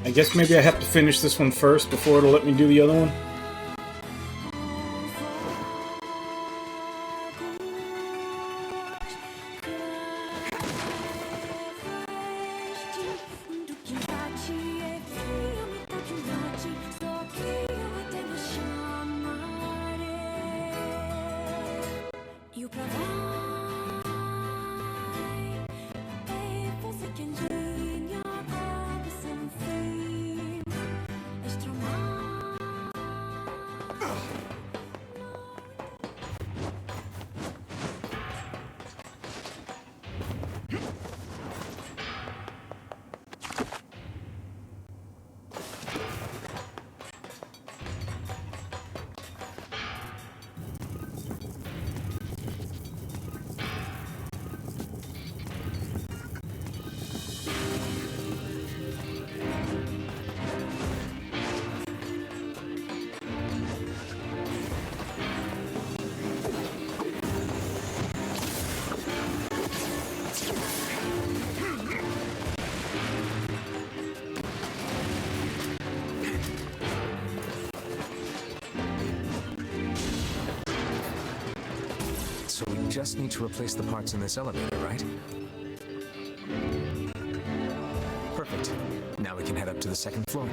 I guess maybe I have to finish this one first before it'll let me do the other one. So we just need to replace the parts in this elevator, right? Perfect. Now we can head up to the second floor.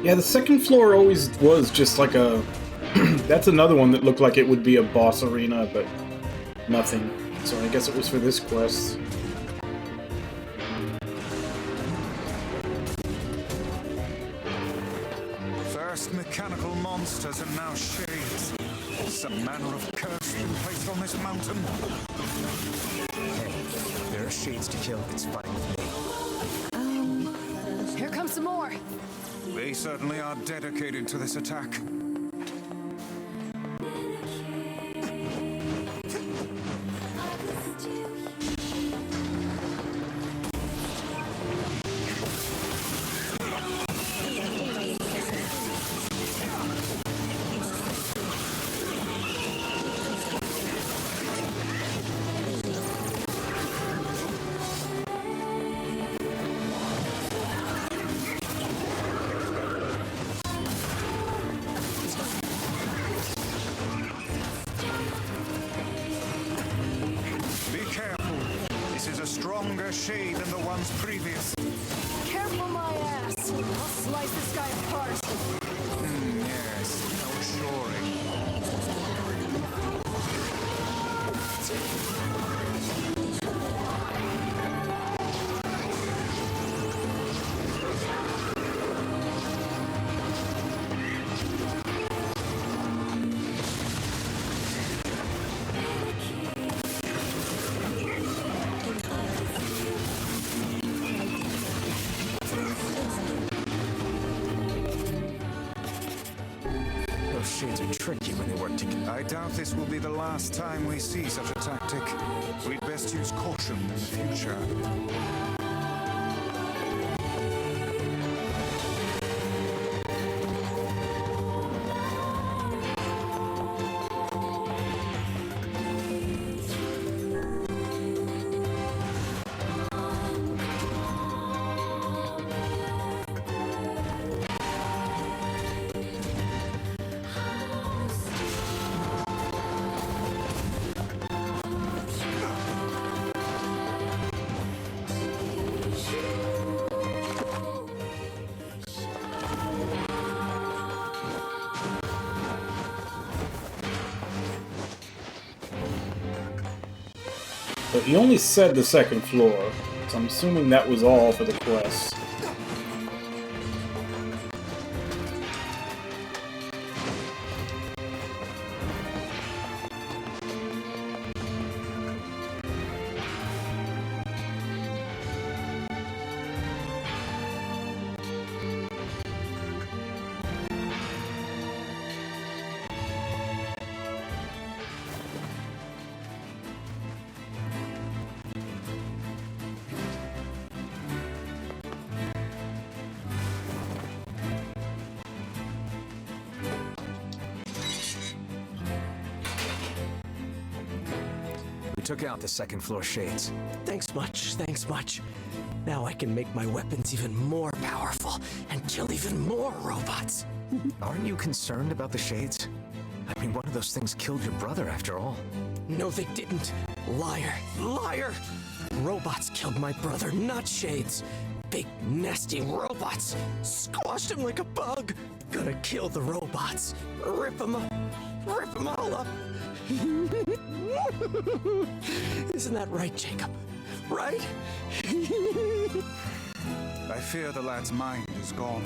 Yeah, the second floor always was just like a... That's another one that looked like it would be a boss arena, but nothing. So I guess it was for this quest. First mechanical monsters and now shades. Some manner of curse been placed on this mountain. Hey, there are shades to kill. It's fine with me. Here comes some more. They certainly are dedicated to this attack. Stronger shade than the ones previous. Careful, my ass. I'll slice this guy apart. Yes, outsuring. Shades are tricky when they work together. I doubt this will be the last time we see such a tactic. We'd best use caution in the future. But he only said the second floor, so I'm assuming that was all for the quest. We took out the second floor shades. Thanks much. Now I can make my weapons even more powerful and kill even more robots. Aren't you concerned about the shades? I mean, one of those things killed your brother after all. No, they didn't. Liar. Robots killed my brother, not shades. Big, nasty robots. Squashed him like a bug. Gonna kill the robots. Rip them all up. Isn't that right, Jacob? Right? I fear the lad's mind is gone.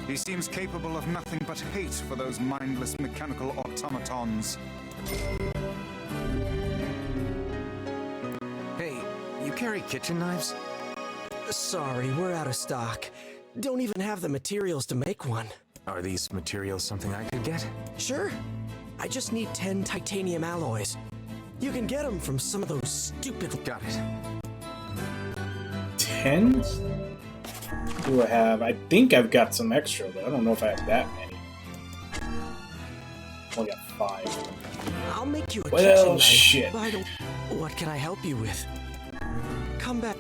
He seems capable of nothing but hate for those mindless mechanical automatons. Hey, you carry kitchen knives? Sorry, we're out of stock. Don't even have the materials to make one. Are these materials something I could get? Sure. I just need 10 titanium alloys. You can get them from some of those stupid... Got it. 10? Do I have? I think I've got some extra, but I don't know if I have that many. Only got 5. I'll make you a Well, kitchen knife. shit. I don't... What can I help you with? Come back.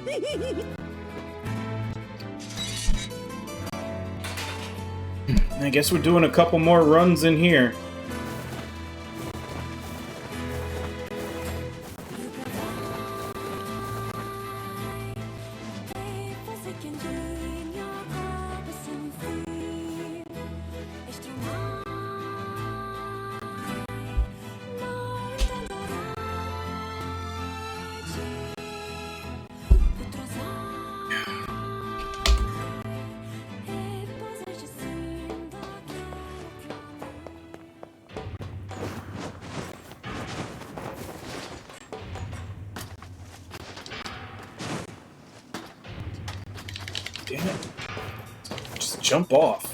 I guess we're doing a couple more runs in here. Damn it. Just jump off.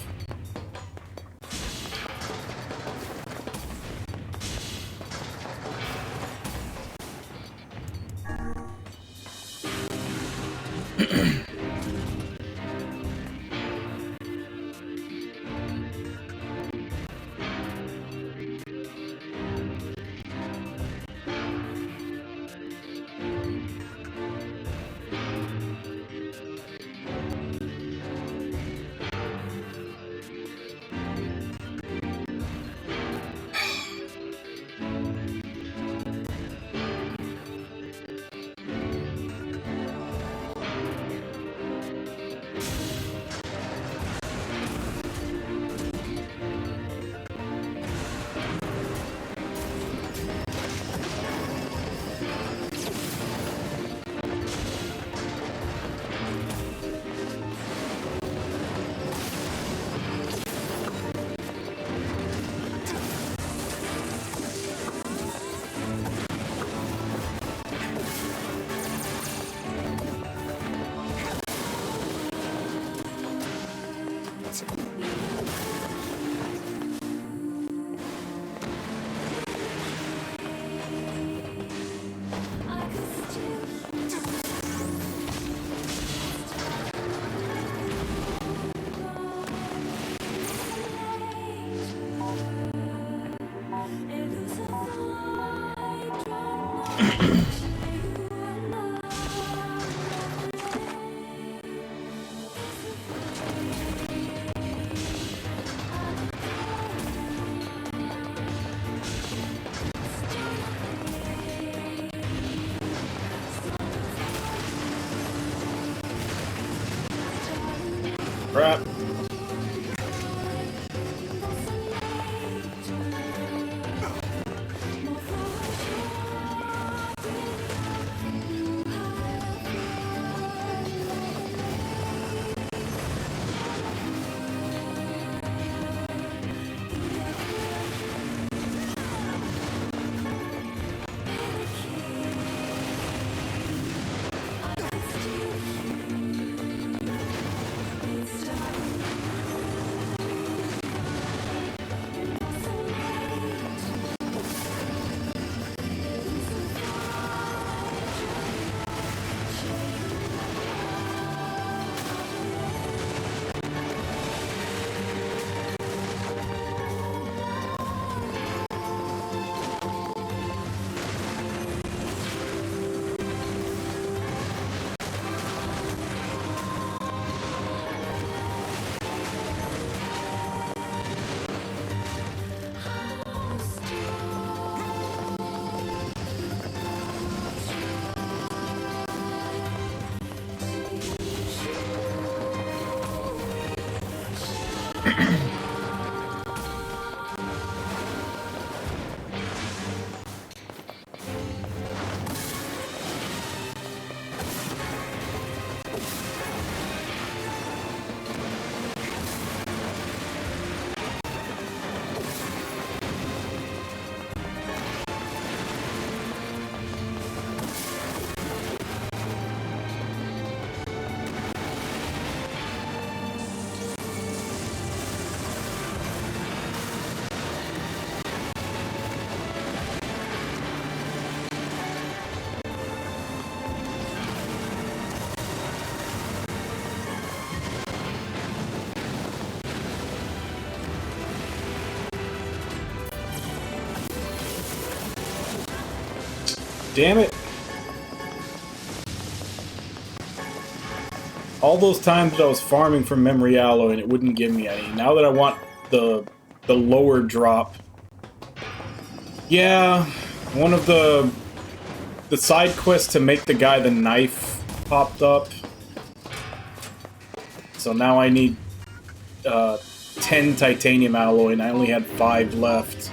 Crap. Damn it. All those times that I was farming for memory alloy and it wouldn't give me any. Now that I want the lower drop. Yeah, one of the side quests to make the guy the knife popped up. So now I need 10 titanium alloy and I only had 5 left.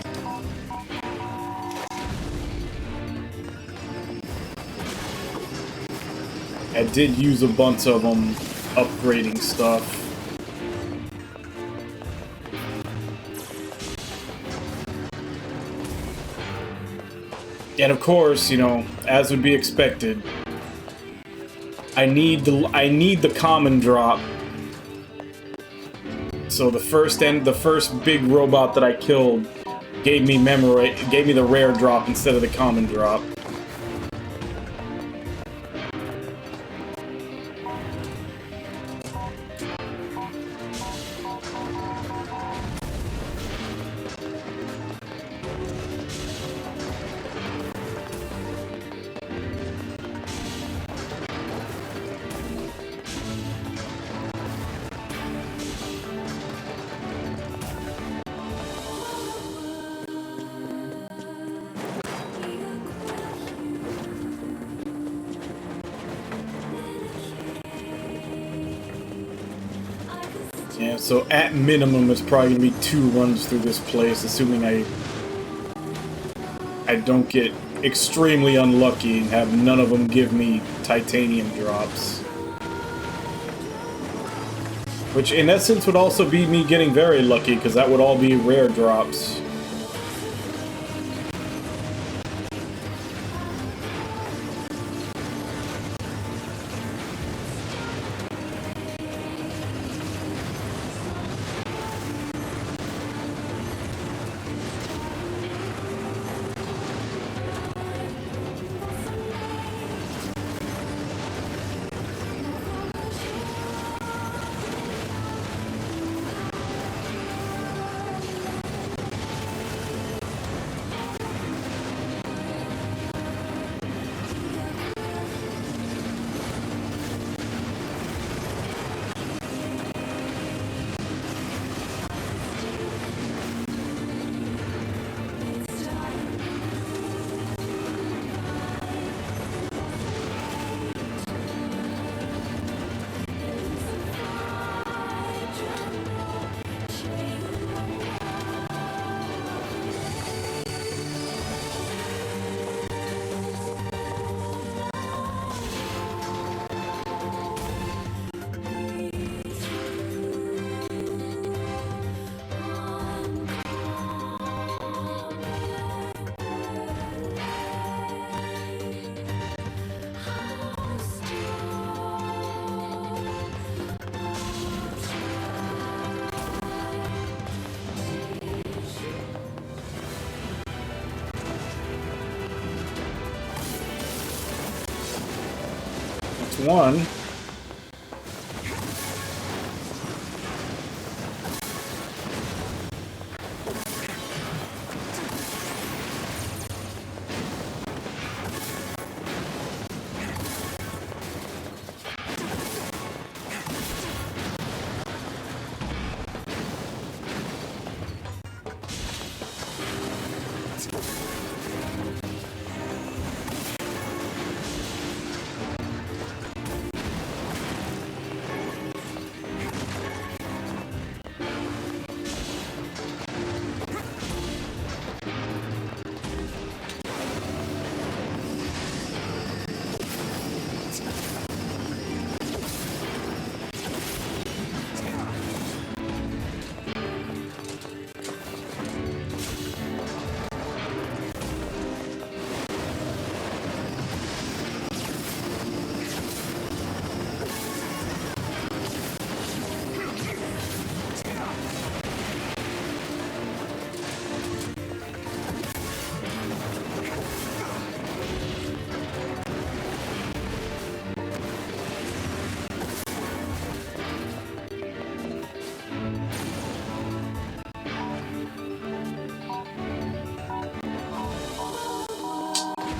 I did use a bunch of them upgrading stuff. And of course, you know, as would be expected, I need the common drop. So the first big robot that I killed gave me the rare drop instead of the common drop. Yeah, so at minimum it's probably gonna be 2 runs through this place, assuming I don't get extremely unlucky and have none of them give me titanium drops. Which in essence would also be me getting very lucky, because that would all be rare drops. One.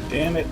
Damn it.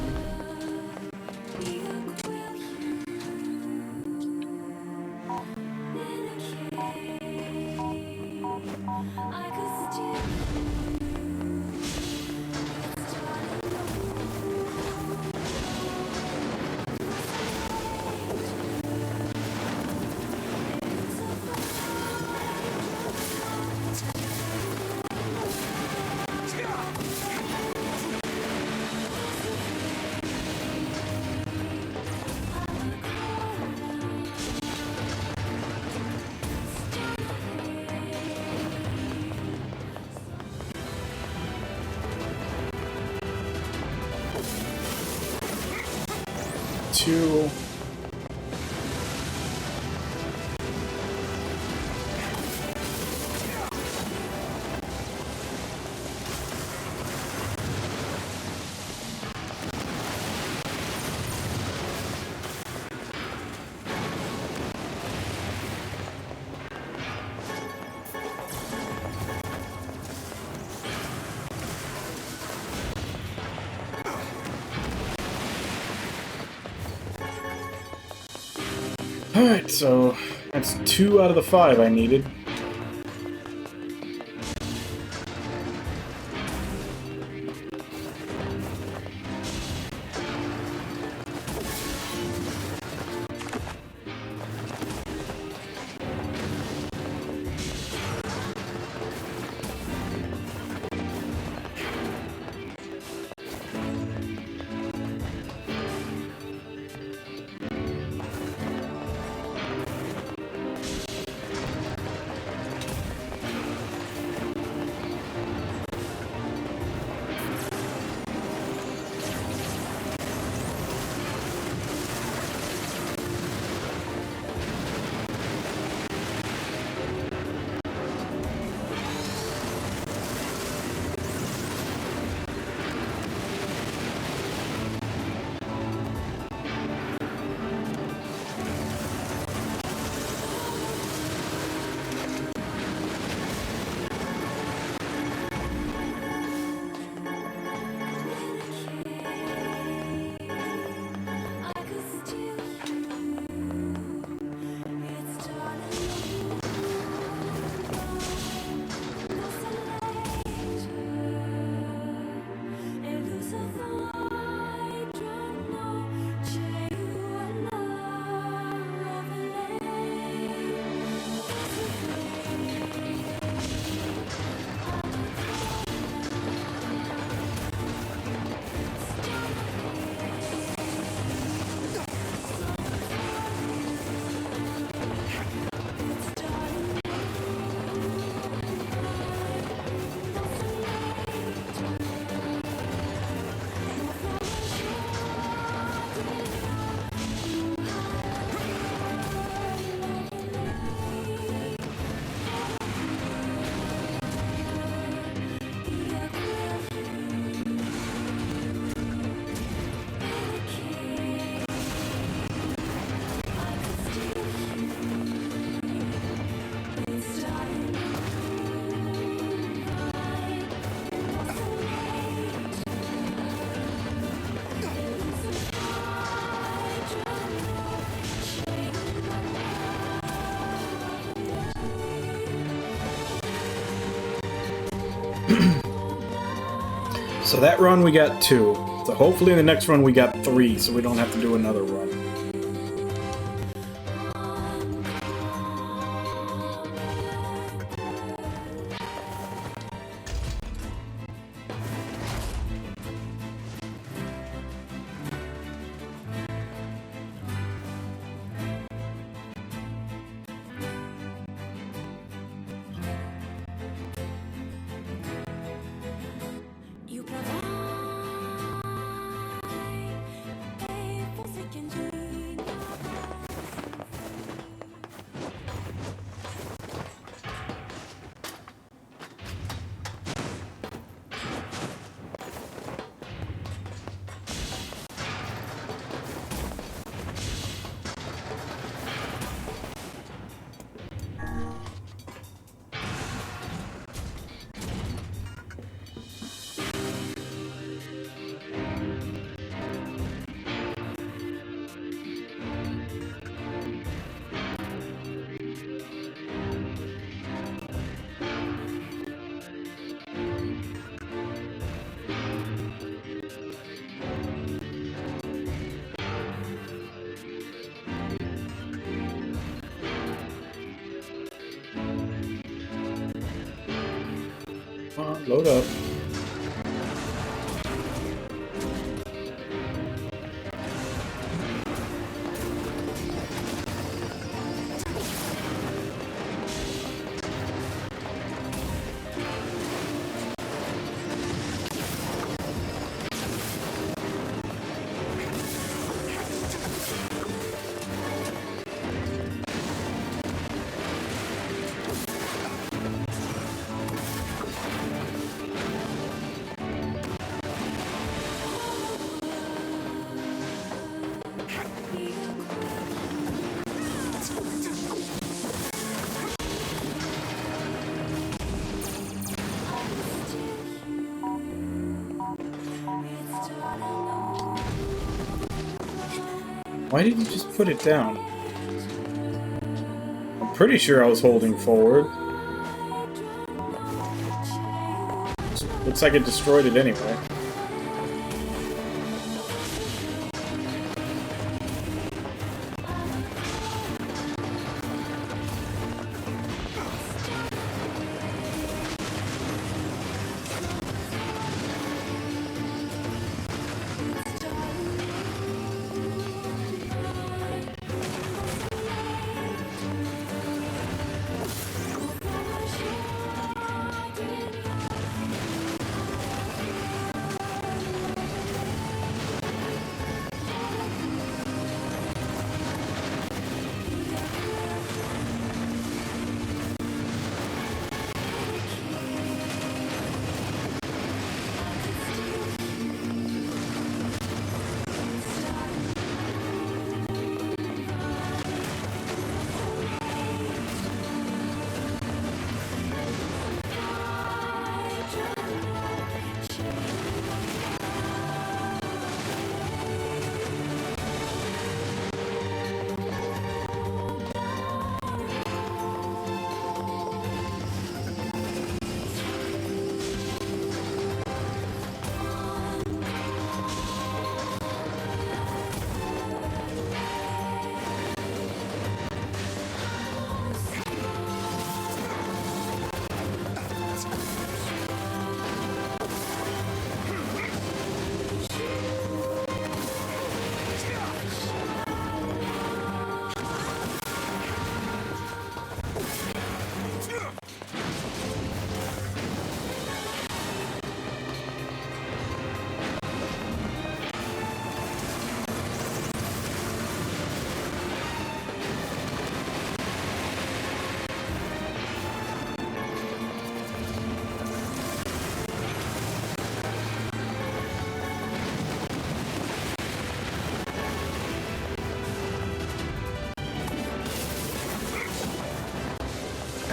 2. Alright, so that's 2 out of the 5 I needed. So that run we got 2. So hopefully in the next run we got 3, so we don't have to do another run. Load up. Why did you just put it down? I'm pretty sure I was holding forward. Looks like it destroyed it anyway.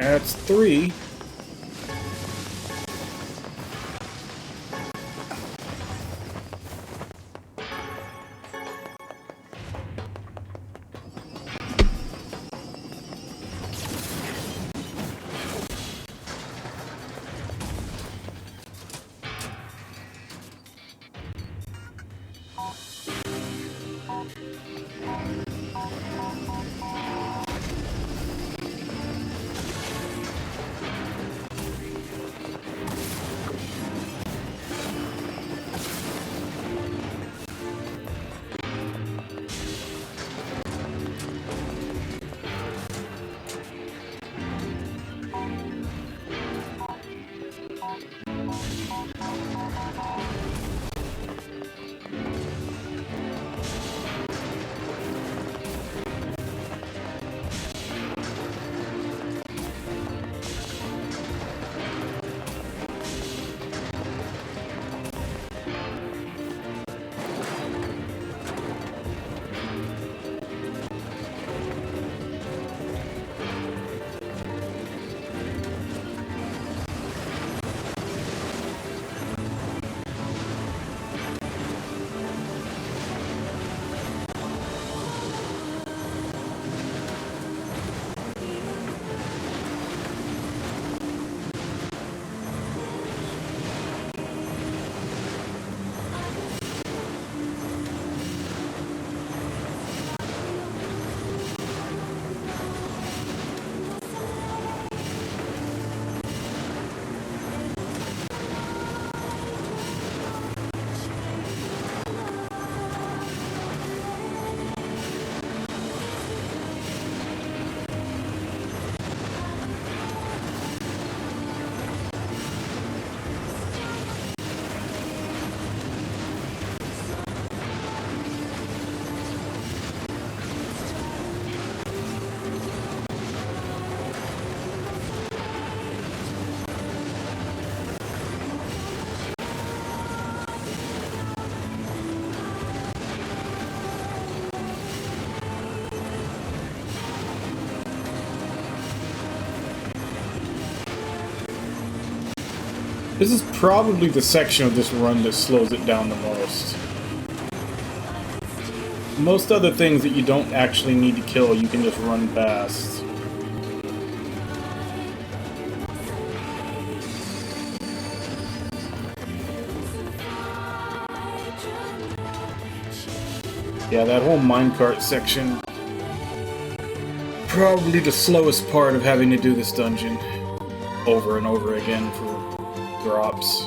That's 3. This is probably the section of this run that slows it down the most. most other things that you don't actually need to kill, you can just run past. Yeah, that whole minecart section, probably the slowest part of having to do this dungeon over and over again for drops.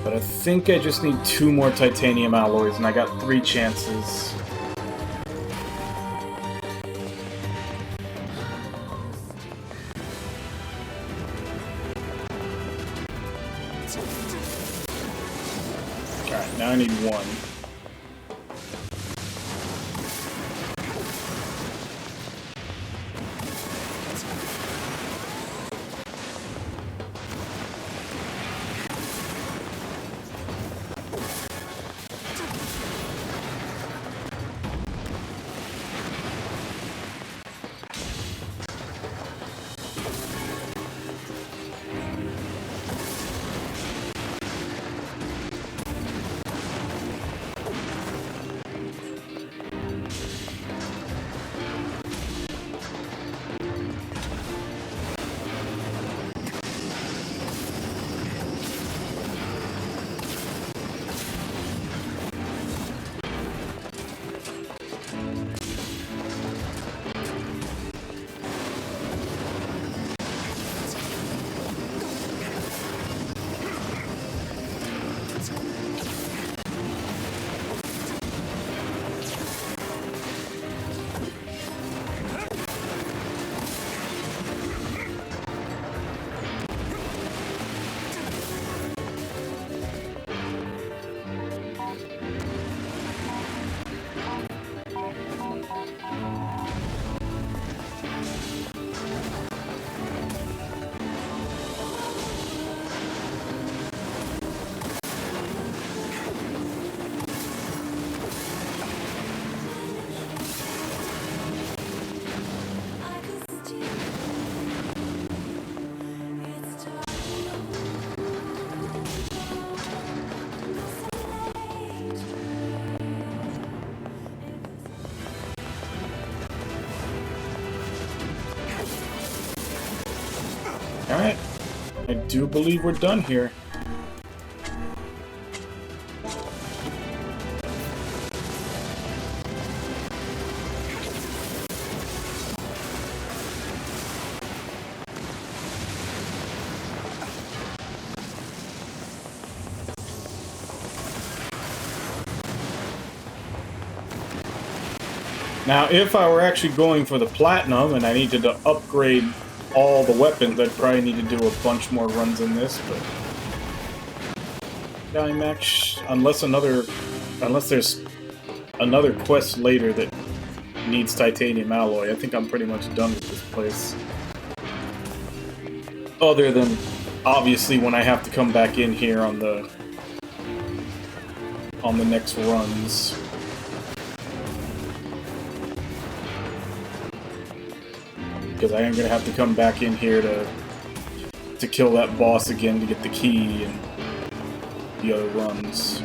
But I think I just need 2 more titanium alloys, and I got 3 chances. Alright, now I need 1. Alright, I do believe we're done here. Now, if I were actually going for the platinum and I needed to upgrade all the weapons, I'd probably need to do a bunch more runs in this, but Dynamax, unless there's another quest later that needs titanium alloy, I think I'm pretty much done with this place. Other than, obviously, when I have to come back in here on the next runs. Because I am going to have to come back in here to kill that boss again to get the key and the other runs.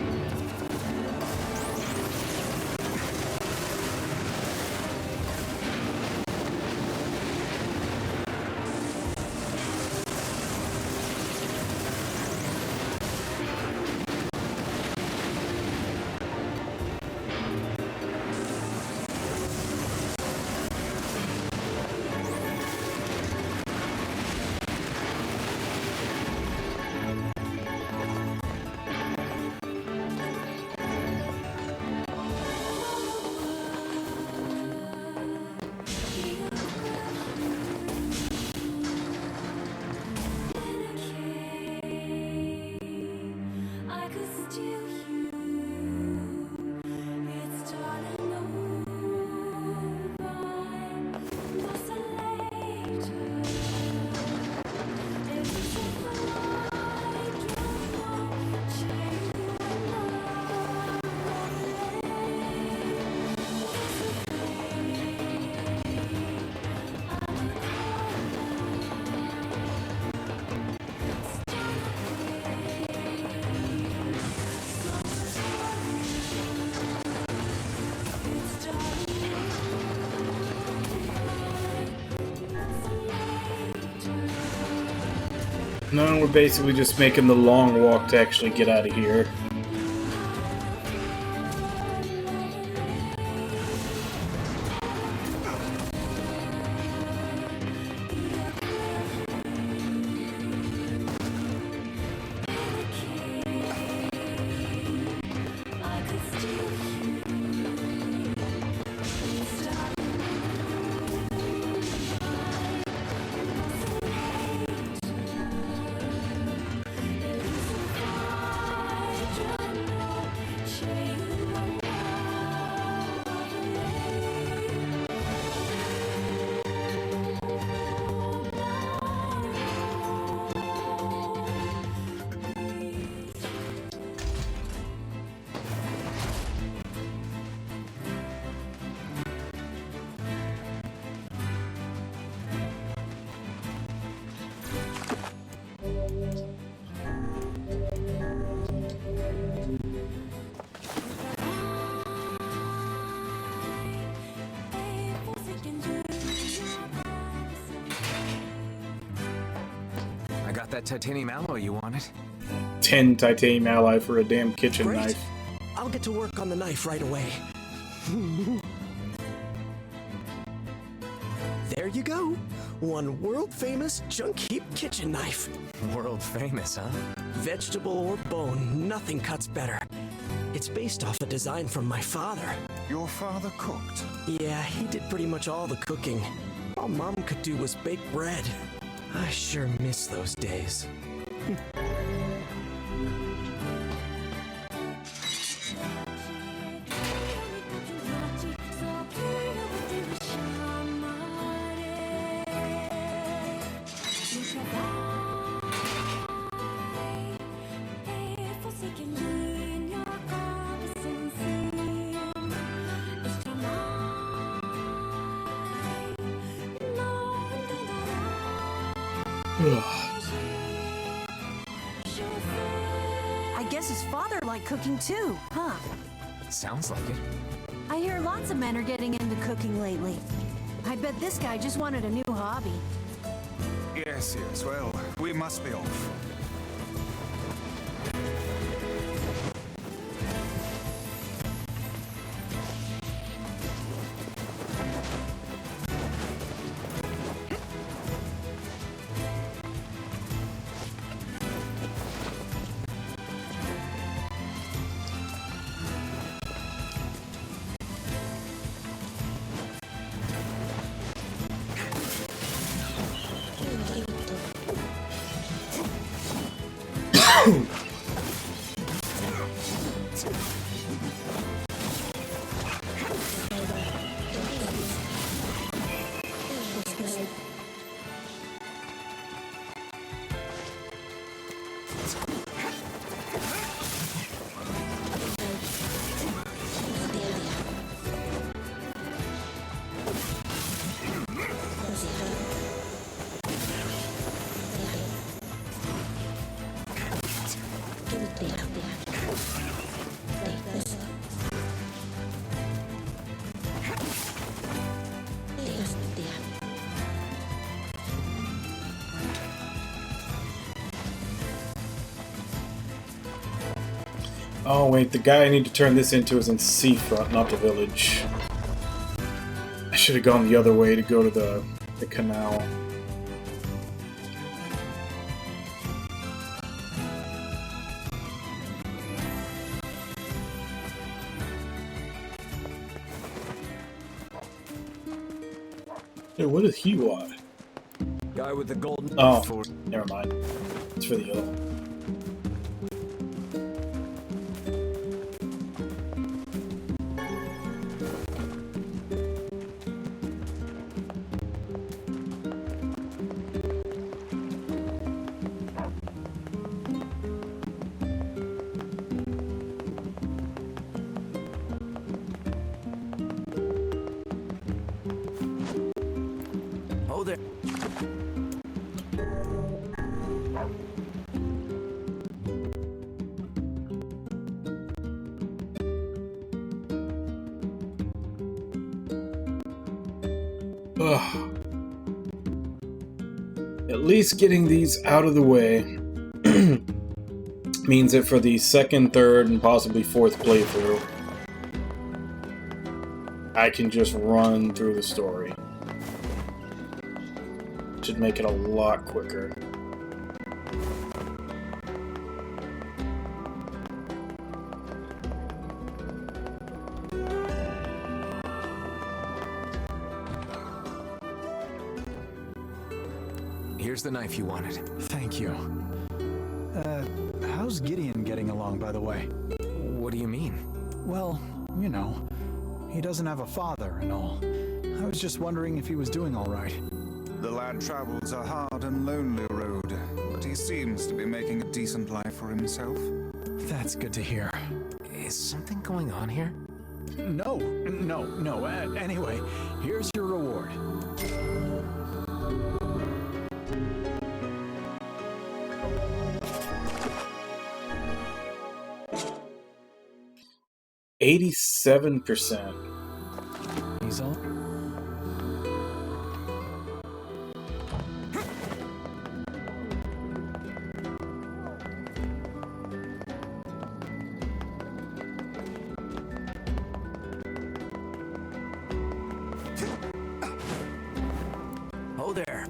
No, we're basically just making the long walk to actually get out of here. I got that titanium alloy you wanted. 10 titanium alloy for a damn kitchen Great. knife. I'll get to work on the knife right away. There you go. One world-famous junk heap kitchen knife. World famous, huh? Vegetable or bone, nothing cuts better. It's based off a design from my father. Your father cooked? Yeah, he did pretty much all the cooking. All Mom could do was bake bread. I sure miss those days. I guess his father liked cooking too, huh? Sounds like it. I hear lots of men are getting into cooking lately. I bet this guy just wanted a new hobby. Yes, yes, well, we must be off. Oh wait, the guy I need to turn this into is in Seafront, not the village. I should have gone the other way to go to the canal. Hey, what does he want? Guy with the golden. Oh, never mind. It's for the other one. Oh, there. Ugh. At at least getting these out of the way means that for the second, third, and possibly fourth playthrough, I can just run through the story. Should make it a lot quicker. Here's the knife you wanted. Thank you. How's Gideon getting along, by the way? What do you mean? Well, you know, he doesn't have a father and all. I was just wondering if he was doing all right. The lad travels a hard and lonely road, but he seems to be making a decent life for himself. That's good to hear. Is something going on here? No. Anyway, here's your reward. %87%. He's all. Oh there.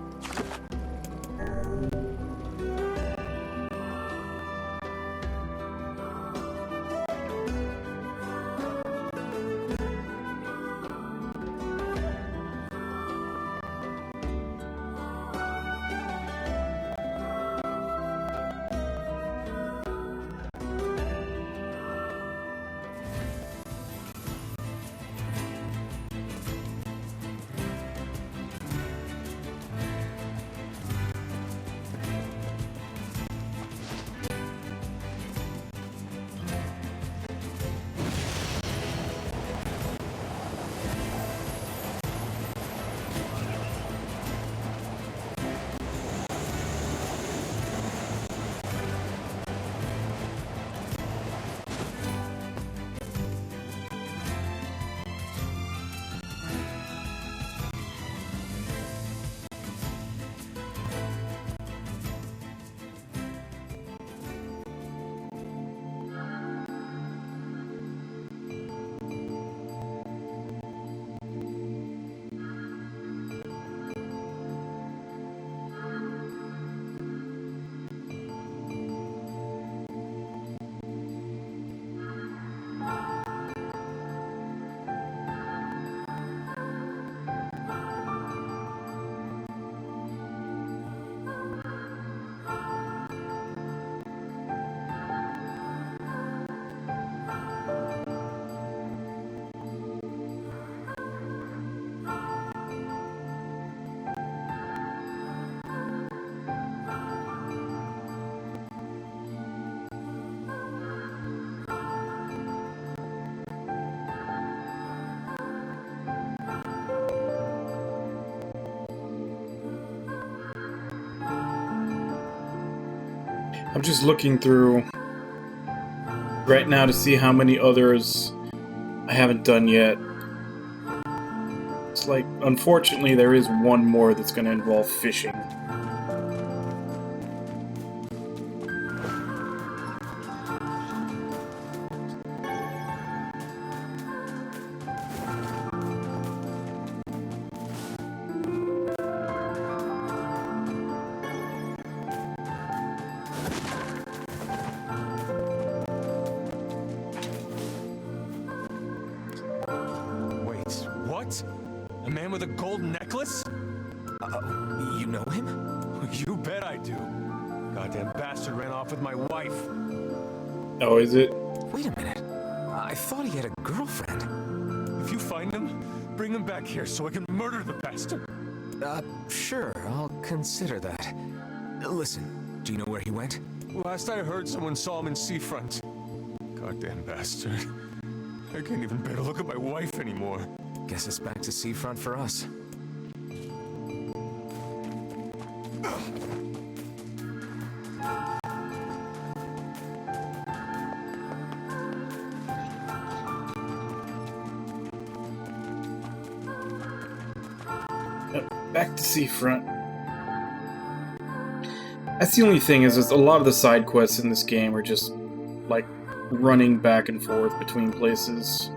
I'm just looking through right now to see how many others I haven't done yet. It's like, unfortunately, there is one more that's going to involve fishing. A man with a gold necklace? You know him? You bet I do. Goddamn bastard ran off with my wife. Oh, is it? Wait a minute. I thought he had a girlfriend. If you find him, bring him back here so I can murder the bastard. Sure, I'll consider that. Listen, do you know where he went? Last I heard, someone saw him in Seafront. Goddamn bastard. I can't even bear to look at my wife anymore. Guess it's back to Seafront for us. Back to Seafront. That's the only thing is a lot of the side quests in this game are just like running back and forth between places.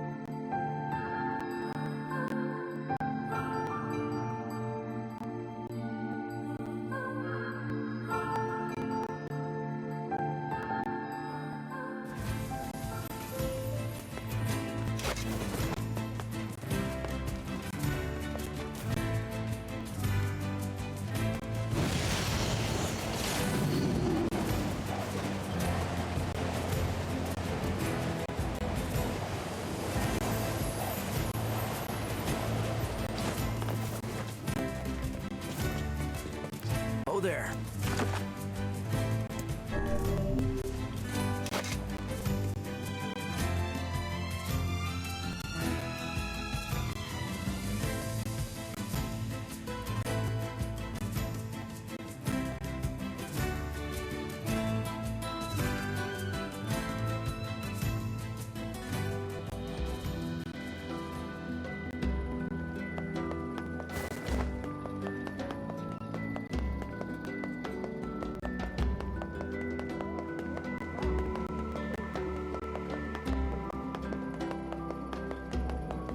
Oh there.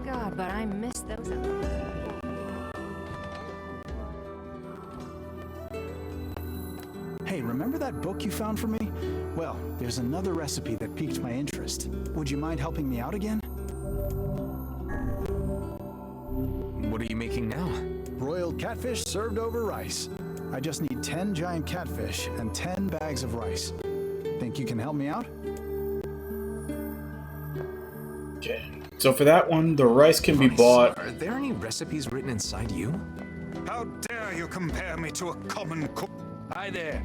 God, but I miss those. Hey, remember that book you found for me? Well, there's another recipe that piqued my interest. Would you mind helping me out again? What are you making now? Broiled catfish served over rice. I just need 10 giant catfish and 10 bags of rice. Think you can help me out? Okay. So for that one, the rice can be bought. Are there any recipes written inside you? How dare you compare me to a common cook? Hi there.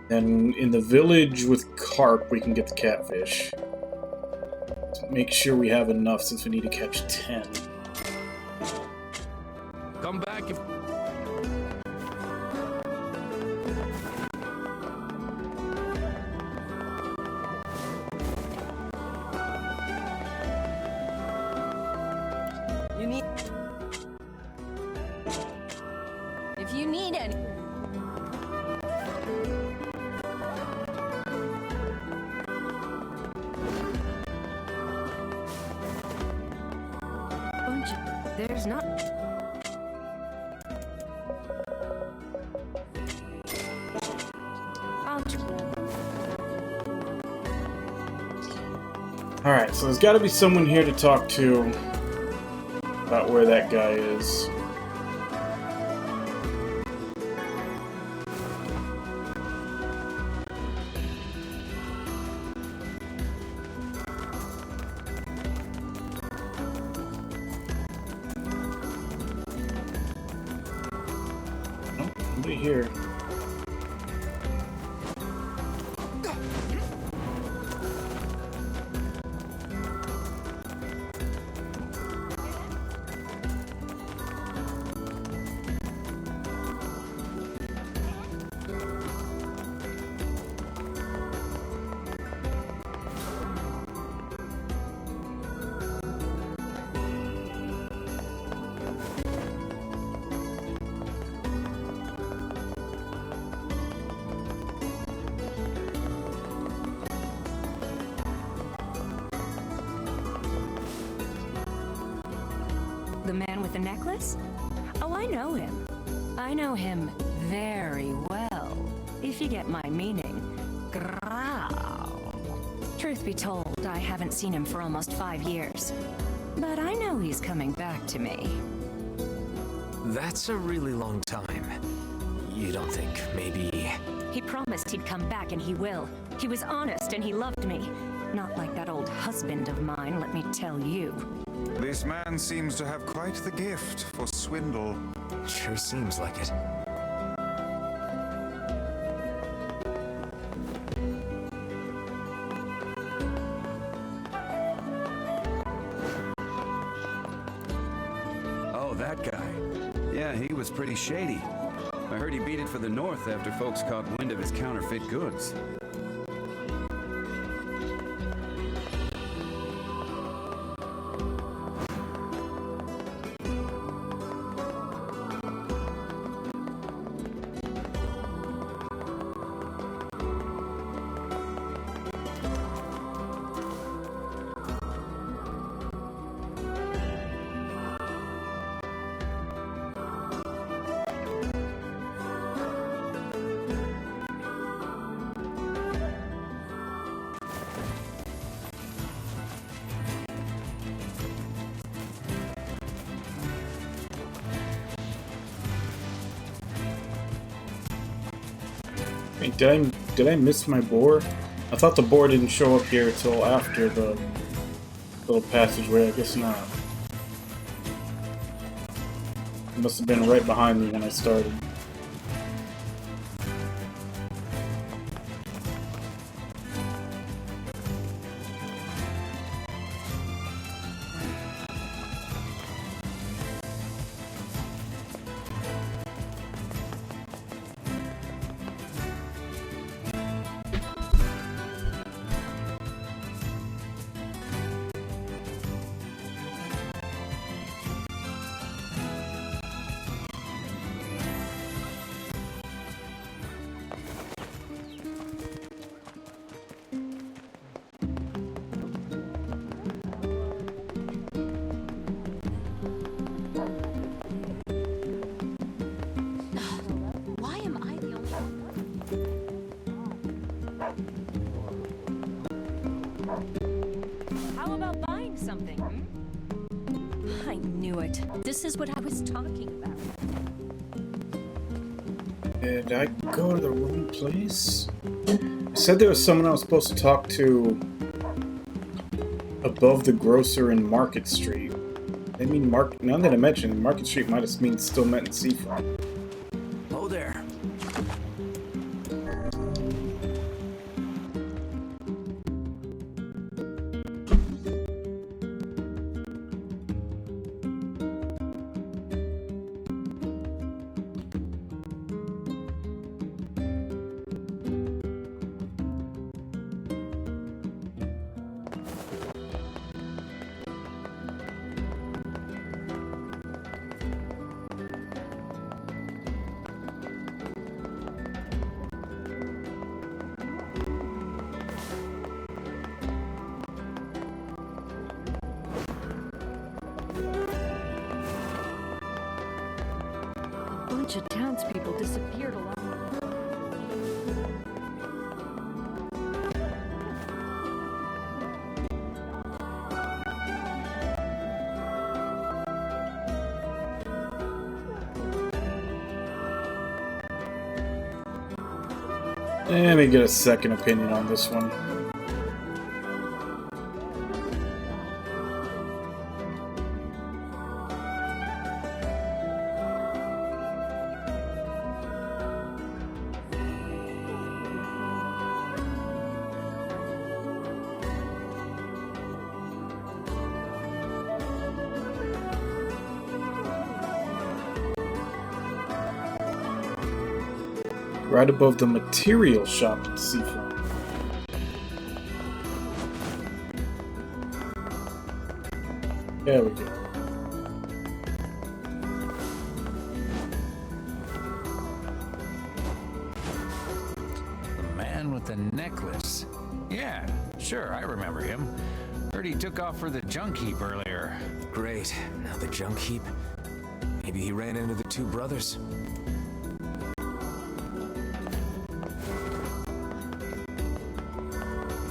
And in the village with carp, we can get the catfish. So make sure we have enough since we need to catch 10. Come back if... You need... If you need any... There's not... Alright, so there's got to be someone here to talk to about where that guy is. Nope, nobody here. The man with the necklace? Oh, I know him. I know him very well, if you get my meaning. Growl. Truth be told, I haven't seen him for almost 5 years. But I know he's coming back to me. That's a really long time. You don't think maybe... He promised he'd come back, and he will. He was honest, and he loved me. Not like that old husband of mine, let me tell you. This man seems to have quite the gift for swindle. Sure seems like it. Oh, that guy. Yeah, he was pretty shady. I heard he beat it for the North after folks caught wind of his counterfeit goods. Wait, did I miss my boar? I thought the boar didn't show up here till after the little passageway. I guess not. It must have been right behind me when I started. Why am I the only one? How about buying something? I knew it. This is what I was talking about. Did I go to the wrong place? I said there was someone I was supposed to talk to above the grocer in Market Street. I mean, now that I mentioned it, Market Street might have still meant in Seafront. Oh there. A bunch of townspeople disappeared along. Let me get a second opinion on this one. Right above the material shop at Seafront. There we go. The man with the necklace. Yeah, sure, I remember him. Heard he took off for the junk heap earlier. Great. Now the junk heap. Maybe he ran into the two brothers.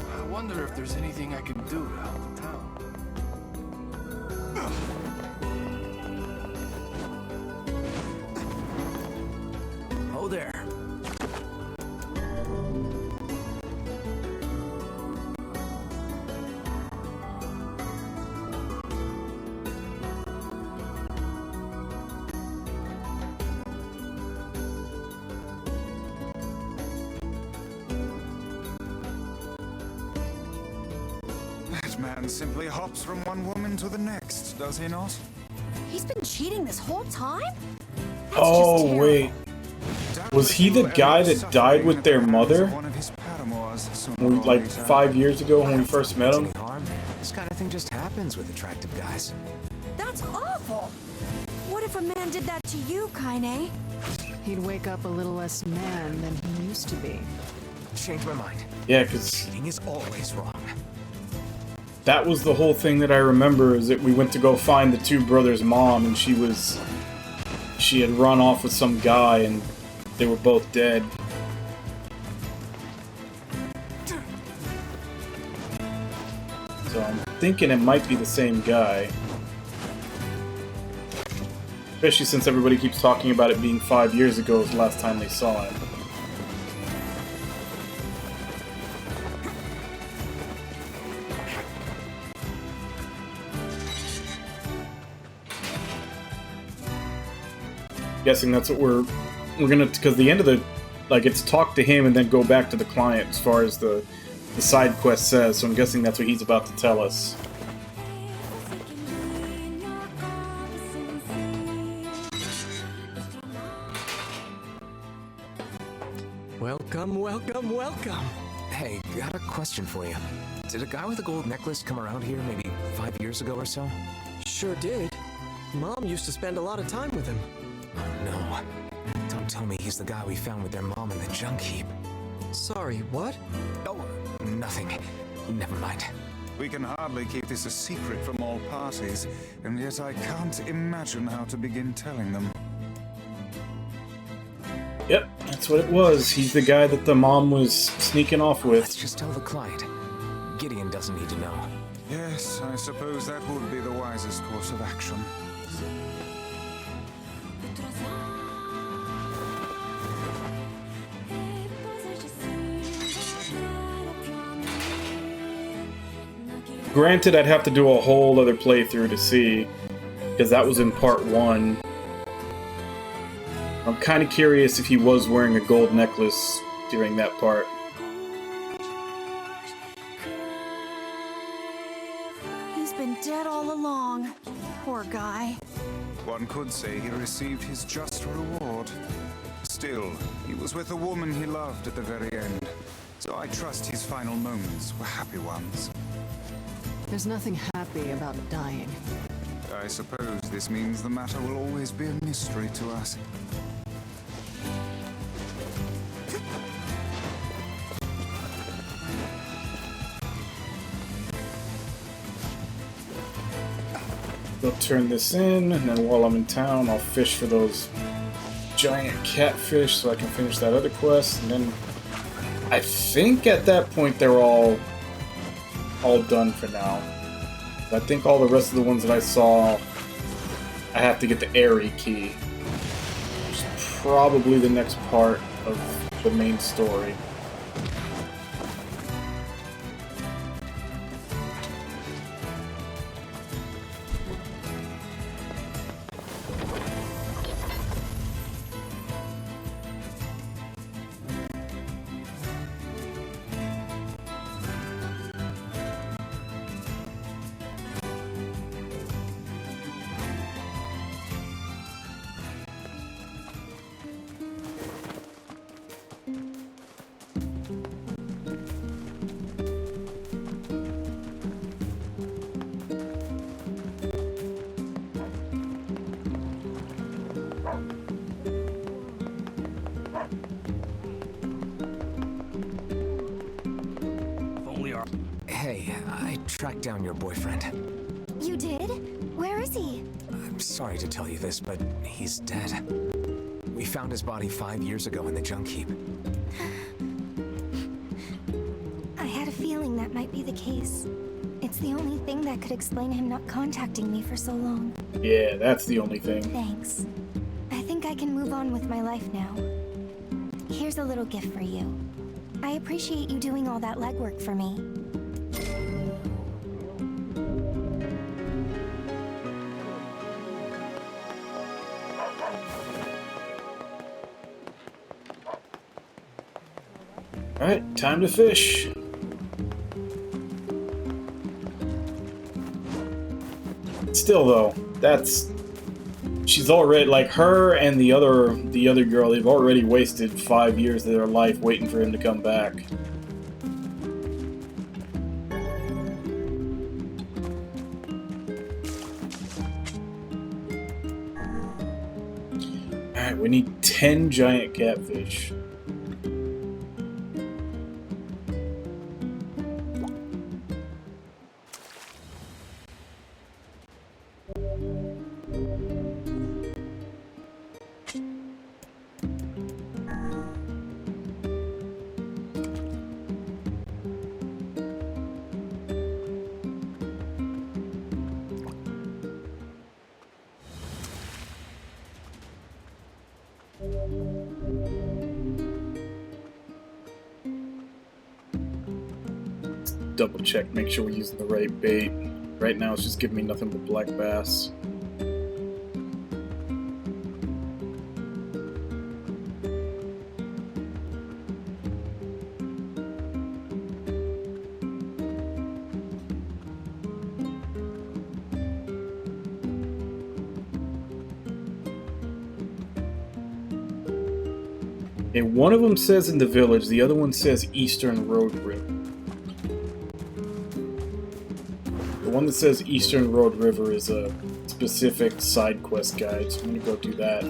I wonder if there's anything I can do to help the town. Oh there. That man simply hops from one woman to the next, does he not? He's been cheating this whole time? That's Oh, just terrible. wait. Was he the guy that died with their mother? Like 5 years ago when we first met him? This kind of thing just happens with attractive guys. That's awful. What if a man did that to you, Kaine? He'd wake up a little less man than he used to be. Change my mind. Yeah, because cheating is always wrong. that was the whole thing that I remember, is that we went to go find the two brothers' mom, and she had run off with some guy, and they were both dead. So I'm thinking it might be the same guy. Especially since everybody keeps talking about it being 5 years ago was the last time they saw him. guessing that's what we're gonna, because the end of the, like, it's talk to him and then go back to the client as far as the side quest says, so I'm guessing that's what he's about to tell us. Welcome, welcome, welcome. Hey, got a question for you. Did a guy with a gold necklace come around here maybe 5 years ago or so? Sure did. Mom used to spend a lot of time with him. Oh no. Don't tell me he's the guy we found with their mom in the junk heap. Sorry, what? Oh, nothing. Never mind. We can hardly keep this a secret from all parties, and yet I can't imagine how to begin telling them. Yep, that's what it was. He's the guy that the mom was sneaking off with. Let's just tell the client. Gideon doesn't need to know. Yes, I suppose that would be the wisest course of action. Granted, I'd have to do a whole other playthrough to see, because that was in part 1. I'm kind of curious if he was wearing a gold necklace during that part. He's been dead all along. Poor guy. One could say he received his just reward. Still, he was with a woman he loved at the very end, so I trust his final moments were happy ones. There's nothing happy about dying. I suppose this means the matter will always be a mystery to us. I'll turn this in, and then while I'm in town, I'll fish for those giant catfish so I can finish that other quest, and then I think at that point they're all done for now. I think all the rest of the ones that I saw, I have to get the Airy key, which is probably the next part of the main story. Hey, I tracked down your boyfriend. You did? Where is he? I'm sorry to tell you this, but he's dead. We found his body 5 years ago in the junk heap. I had a feeling that might be the case. It's the only thing that could explain him not contacting me for so long. Yeah, that's the only thing. Thanks. I think I can move on with my life now. Here's a little gift for you. I appreciate you doing all that legwork for me. Alright, time to fish. Still though, she's already, like, her and the other girl, they've already wasted 5 years of their life waiting for him to come back. Alright, we need 10 giant catfish. Double check, make sure we're using the right bait. Right now it's just giving me nothing but black bass. Okay, one of them says in the village, the other one says Eastern Road River. The one that says Eastern Road River is a specific side quest guide, so I'm gonna go do that.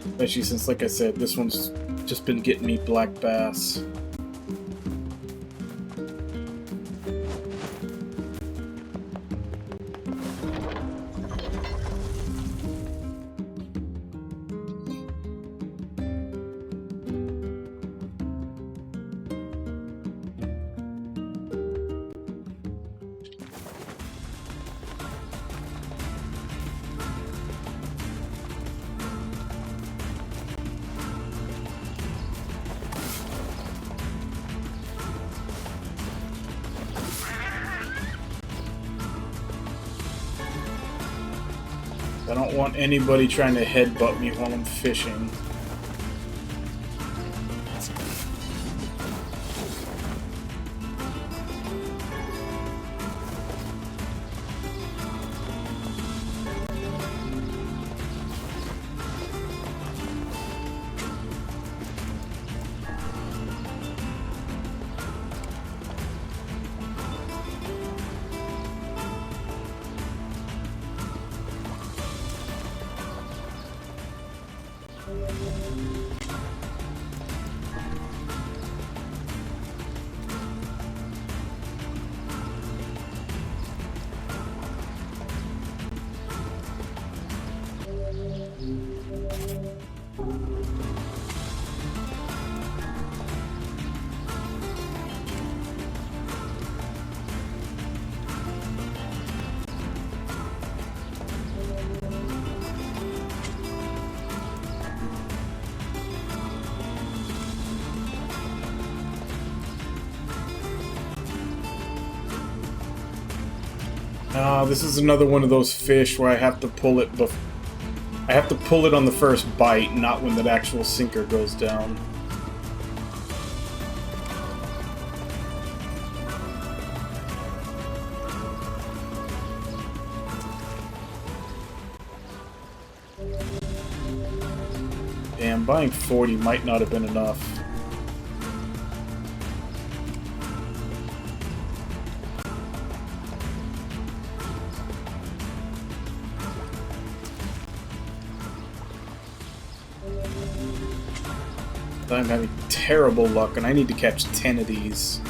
Especially since, like I said, this one's just been getting me black bass. I don't want anybody trying to headbutt me while I'm fishing. This is another one of those fish where I have to pull it I have to pull it on the first bite, not when that actual sinker goes down. Damn, buying 40 might not have been enough. I'm having terrible luck, and I need to catch 10 of these.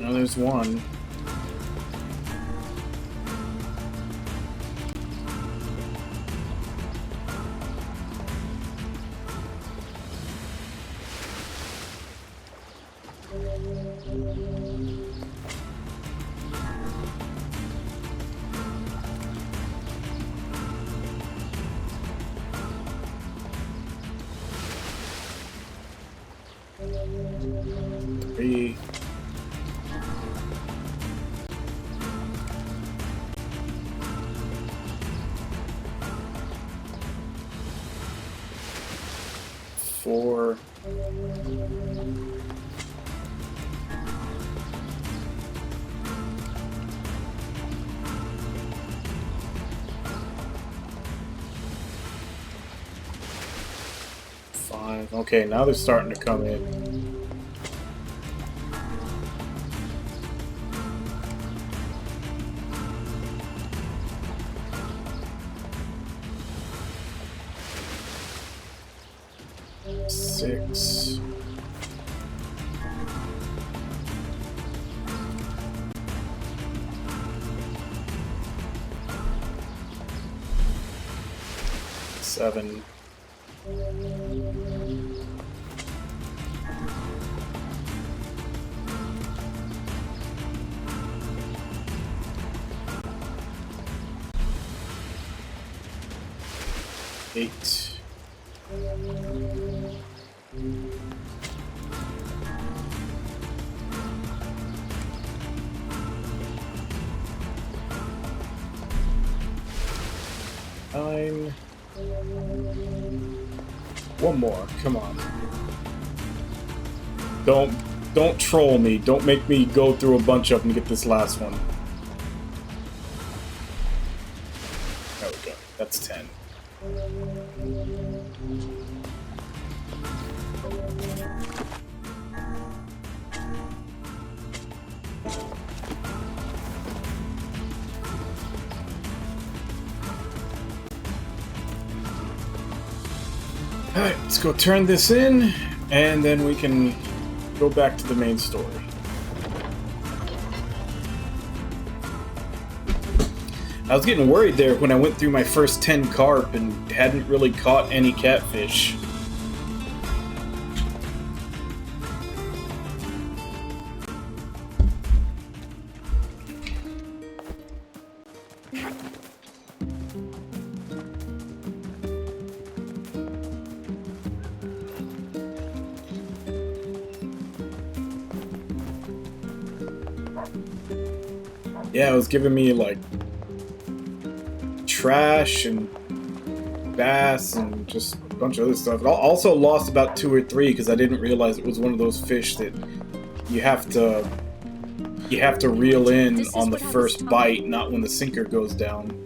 Now there's one. Three. Four. Five. Okay, now they're starting to come in. Six. Seven. 8. Nine. One more. Come on. Don't troll me. Don't make me go through a bunch of them to get this last one. There we go. That's 10. Alright, let's go turn this in, and then we can go back to the main story. I was getting worried there when I went through my first 10 carp and hadn't really caught any catfish. Yeah, it was giving me like trash and bass and just a bunch of other stuff. I also lost about 2 or 3 because I didn't realize it was one of those fish that you have to reel in on the first bite, not when the sinker goes down.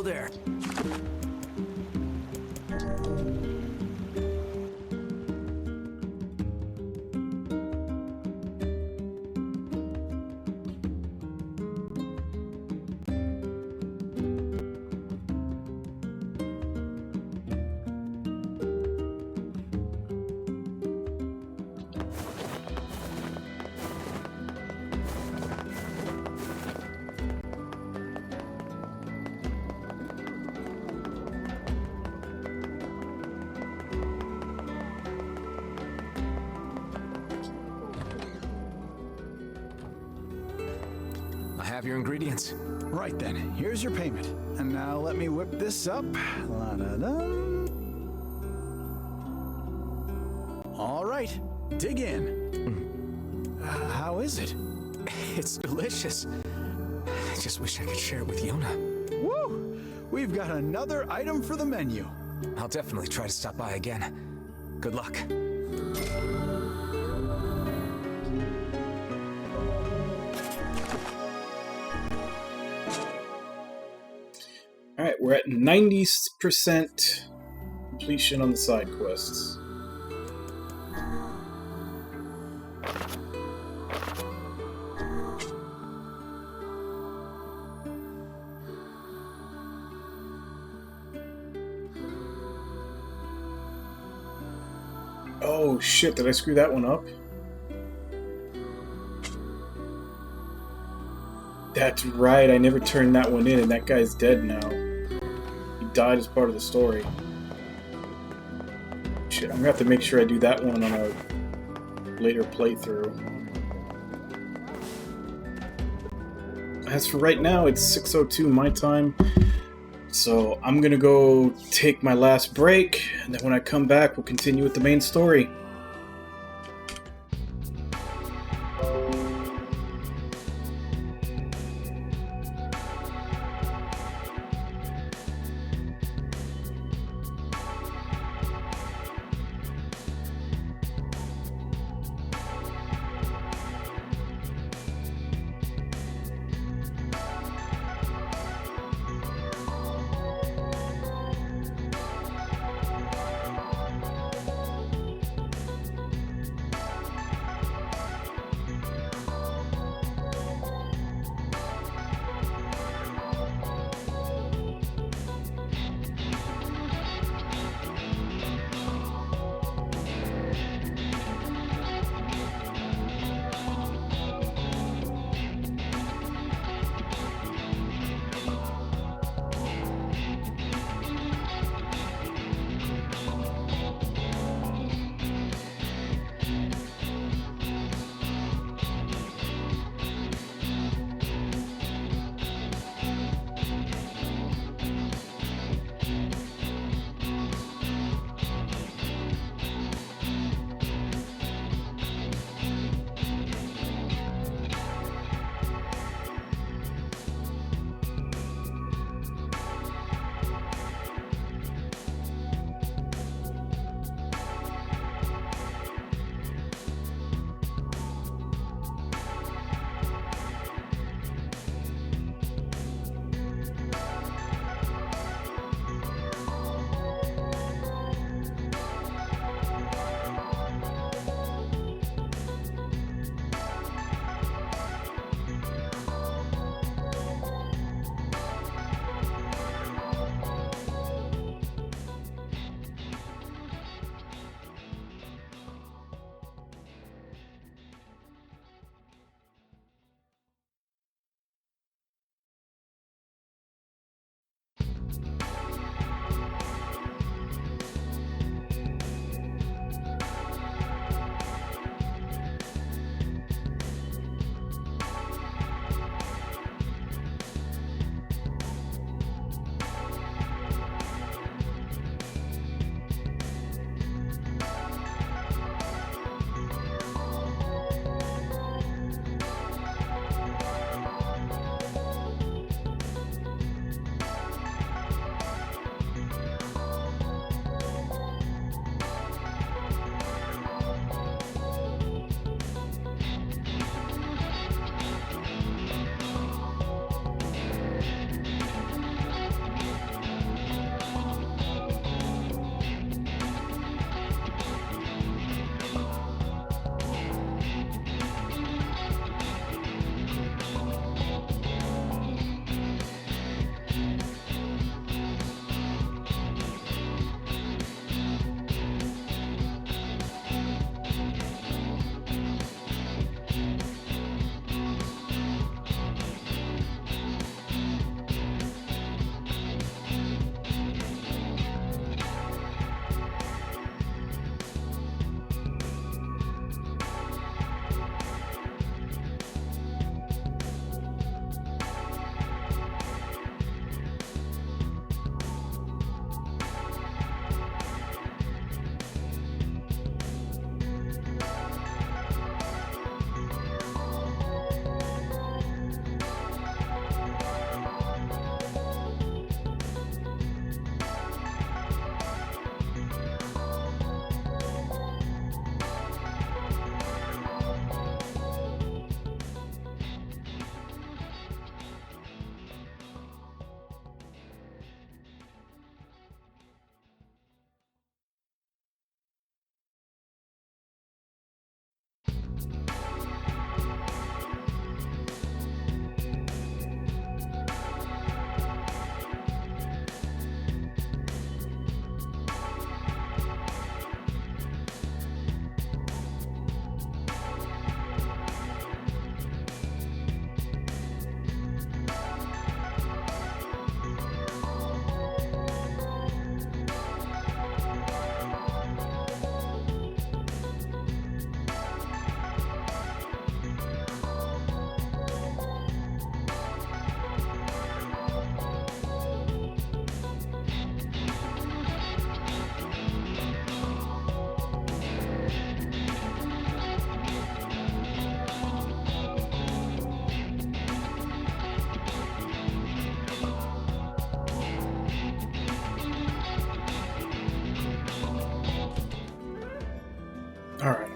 There. Have your ingredients. Right then, here's your payment. And now let me whip this up. La-da-da. All right, dig in. How is it? It's delicious. I just wish I could share it with Yona. Woo! We've got another item for the menu. I'll definitely try to stop by again. Good luck. Alright, we're at 90% completion on the side quests. Oh shit, did I screw that one up? That's right, I never turned that one in and that guy's dead now. He died as part of the story. Shit, I'm gonna have to make sure I do that one on a later playthrough. As for right now, it's 6:02 my time. So I'm gonna go take my last break, and then when I come back, we'll continue with the main story.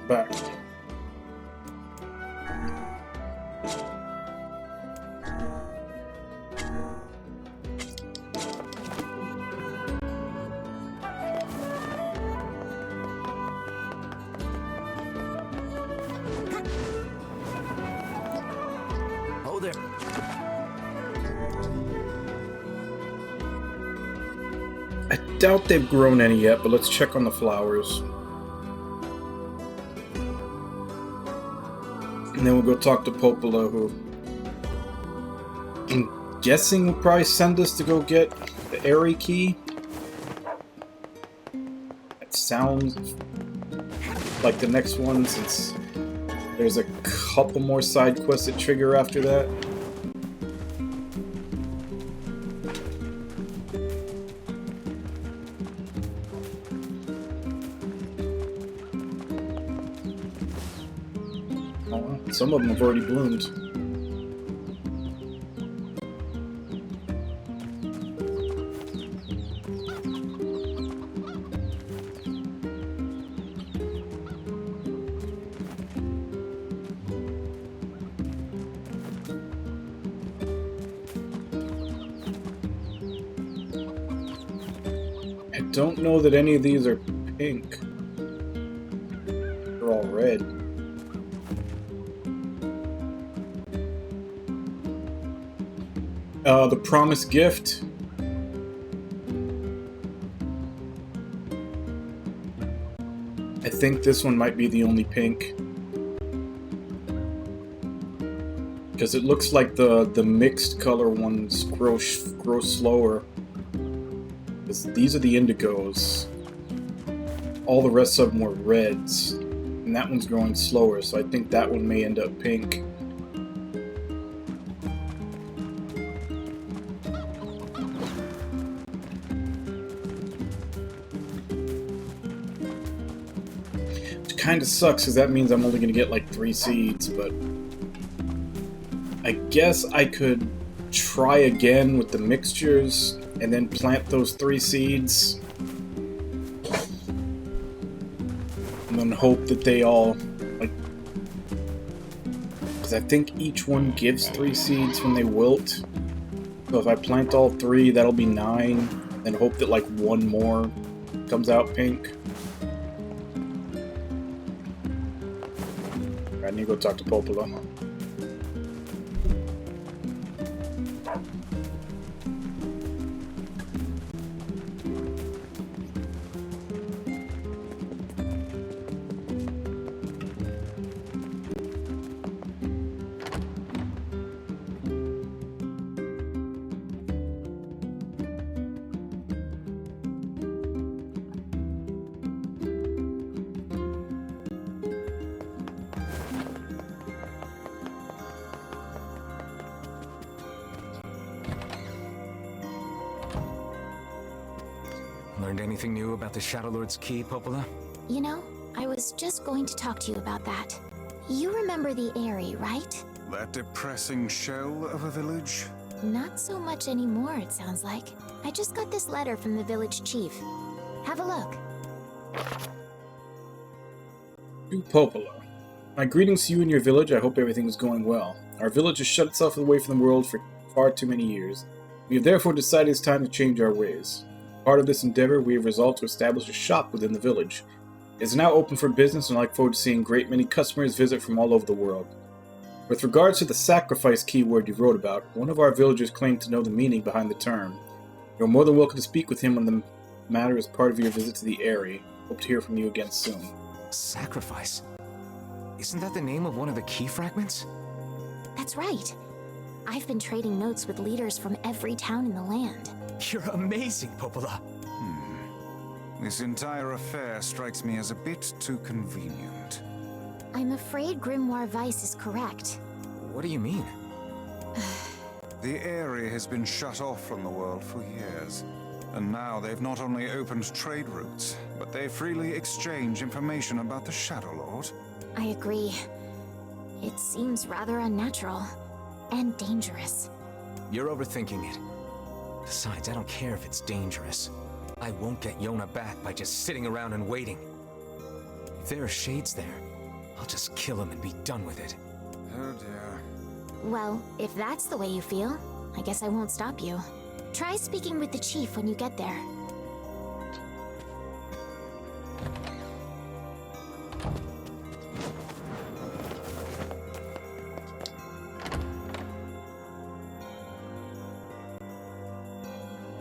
back. Oh, there. I doubt they've grown any yet, but let's check on the flowers. And then we'll go talk to Popola, who I'm guessing will probably send us to go get the Airy key. That sounds like the next one, since there's a couple more side quests that trigger after that. Some of them have already bloomed. I don't know that any of these are pink. They're all red. The promised gift. I think this one might be the only pink. Because it looks like the mixed color ones grow slower. These are the indigos. All the rest of them were reds. And that one's growing slower, so I think that one may end up pink. Kind of sucks because that means I'm only going to get like 3 seeds, but I guess I could try again with the mixtures and then plant those 3 seeds and then hope that they all, like, because I think each one gives 3 seeds when they wilt, so if I plant all 3 that'll be 9, and hope that like 1 more comes out pink. I need to go talk to Popola. Learned anything new about the Shadow Lord's key, Popola? You know, I was just going to talk to you about that. You remember the Airy, right? That depressing shell of a village? Not so much anymore, it sounds like. I just got this letter from the village chief. Have a look. To Popola. My greetings to you and your village. I hope everything is going well. Our village has shut itself away from the world for far too many years. We have therefore decided it's time to change our ways. Part of this endeavor, we have resolved to establish a shop within the village. It is now open for business, and I look forward to seeing great many customers visit from all over the world. With regards to the sacrifice keyword you wrote about, one of our villagers claimed to know the meaning behind the term. You are more than welcome to speak with him on the matter as part of your visit to the Airy. Hope to hear from you again soon. Sacrifice? Isn't that the name of one of the key fragments? That's right. I've been trading notes with leaders from every town in the land. You're amazing, Popola. This entire affair strikes me as a bit too convenient. I'm afraid Grimoire Weiss is correct. What do you mean? The Airy has been shut off from the world for years. And now they've not only opened trade routes, but they freely exchange information about the Shadow Lord. I agree. It seems rather unnatural. And dangerous. You're overthinking it. Besides, I don't care if it's dangerous. I won't get Yona back by just sitting around and waiting. If there are shades there, I'll just kill him and be done with it. Oh dear. Well, if that's the way you feel, I guess I won't stop you. Try speaking with the chief when you get there.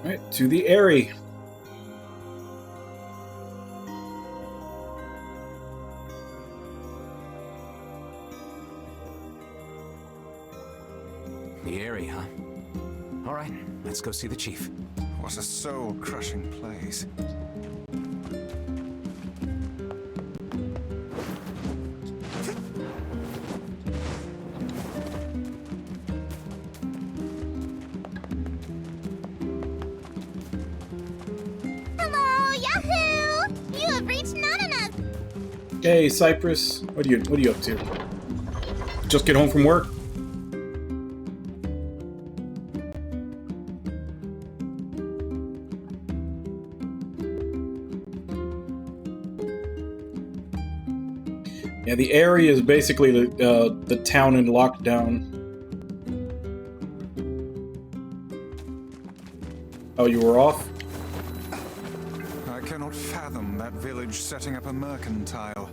Alright, to the Airy. The Airy, huh? Alright, let's go see the chief. What a soul-crushing place. Hello, Yahoo! You have reached Nananas. Hey, Cypress. What are you up to? Just get home from work? Yeah, the area is basically the town in lockdown. Oh, you were off? I cannot fathom that village setting up a mercantile.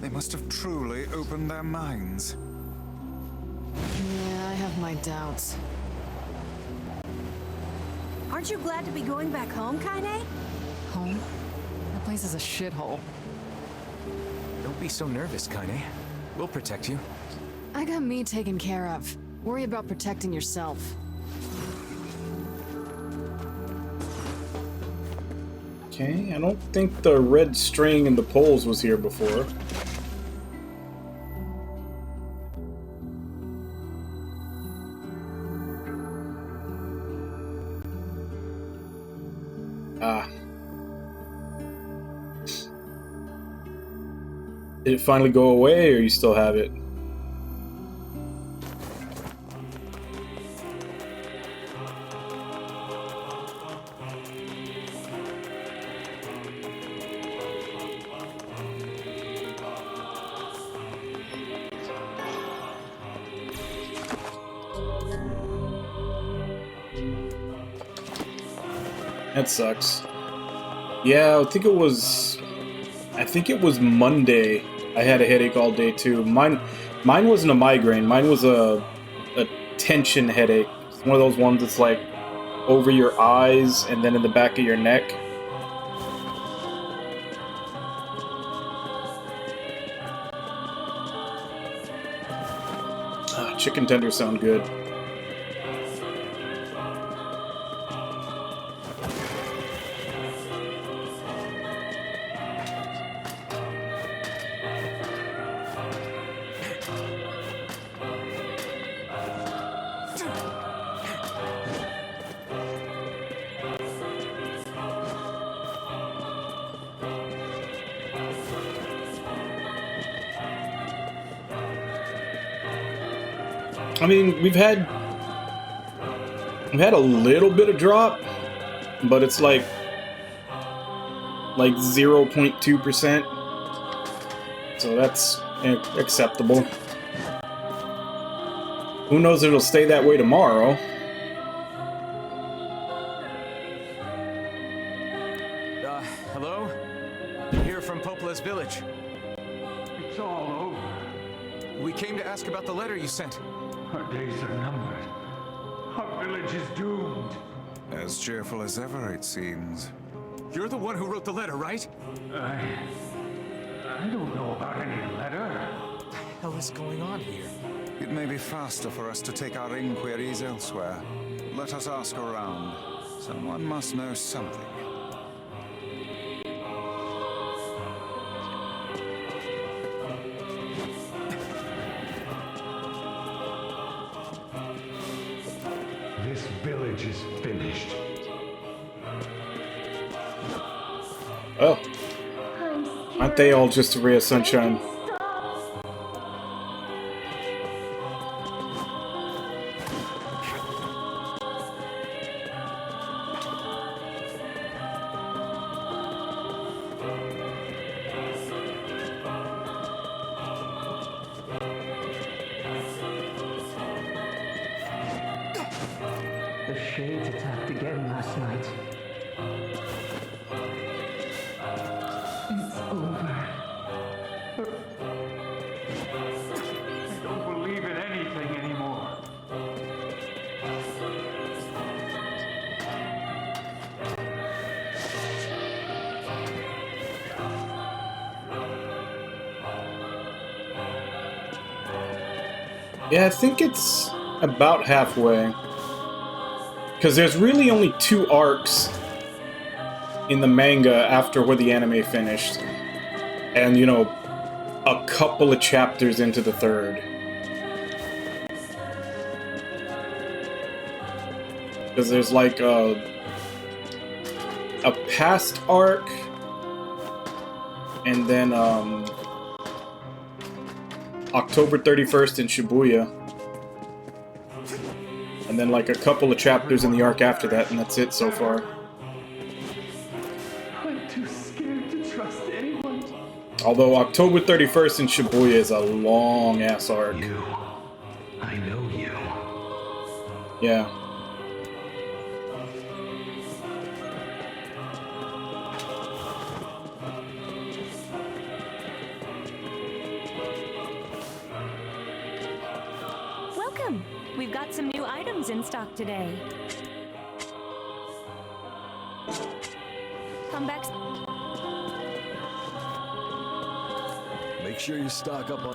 They must have truly opened their minds. Yeah, I have my doubts. Aren't you glad to be going back home, Kaine? Home? That place is a shithole. Don't be so nervous, Kaine. We'll protect you. I got me taken care of. Worry about protecting yourself. Okay, I don't think the red string in the poles was here before. Ah. Did it finally go away, or you still have it? That sucks. Yeah, I think it was Monday. I had a headache all day too. Mine wasn't a migraine. Mine was a tension headache. It's one of those ones that's like over your eyes and then in the back of your neck. Ah, chicken tenders sound good. I mean, we've had a little bit of drop, but it's like 0.2%. So that's acceptable. Who knows if it'll stay that way tomorrow? Hello? Here from Popola's village. It's all over. We came to ask about the letter you sent. Our days are numbered. Our village is doomed. As cheerful as ever, it seems. You're the one who wrote the letter, right? I don't know about any letter. What the hell is going on here? It may be faster for us to take our inquiries elsewhere. Let us ask around. Someone must know something. This village is finished. Oh. Aren't they all just a ray of sunshine? Shades attacked again last night. It's over. I don't believe in anything anymore. Yeah, I think it's about halfway. Because there's really only 2 arcs in the manga after where the anime finished. And, you know, a couple of chapters into the 3rd. Because there's like a past arc, and then October 31st in Shibuya. And then like a couple of chapters in the arc after that, and that's it so far. I'm too scared to trust anyone. Although October 31st in Shibuya is a long-ass arc. I know you. Yeah. Welcome! We've got some new items in stock today. Come back. Make sure you stock up on...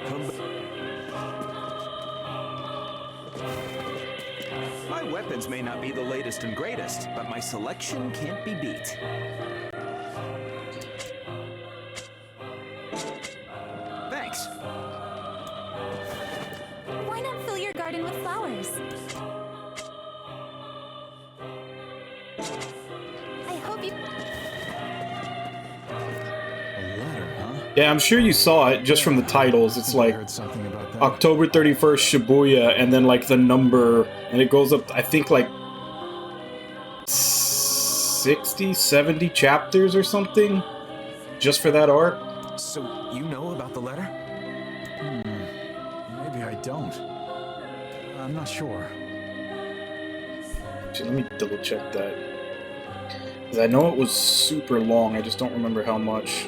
Come back. My weapons may not be the latest and greatest, but my selection can't be beat. Thanks. Why not fill your garden with flowers? I hope you... Yeah, I'm sure you saw it just from the titles. It's like October 31st Shibuya, and then like the number, and it goes up, I think like 60, 70 chapters or something, just for that arc. So, you know about the letter? Maybe I don't. I'm not sure. Actually, let me double check that. Because I know it was super long, I just don't remember how much.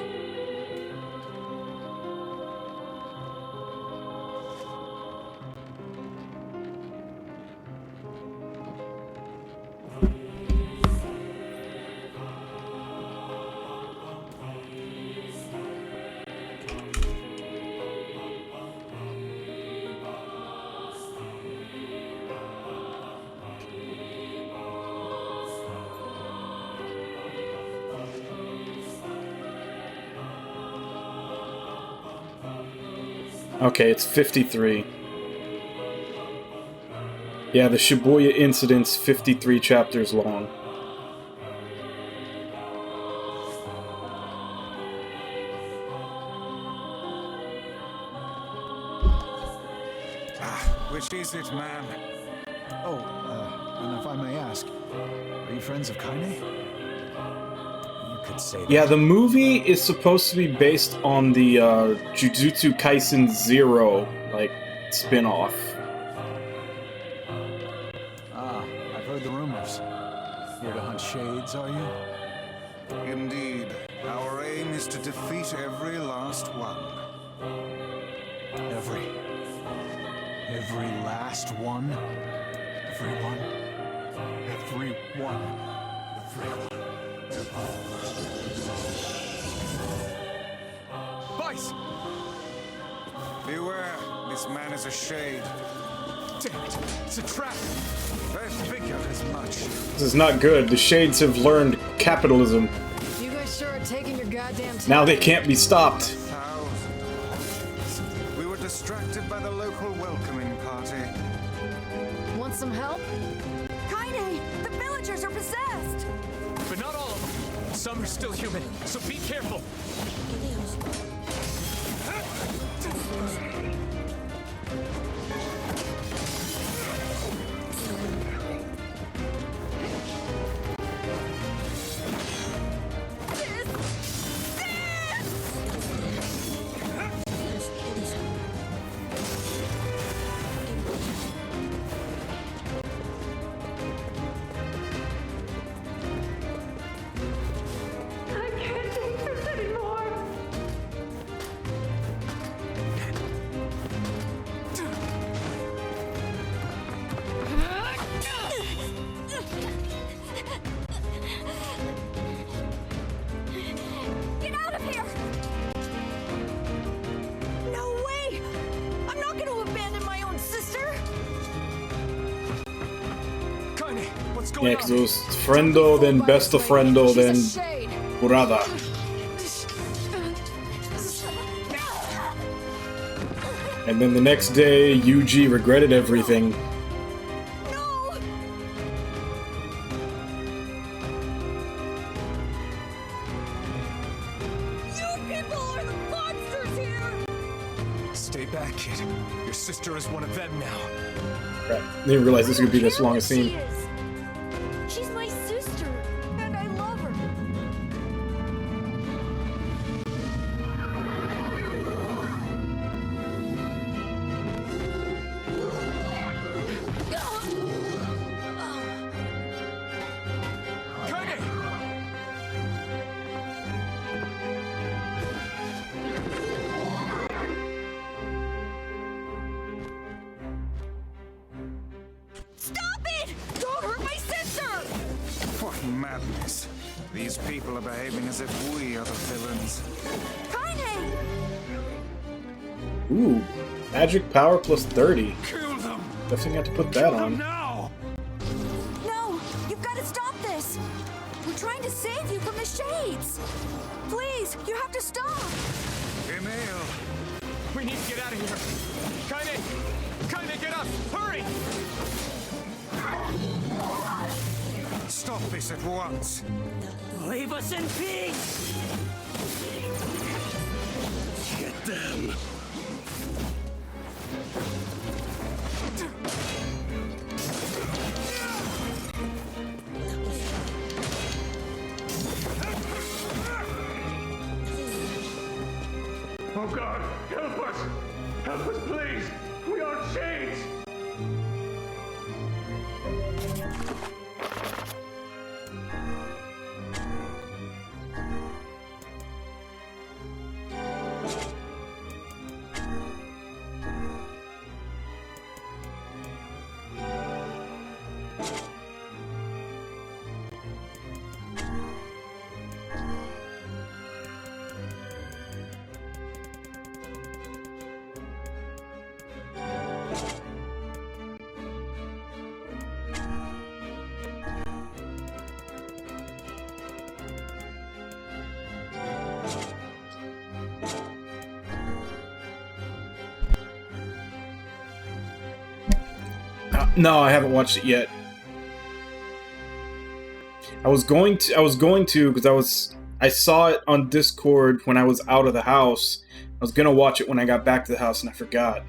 Okay, it's 53. Yeah, the Shibuya incident's 53 chapters long. Which is it, man? Oh, and if I may ask, are you friends of Kaine? You could say that. Yeah, the movie is supposed to be based on the Jujutsu Kaisen Zero, like, spin-off. Ah, I've heard the rumors. Here to hunt shades, are you? Indeed. Our aim is to defeat every last one. Every last one? Everyone? Everyone? Vice! Beware, this man is a shade. Damn it, it's a trap! I figured as much. This is not good. The Shades have learned capitalism. You guys sure are taking your goddamn time. Now they can't be stopped. We were distracted by the local welcoming party. Want some help? Kaine! The villagers are possessed! But not all of them. Some are still human, so be careful. Yeah, because it was friendo, then best of friendo, then brother. And then the next day, Yuji regretted everything. Stay back, kid. Your sister is one of them now. Crap. Didn't realize this would be this long a scene. She's my sister, and I love her. Stop it! Don't hurt my sister! What madness. These people are behaving as if we are the villains. Kaine! Ooh, magic power plus 30. Kill them! Definitely have to put that on. Now! No! You've got to stop this! We're trying to save you from the shades! Please, you have to stop! Emil! We need to get out of here. Kaine! Kaine, get up! Hurry! Stop this at once! Leave us in peace! Get them! Oh God, help us! Help us, please! We are in chains! No, I haven't watched it yet. I was going to because I saw it on Discord when I was out of the house. I was gonna watch it when I got back to the house and I forgot.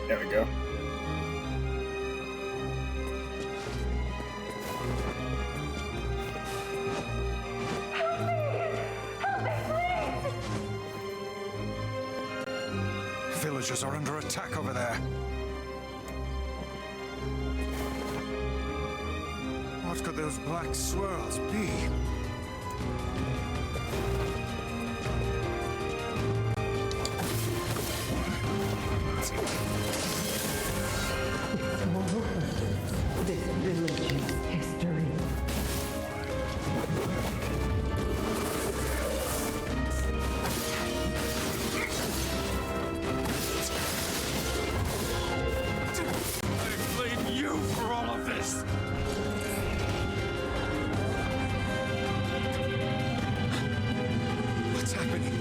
There we go. Villagers are under attack over there. What could those black swirls be? This village's history. I blame you for all of this! What's happening?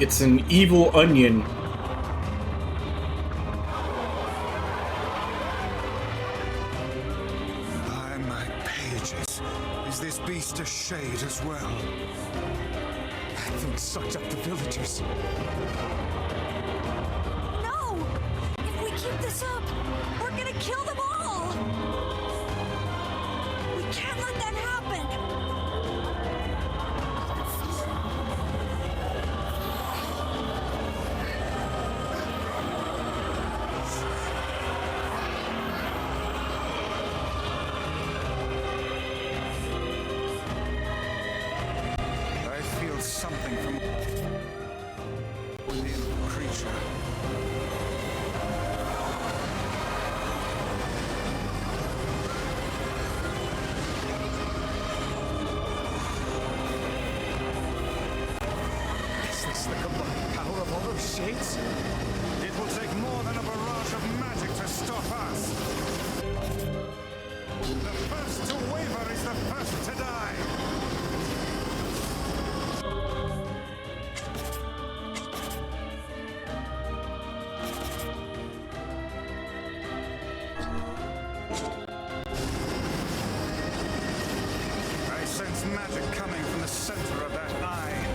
It's an evil onion. witches. Is this beast a shade as well? That thing sucked up the villagers. No! If we keep this up, we're gonna kill them all! We can't let that happen! I feel something from within the creature. Is this the combined power of all those shades? It will take more than a barrage of magic to stop us. The first to waver is the first to die. I sense magic coming from the center of that eye.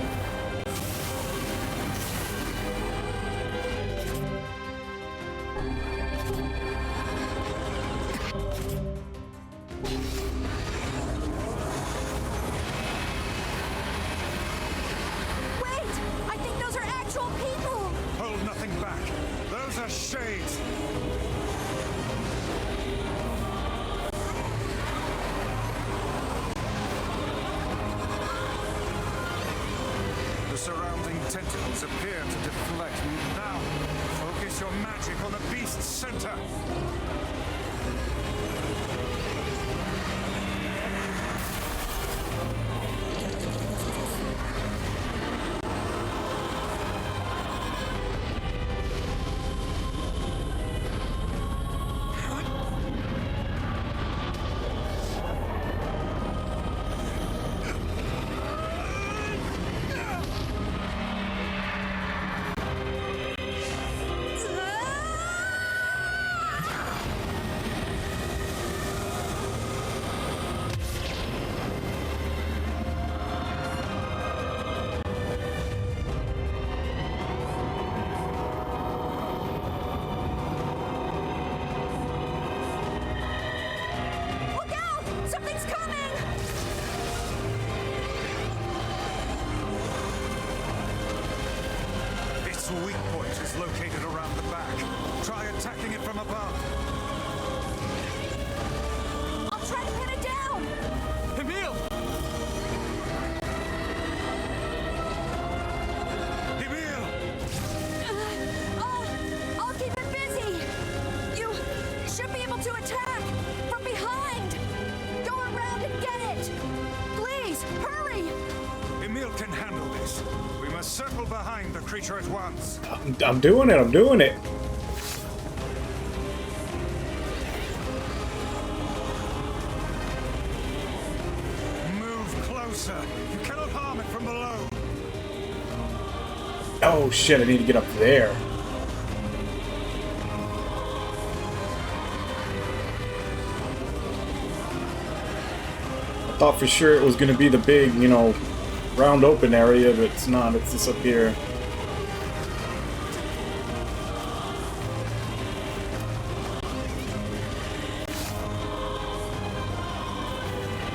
Wait! I think those are actual people! Hold nothing back. Those are shades. The surrounding tentacles appear to deflect. Now, focus your magic on the beast's center. Look out! Something's coming! Its weak point is located around the back. Try attacking it from above. I'll try to pin it down! Emil! Emil! I'll keep it busy! You should be able to attack! From behind! Go around and get it! Please, hurry! Emil can handle this. We must circle behind the creature at once. I'm doing it. I'm doing it. Move closer. You cannot harm it from below. Oh shit! I need to get up there. I thought for sure it was gonna be the big, you know, round open area, but it's not. It's just up here.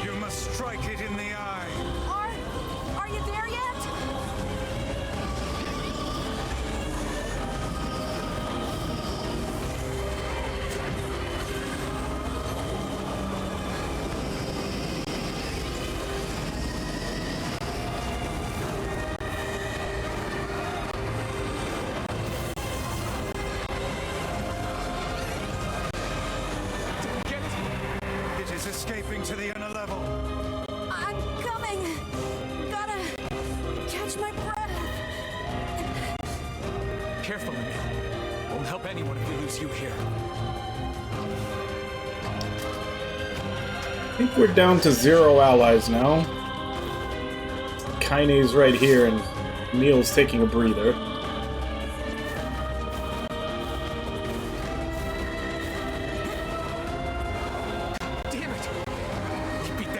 You must strike it in the eye. Are you there yet? It is escaping to the inner level. I'm coming! Gotta catch my breath! Careful, Emil. Won't help anyone if we lose you here. I think we're down to 0 allies now. Kaine's right here, and Neil's taking a breather. Damn it! You beat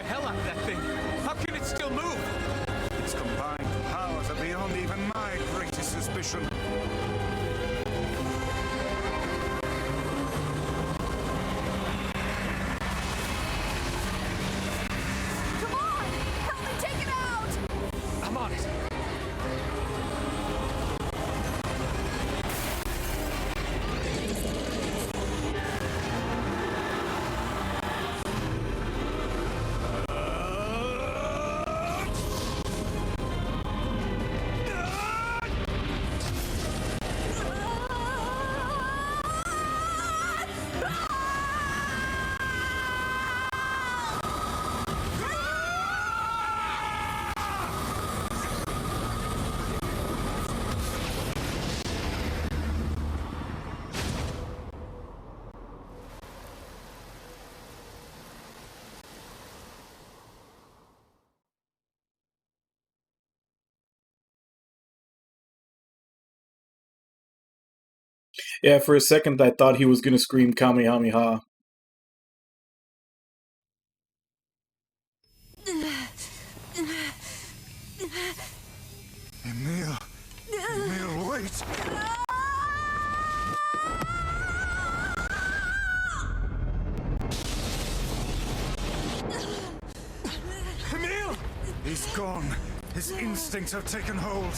Yeah, for a second I thought he was gonna scream Kamehameha. Emil! Emil, wait! Emil! He's gone. His instincts have taken hold.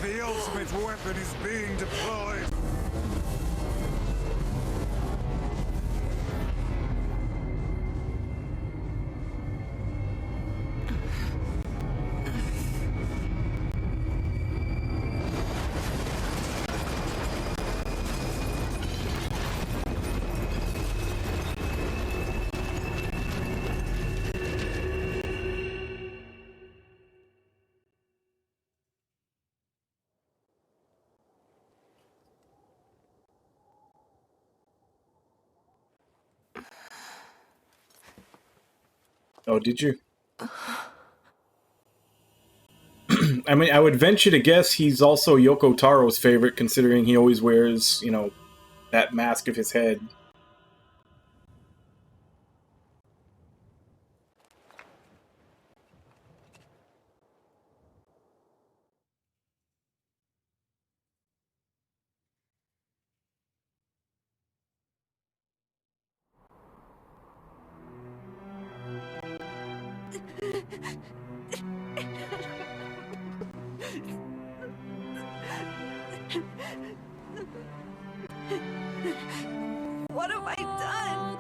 The ultimate weapon is being deployed. Oh, did you? I mean, I would venture to guess he's also Yoko Taro's favorite, considering he always wears, you know, that mask of his head. What have I done?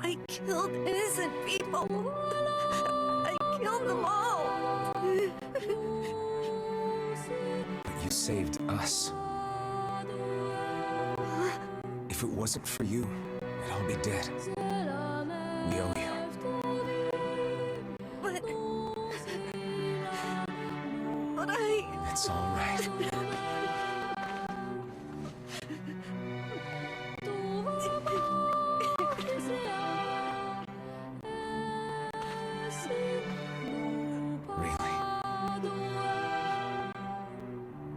I killed innocent people. I killed them all. But you saved us. If it wasn't for you, we'd all be dead. We owe you. But It's all right. Really?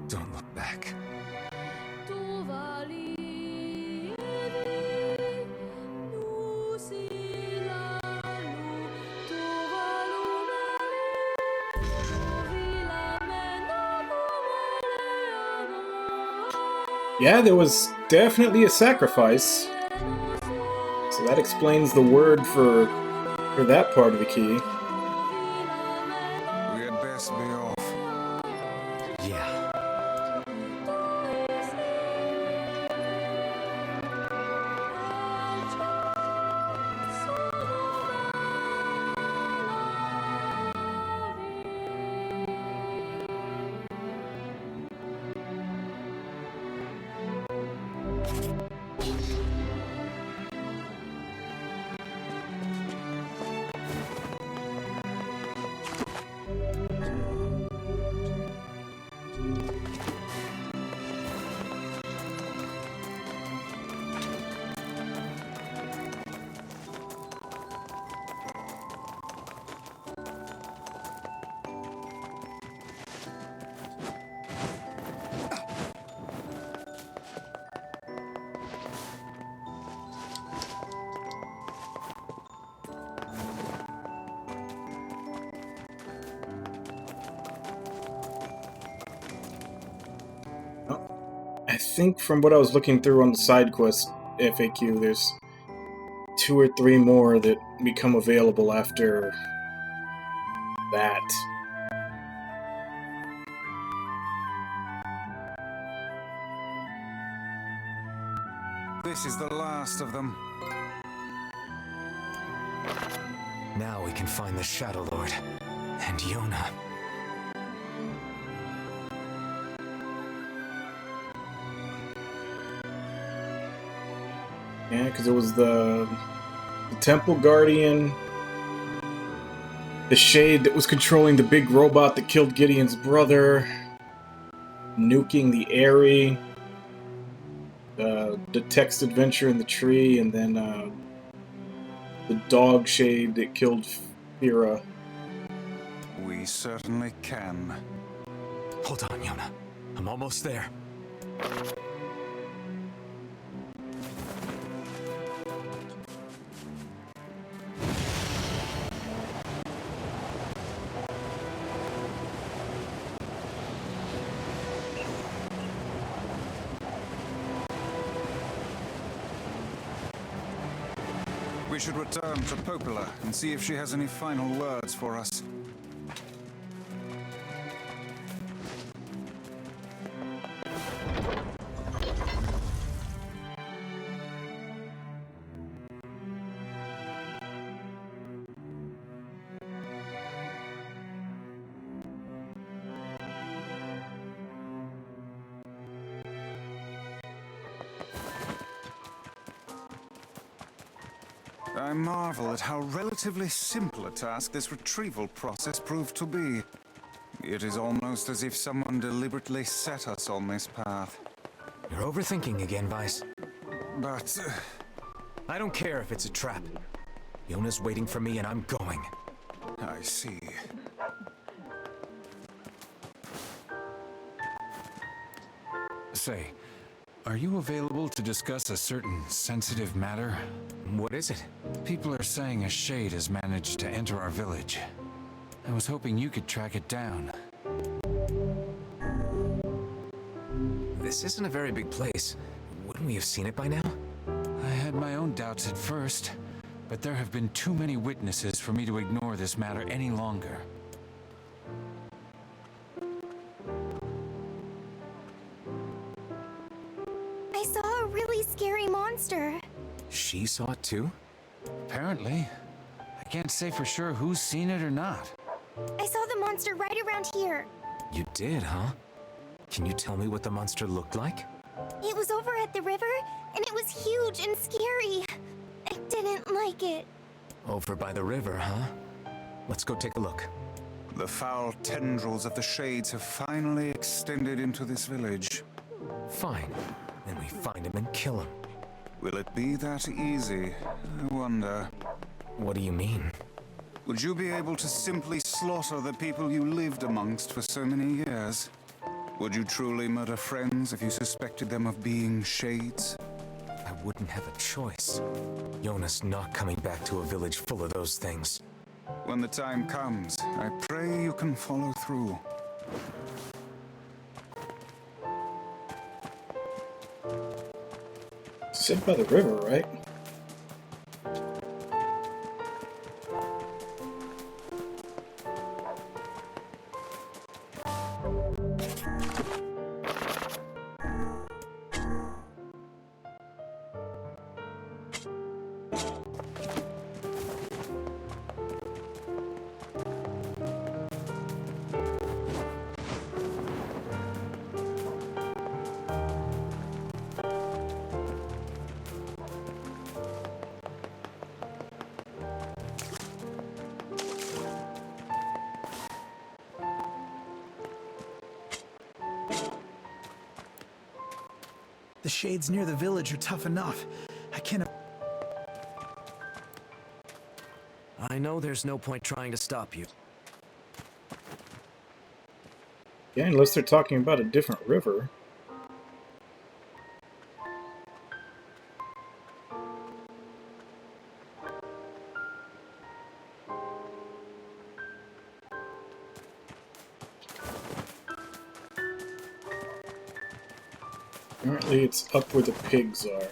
Don't look back. Yeah, there was definitely a sacrifice. So that explains the word for that part of the key. We had best be off. Yeah. I think from what I was looking through on the side quest FAQ, there's 2 or 3 more that become available after that. This is the last of them. Now we can find the Shadow Lord and Yona. Yeah, because it was the Temple Guardian, the Shade that was controlling the big robot that killed Gideon's brother, nuking the Aerie, the text adventure in the tree, and then the dog Shade that killed Fira. We certainly can. Hold on, Yona. I'm almost there. We should return to Popola and see if she has any final words for us. I marvel at how relatively simple a task this retrieval process proved to be. It is almost as if someone deliberately set us on this path. You're overthinking again, Vice. But... I don't care if it's a trap. Yona's waiting for me and I'm going. I see. Say, are you available to discuss a certain sensitive matter? What is it? People are saying a shade has managed to enter our village. I was hoping you could track it down. This isn't a very big place. Wouldn't we have seen it by now? I had my own doubts at first, but there have been too many witnesses for me to ignore this matter any longer. I saw a really scary monster. She saw it too? Apparently. I can't say for sure who's seen it or not. I saw the monster right around here. You did, huh? Can you tell me what the monster looked like? It was over at the river, and it was huge and scary. I didn't like it. Over by the river, huh? Let's go take a look. The foul tendrils of the shades have finally extended into this village. Fine. Then we find him and kill him. Will it be that easy? I wonder. What do you mean? Would you be able to simply slaughter the people you lived amongst for so many years? Would you truly murder friends if you suspected them of being shades? I wouldn't have a choice. Yona's not coming back to a village full of those things. When the time comes, I pray you can follow through. Sit by the river, right? The shades near the village are tough enough. I can't... I know there's no point trying to stop you. Yeah, unless they're talking about a different river. Apparently it's up where the pigs are.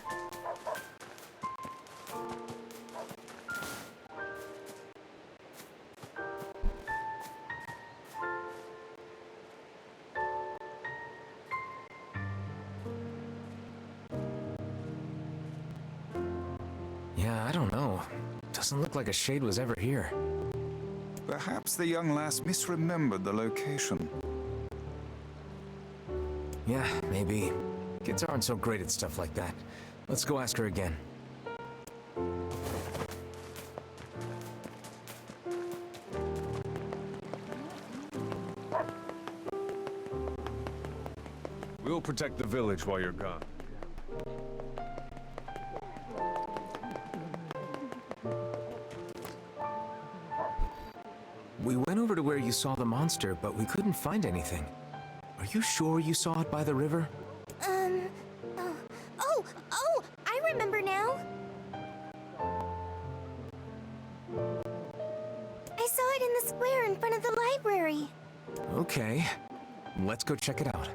Yeah, I don't know. Doesn't look like a shade was ever here. Perhaps the young lass misremembered the location. Yeah, maybe. Kids aren't so great at stuff like that. Let's go ask her again. We'll protect the village while you're gone. We went over to where you saw the monster, but we couldn't find anything. Are you sure you saw it by the river? Oh, I remember now. I saw it in the square in front of the library. Okay, let's go check it out.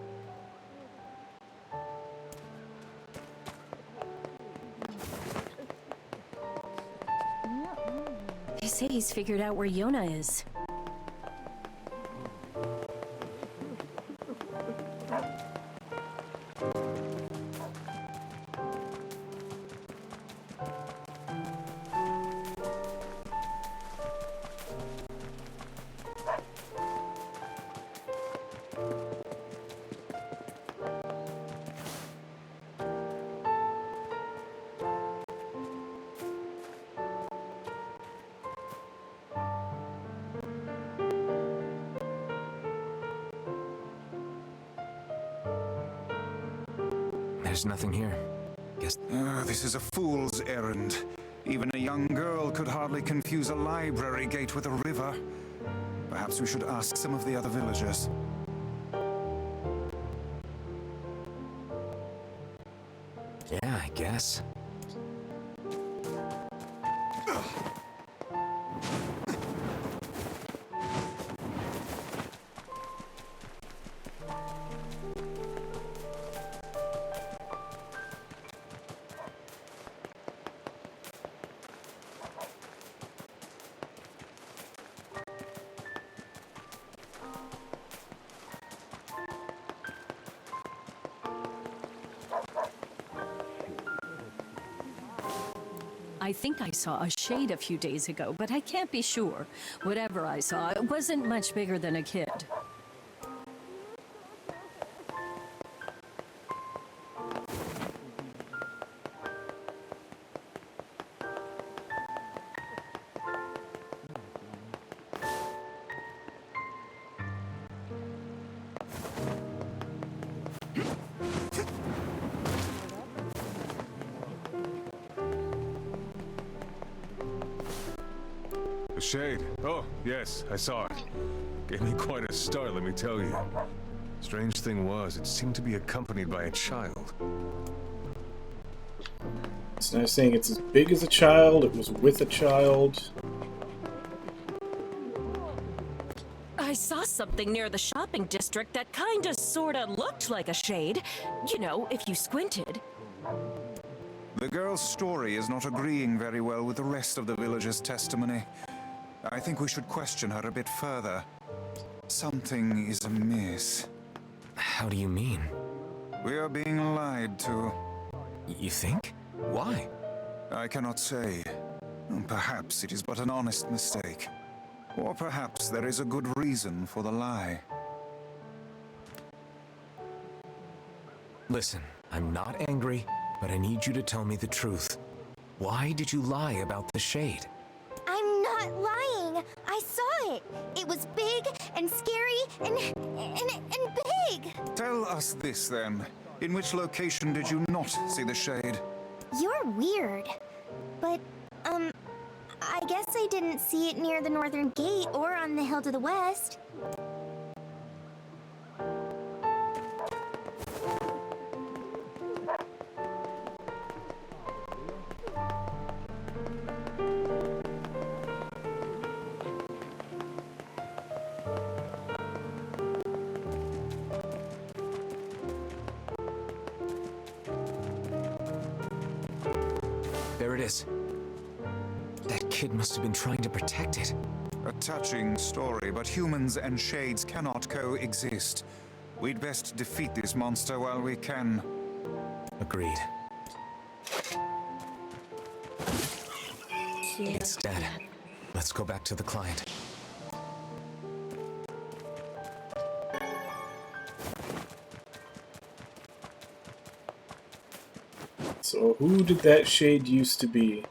They say he's figured out where Yona is. There's nothing here. Guess. This is a fool's errand. Even a young girl could hardly confuse a library gate with a river. Perhaps we should ask some of the other villagers. Yeah, I guess. I think I saw a shade a few days ago, but I can't be sure. Whatever I saw, it wasn't much bigger than a kid. The shade. Oh, yes, I saw it. Gave me quite a start, let me tell you. Strange thing was, it seemed to be accompanied by a child. So now saying it's as big as a child, it was with a child. I saw something near the shopping district that kinda sorta looked like a shade. You know, if you squinted. The girl's story is not agreeing very well with the rest of the villagers' testimony. I think we should question her a bit further. Something is amiss. How do you mean? We are being lied to. You think? Why? I cannot say. Perhaps it is but an honest mistake. Or perhaps there is a good reason for the lie. Listen, I'm not angry, but I need you to tell me the truth. Why did you lie about the shade? I'm not lying. I saw it. It was big and scary and big. Tell us this then. In which location did you not see the shade? You're weird. But, I guess I didn't see it near the northern gate or on the hill to the west. There it is. That kid must have been trying to protect it. A touching story, but humans and shades cannot coexist. We'd best defeat this monster while we can. Agreed. It's dead. Let's go back to the client. So who did that shade used to be?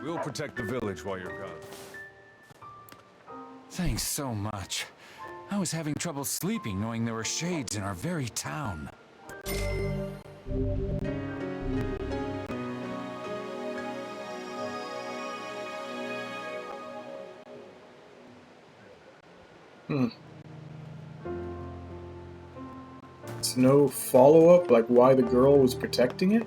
We'll protect the village while you're gone. Thanks so much. I was having trouble sleeping knowing there were shades in our very town. It's no follow-up, like why the girl was protecting it?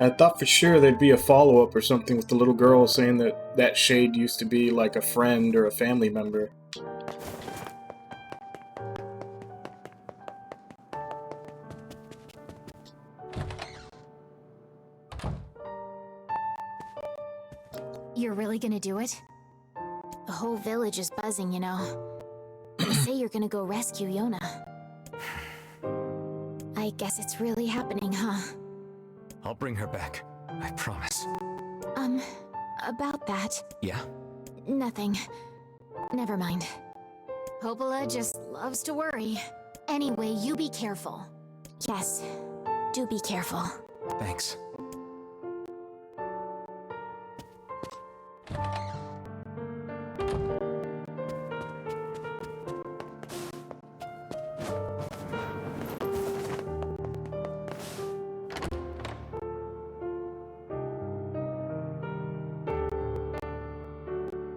I thought for sure there'd be a follow-up or something with the little girl saying that that shade used to be like a friend or a family member. You're really gonna do it? The whole village is buzzing, you know. They say you're gonna go rescue Yona. I guess it's really happening, huh? I'll bring her back. I promise. About that. Yeah? Nothing. Never mind. Popola just loves to worry. Anyway, you be careful. Yes, do be careful. Thanks.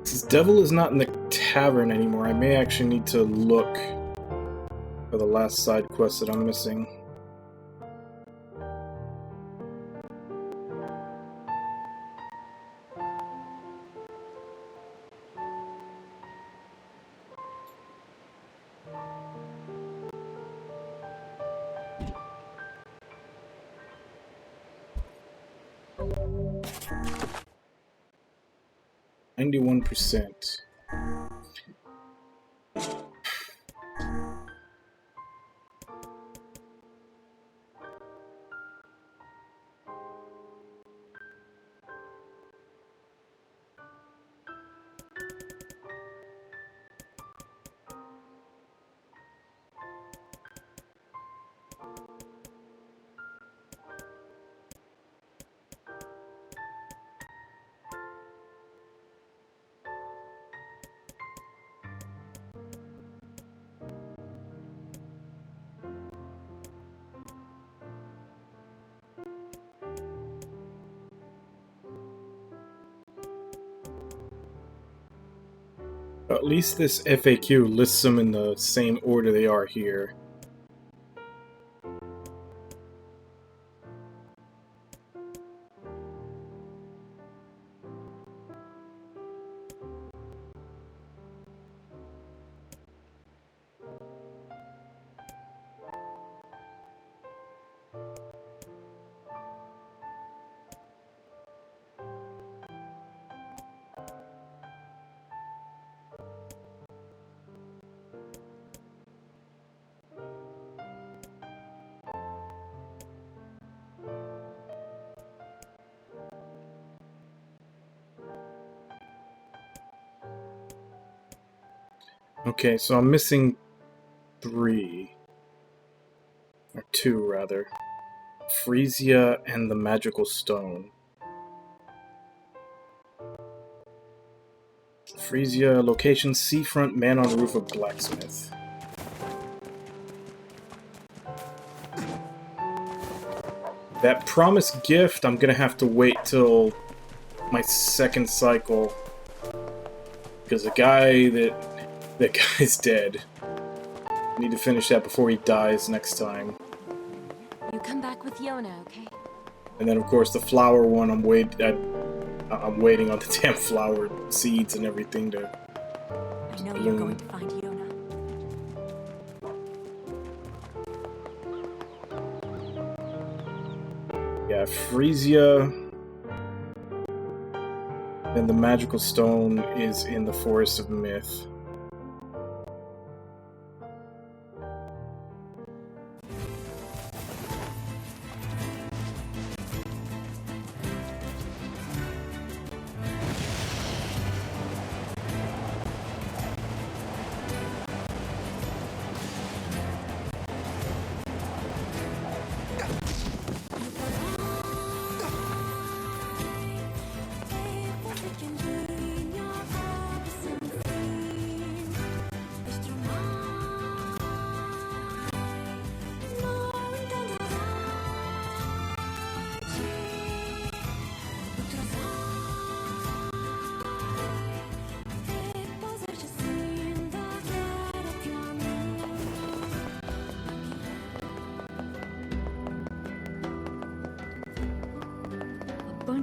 This devil is not in the tavern anymore. I may actually need to look for the last side quest that I'm missing. %. At least this FAQ lists them in the same order they are here. Okay, so I'm missing 3. Or 2, rather. Frisia and the Magical Stone. Frisia, location seafront, man on roof of blacksmith. That promised gift, I'm gonna have to wait till my second cycle. Because the guy's dead. I need to finish that before he dies next time. You come back with Yona, okay? And then, of course, the flower one, I'm waiting on the damn flower seeds and everything to I know you're going to find Yona. Yeah, Frisia. And the Magical Stone is in the Forest of Myth.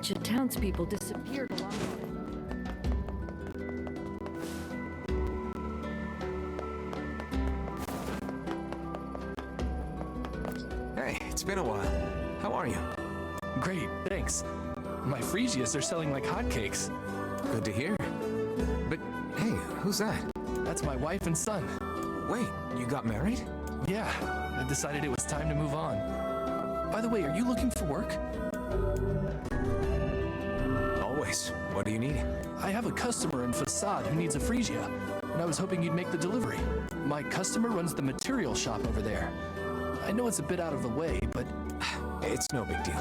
bunch of townspeople disappeared along the way. Hey, it's been a while. How are you? Great, thanks. My Phrygias are selling like hotcakes. Good to hear. But hey, who's that? That's my wife and son. Wait, you got married? Yeah, I decided it was time to move on. By the way, are you looking for work? Always. What do you need? I have a customer in Facade who needs a Phrygia, and I was hoping you'd make the delivery. My customer runs the material shop over there. I know it's a bit out of the way, but... It's no big deal.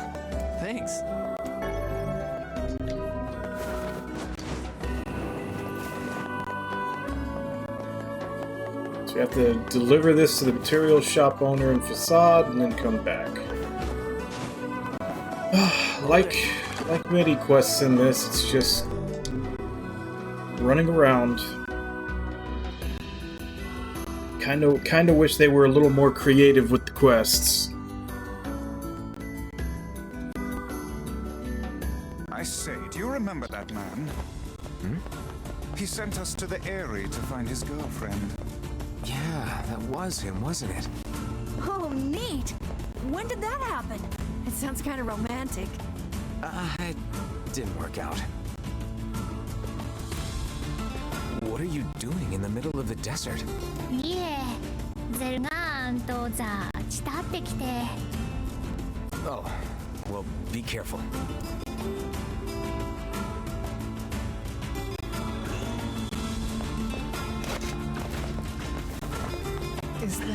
Thanks. So you have to deliver this to the material shop owner in Facade and then come back. like many quests in this, it's just running around. Kind of wish they were a little more creative with the quests. I say, do you remember that man? He sent us to the Eyrie to find his girlfriend. Yeah, that was him, wasn't it? Oh, neat! When did that happen? It sounds kind of romantic. It didn't work out. What are you doing in the middle of the desert? Oh, well, be careful. Is that?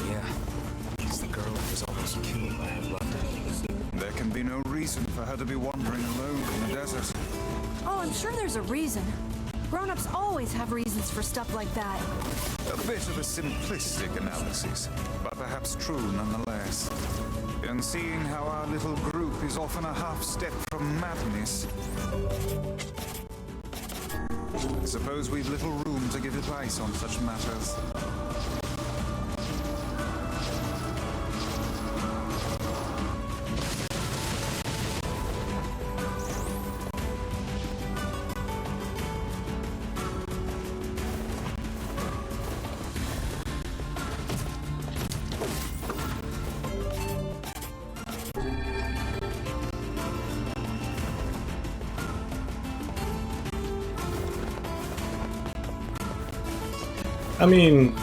Yeah. It's the girl who was almost killed by her brother. There can be no reason for her to be wandering alone in the desert. Oh, I'm sure there's a reason. Grown-ups always have reasons for stuff like that. A bit of a simplistic analysis, but perhaps true nonetheless. And seeing how our little group is often a half step from madness, I suppose we've little room to give advice on such matters. I mean,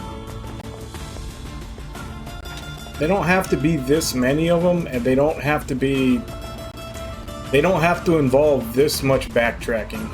they don't have to be this many of them, and they don't have to involve this much backtracking.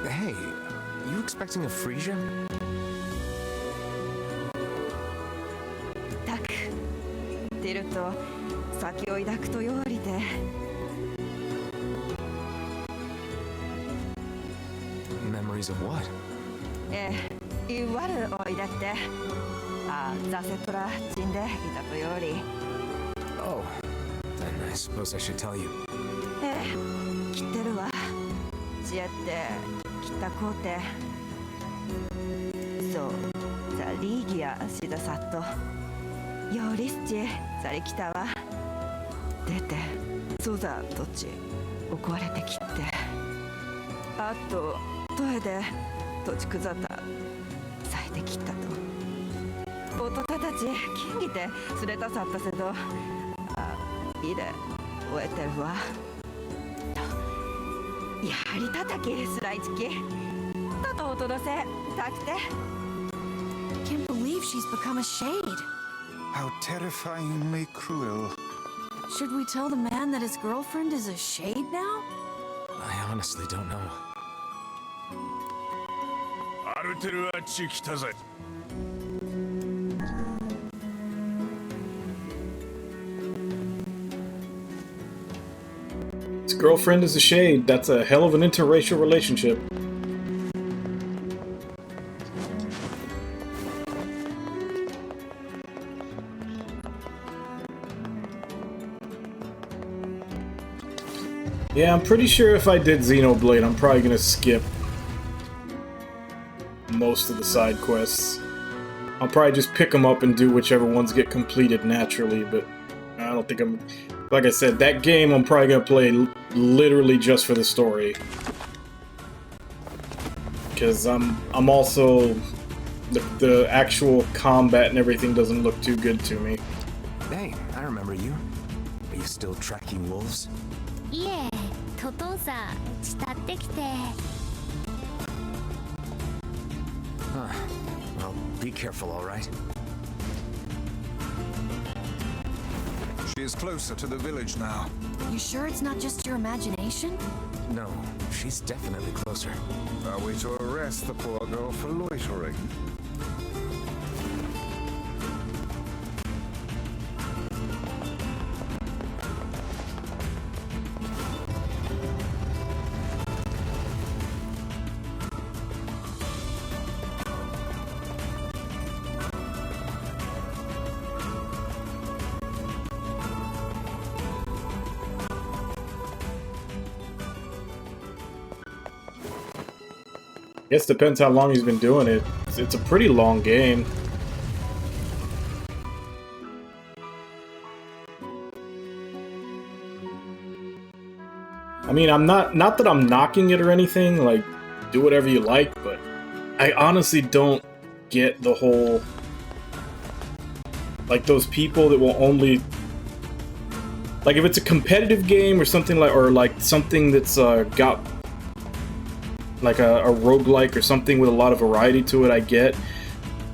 Hey, you expecting a Phrygia? たく出ると先を抱くとよりで Memories of what? いわるおいだってザセトラ死んでいたとより Oh, then I suppose I should tell you. 知ってるわ 어찌했대 기타코테 소 자 리기야 시다사토 요리스지 자리 기타와 데테 소자 도치 오쿠와레테 키tteあとトエで土地くざった咲いてきったと弟たち金ぎて連れたさったせどいいで終えてるわやはり叩きスライチキととおとどせたくて Can't believe she's become a shade. How terrifyingly cruel. Should we tell the man that his girlfriend is a shade now? I honestly don't know. アルテルはち来たぜ His girlfriend is a shade. That's a hell of an interracial relationship. Yeah, I'm pretty sure if I did Xenoblade, I'm probably gonna skip most of the side quests. I'll probably just pick them up and do whichever ones get completed naturally, but I don't think I'm... Like I said, that game I'm probably gonna play literally just for the story. Because I'm also... The actual combat and everything doesn't look too good to me. Hey, I remember you. Are you still tracking wolves? いえトトザ慕ってきて Huh. Well, be careful, all right? She is closer to the village now. You sure it's not just your imagination? No, she's definitely closer. Are we to arrest the poor girl for loitering? Guess depends how long he's been doing it. It's a pretty long game. I mean, I'm not that I'm knocking it or anything, like, do whatever you like, but I honestly don't get the whole, like, those people that will only, like, if it's a competitive game or something like, or like something that's got like a roguelike or something with a lot of variety to it, I get.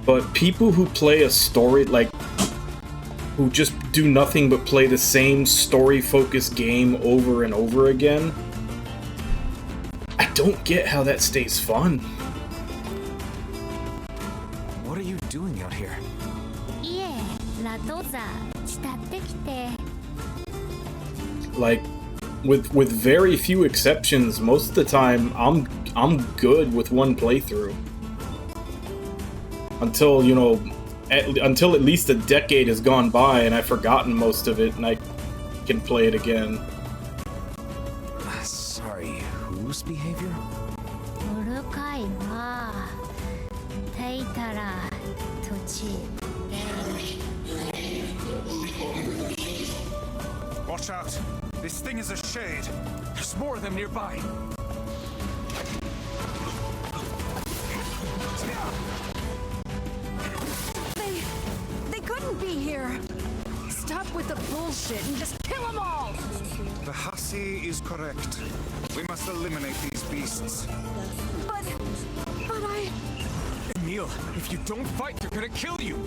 But people who play a story, like, who just do nothing but play the same story-focused game over and over again, I don't get how that stays fun. What are you doing out here? いえラトザ慕ってきて Like, with very few exceptions, most of the time I'm good with one playthrough. Until, you know, until at least a decade has gone by and I've forgotten most of it and I can play it again. Sorry, whose behavior? うるかいなていたら土地 Watch out! This thing is a shade. There's more of them nearby. They couldn't be here. Stop with the bullshit and just kill them all! The hussy is correct. We must eliminate these beasts. But I... Emil, if you don't fight, they're gonna kill you!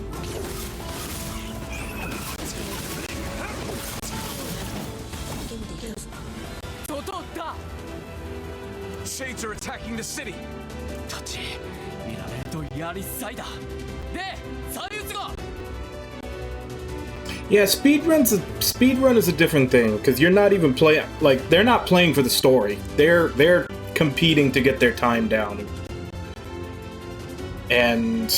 Shades are attacking the city! Yeah, speedrun is a different thing, because you're not even playing, like, they're not playing for the story. They're competing to get their time down. And,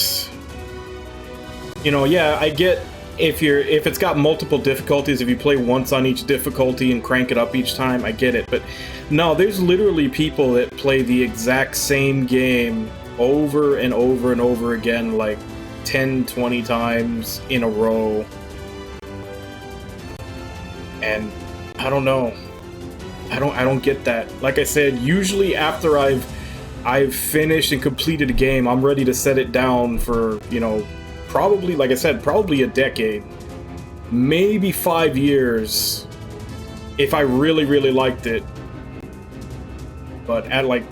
you know, yeah, I get if it's got multiple difficulties, if you play once on each difficulty and crank it up each time, I get it. But no, there's literally people that play the exact same game over and over and over again, like 10, 20 times in a row. And I don't know. I don't get that. Like I said, usually after I've finished and completed a game, I'm ready to set it down for, you know, probably, like I said, probably a decade, maybe 5 years, if I really, really liked it. But at like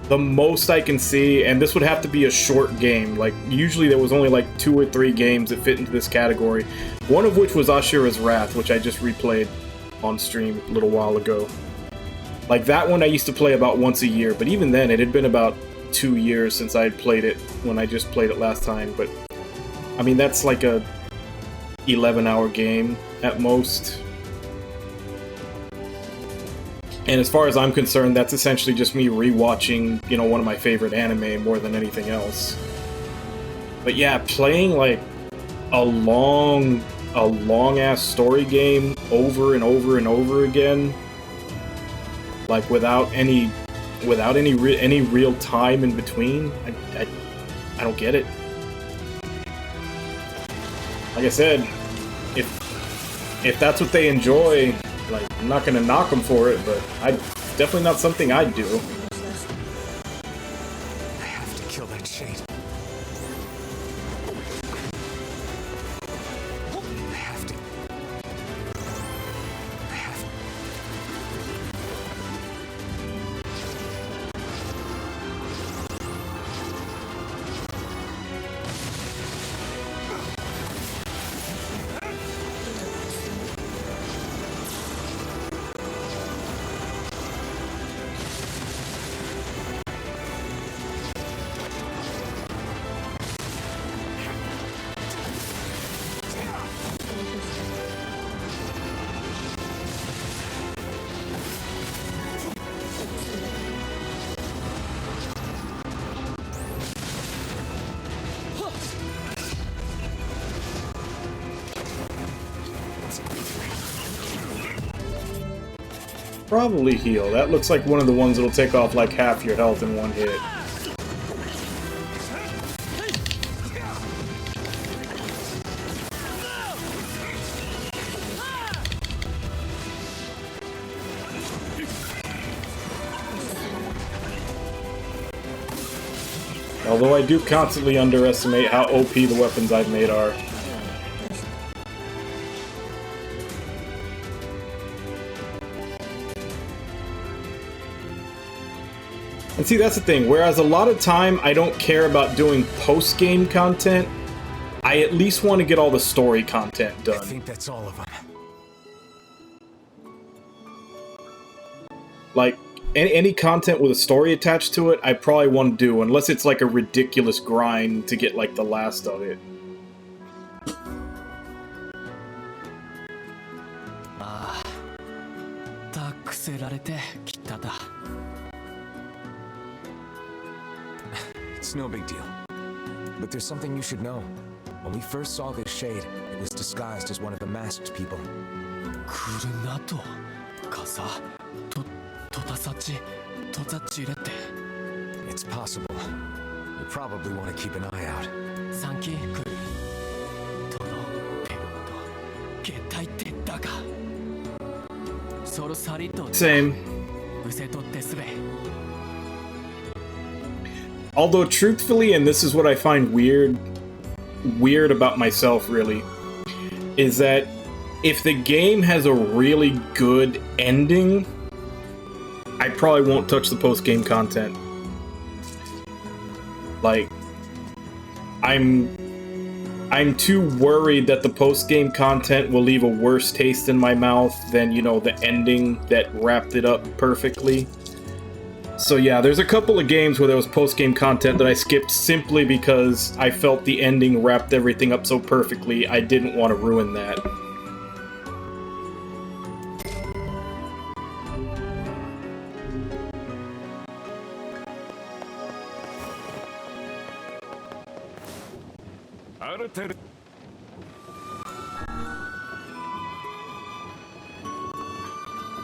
the most I can see, and this would have to be a short game, like usually there was only like 2 or 3 games that fit into this category, one of which was Ashura's Wrath, which I just replayed on stream a little while ago. Like that one I used to play about once a year, but even then it had been about 2 years since I had played it when I just played it last time. But I mean, that's like a 11-hour game at most. And as far as I'm concerned, that's essentially just me rewatching, you know, one of my favorite anime more than anything else. But yeah, playing like a long ass story game over and over and over again, like without any real time in between, I don't get it. Like I said, if that's what they enjoy, like, I'm not gonna knock them for it, but definitely not something I'd do. I have to kill that shade. Probably heal. That looks like one of the ones that'll take off like half your health in one hit. Although I do constantly underestimate how OP the weapons I've made are. And see, that's the thing, whereas a lot of time I don't care about doing post-game content, I at least want to get all the story content done. I think that's all of them. Like, any content with a story attached to it, I probably want to do, unless it's like a ridiculous grind to get like the last of it. It's no big deal. But there's something you should know. When we first saw this shade, it was disguised as one of the masked people. It's possible. You probably want to keep an eye out. Same. Although truthfully, and this is what I find weird about myself really, is that if the game has a really good ending, I probably won't touch the post-game content. Like, I'm too worried that the post-game content will leave a worse taste in my mouth than, you know, the ending that wrapped it up perfectly. So yeah, there's a couple of games where there was post-game content that I skipped simply because I felt the ending wrapped everything up so perfectly, I didn't want to ruin that.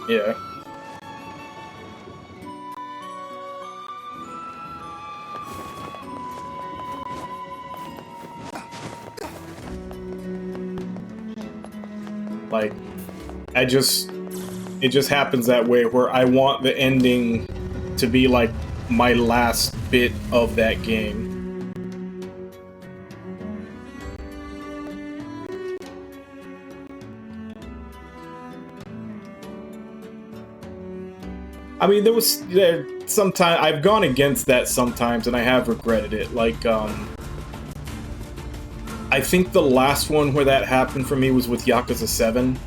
Yeah. Like, it just happens that way where I want the ending to be like my last bit of that game. I mean, there sometimes I've gone against that sometimes, and I have regretted it. Like, I think the last one where that happened for me was with Yakuza 7.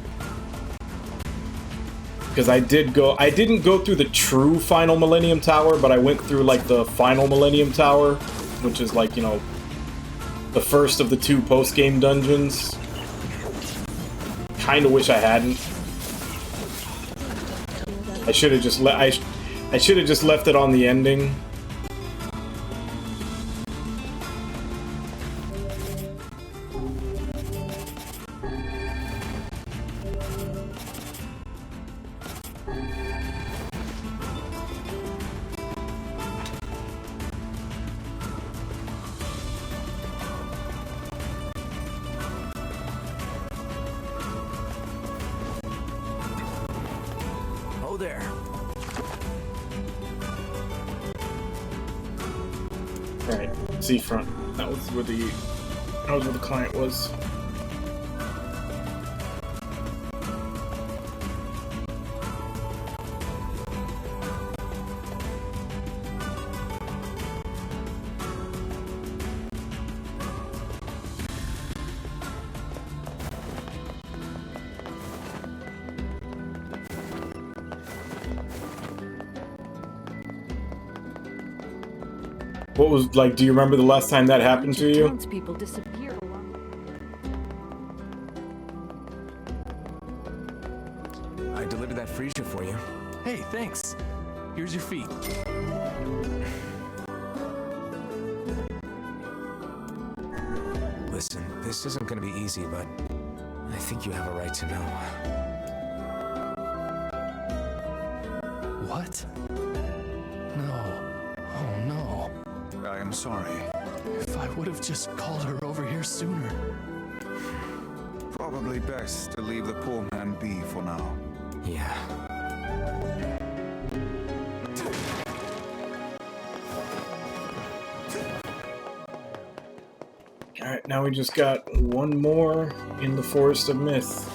Because I didn't go through the true final Millennium Tower, but I went through, like, the final Millennium Tower, which is, like, you know, the first of the 2 post-game dungeons. Kinda wish I hadn't. I should have just left it on the ending. Seafront. That was where the client was. What was, like, do you remember the last time that happened to you? Townspeople disappear. I delivered that freezer for you. Hey, thanks. Here's your feet. Listen, this isn't gonna be easy, but I think you have a right to know. What? No. Oh no. I am sorry. If I would have just called her over here sooner. Probably best to leave the poor man be for now. Yeah. Alright, now we just got one more in the Forest of Myth.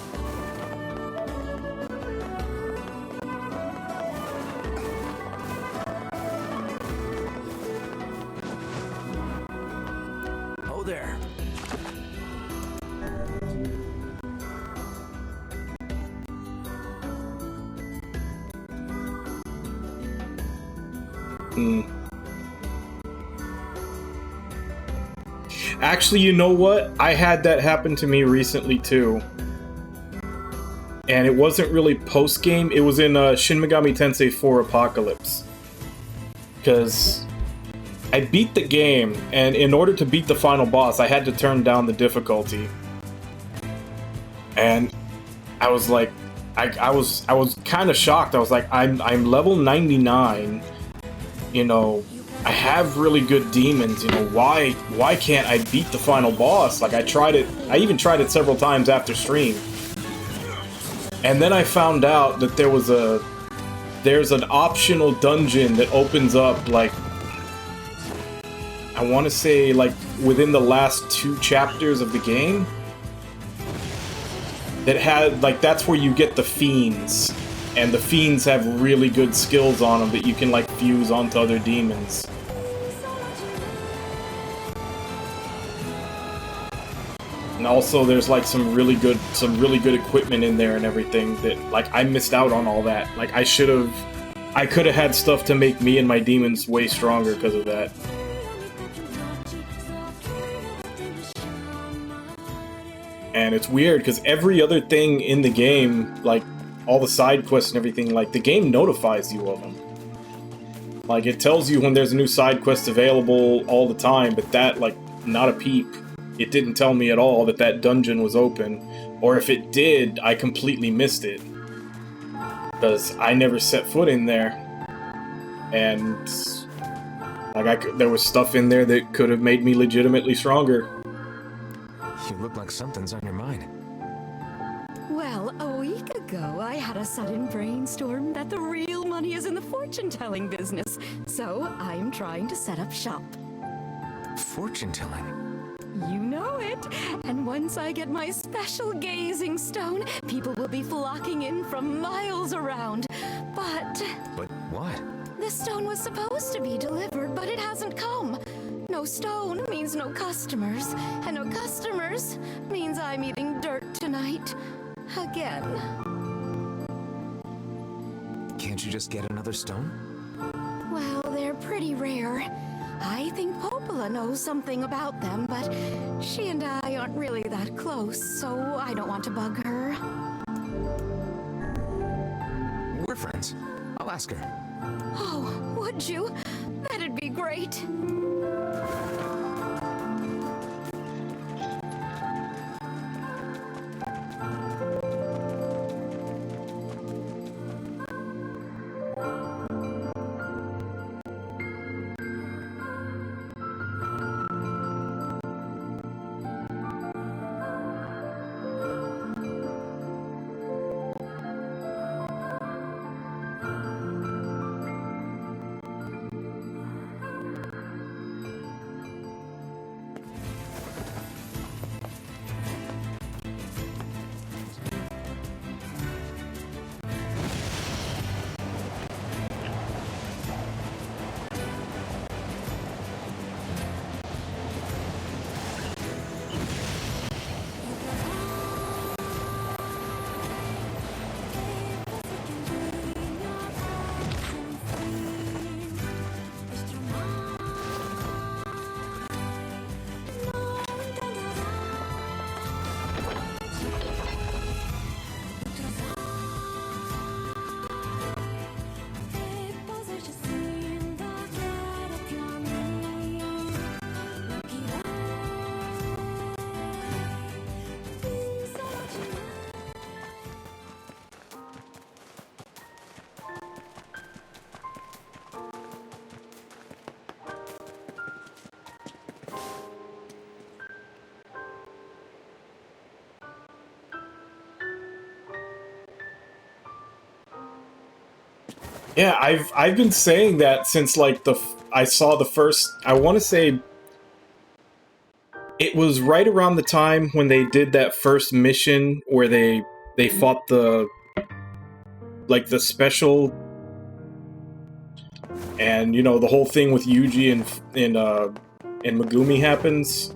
Oh there. Actually, you know what? I had that happen to me recently too. And it wasn't really post-game, it was in Shin Megami Tensei 4 Apocalypse. Because I beat the game, and in order to beat the final boss, I had to turn down the difficulty. And I was like, I was kind of shocked. I was like, I'm level 99, you know, I have really good demons, you know, why can't I beat the final boss? Like, I even tried it several times after stream. And then I found out that there's an optional dungeon that opens up, like, I want to say, like, within the last 2 chapters of the game. That had, like, that's where you get the fiends. And the fiends have really good skills on them that you can, like, fuse onto other demons. And also there's, like, some really good equipment in there and everything that, like, I missed out on all that. Like, I could have had stuff to make me and my demons way stronger because of that. And it's weird because every other thing in the game, like, all the side quests and everything, like, the game notifies you of them. Like, it tells you when there's a new side quest available all the time, but that, like, not a peep. It didn't tell me at all that dungeon was open. Or if it did, I completely missed it. because I never set foot in there, and like there was stuff in there that could have made me legitimately stronger. You look like something's on your mind. Well, a week ago, I had a sudden brainstorm that the real money is in the fortune-telling business, so I'm trying to set up shop. Fortune-telling? You know it. And once I get my special gazing stone, people will be flocking in from miles around. But what? the stone was supposed to be delivered, but it hasn't come. No stone means no customers, and no customers means I'm eating dirt tonight. Again. Can't you just get another stone? Well, they're pretty rare. I think Popola knows something about them, but she and I aren't really that close, so I don't want to bug her. We're friends. I'll ask her. Oh, would you? That'd be great. Yeah, I've been saying that since like I saw the first. I want to say it was right around the time when they did that first mission where they fought the special, and you know the whole thing with Yuji and Megumi happens.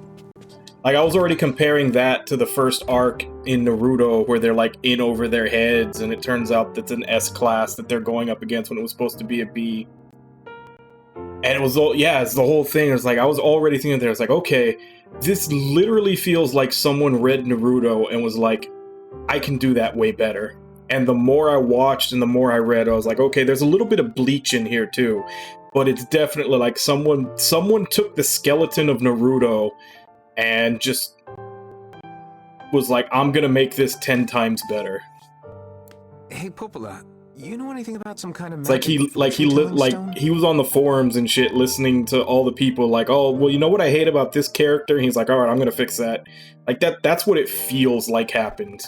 Like, I was already comparing that to the first arc in Naruto where they're, like, in over their heads, and it turns out that's an S-class that they're going up against when it was supposed to be a B. And it was all, yeah, it's the whole thing. It's like, I was already thinking there, it's like, okay, this literally feels like someone read Naruto and was like, I can do that way better. And the more I watched and the more I read, I was like, okay, there's a little bit of Bleach in here, too. But it's definitely like someone took the skeleton of Naruto and just was like, I'm gonna make this 10 times better. Hey, Popola, you know anything about some kind of It's like he was on the forums and shit listening to all the people like, oh, well, you know what I hate about this character? And he's like, all right, I'm gonna fix that. Like, that's what it feels like happened.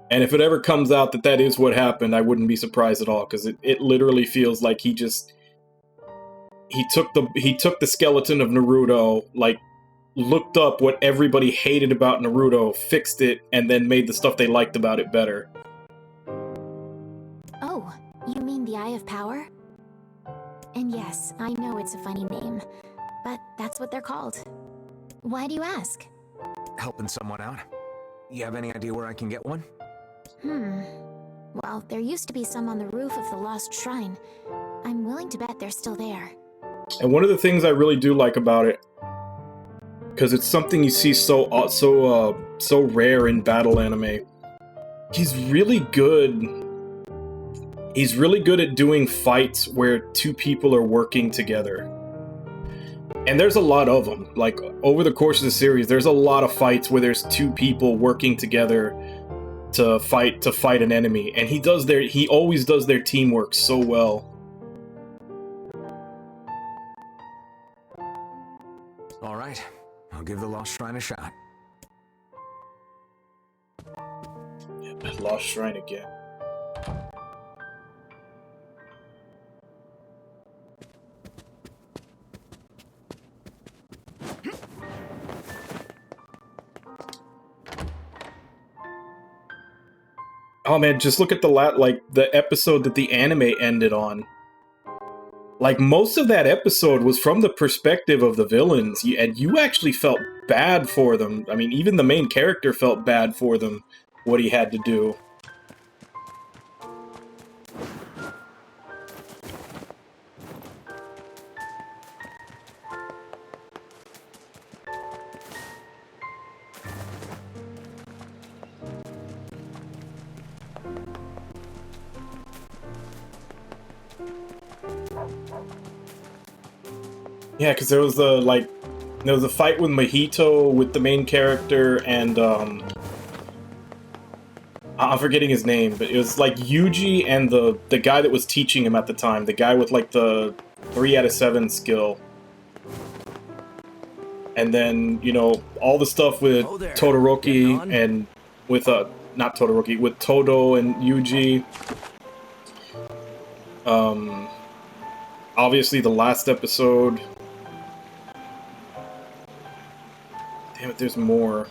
And if it ever comes out that that is what happened, I wouldn't be surprised at all, because it literally feels like he took the skeleton of Naruto, like, looked up what everybody hated about Naruto, fixed it, and then made the stuff they liked about it better. Oh, you mean the Eye of Power? And yes, I know it's a funny name, but that's what they're called. Why do you ask? Helping someone out? You have any idea where I can get one? Well, there used to be some on the roof of the Lost Shrine. I'm willing to bet they're still there. And one of the things I really do like about it, because it's something you see so rare in battle anime, he's really good at doing fights where two people are working together. And there's a lot of them. Like, over the course of the series, there's a lot of fights where there's two people working together to fight an enemy, and he always does their teamwork so well. All right, I'll give the Lost Shrine a shot. Yeah, Lost Shrine again. Oh man, just look at the episode that the anime ended on. Like, most of that episode was from the perspective of the villains, and you actually felt bad for them. I mean, even the main character felt bad for them, what he had to do. Yeah, because there was a fight with Mojito with the main character and I'm forgetting his name, but it was like Yuji and the guy that was teaching him at the time, the guy with like the 3 out of 7 skill. And then, you know, all the stuff with Todoroki and with not Todoroki, with Todo and Yuji. Obviously the last episode. Damn it, there's more.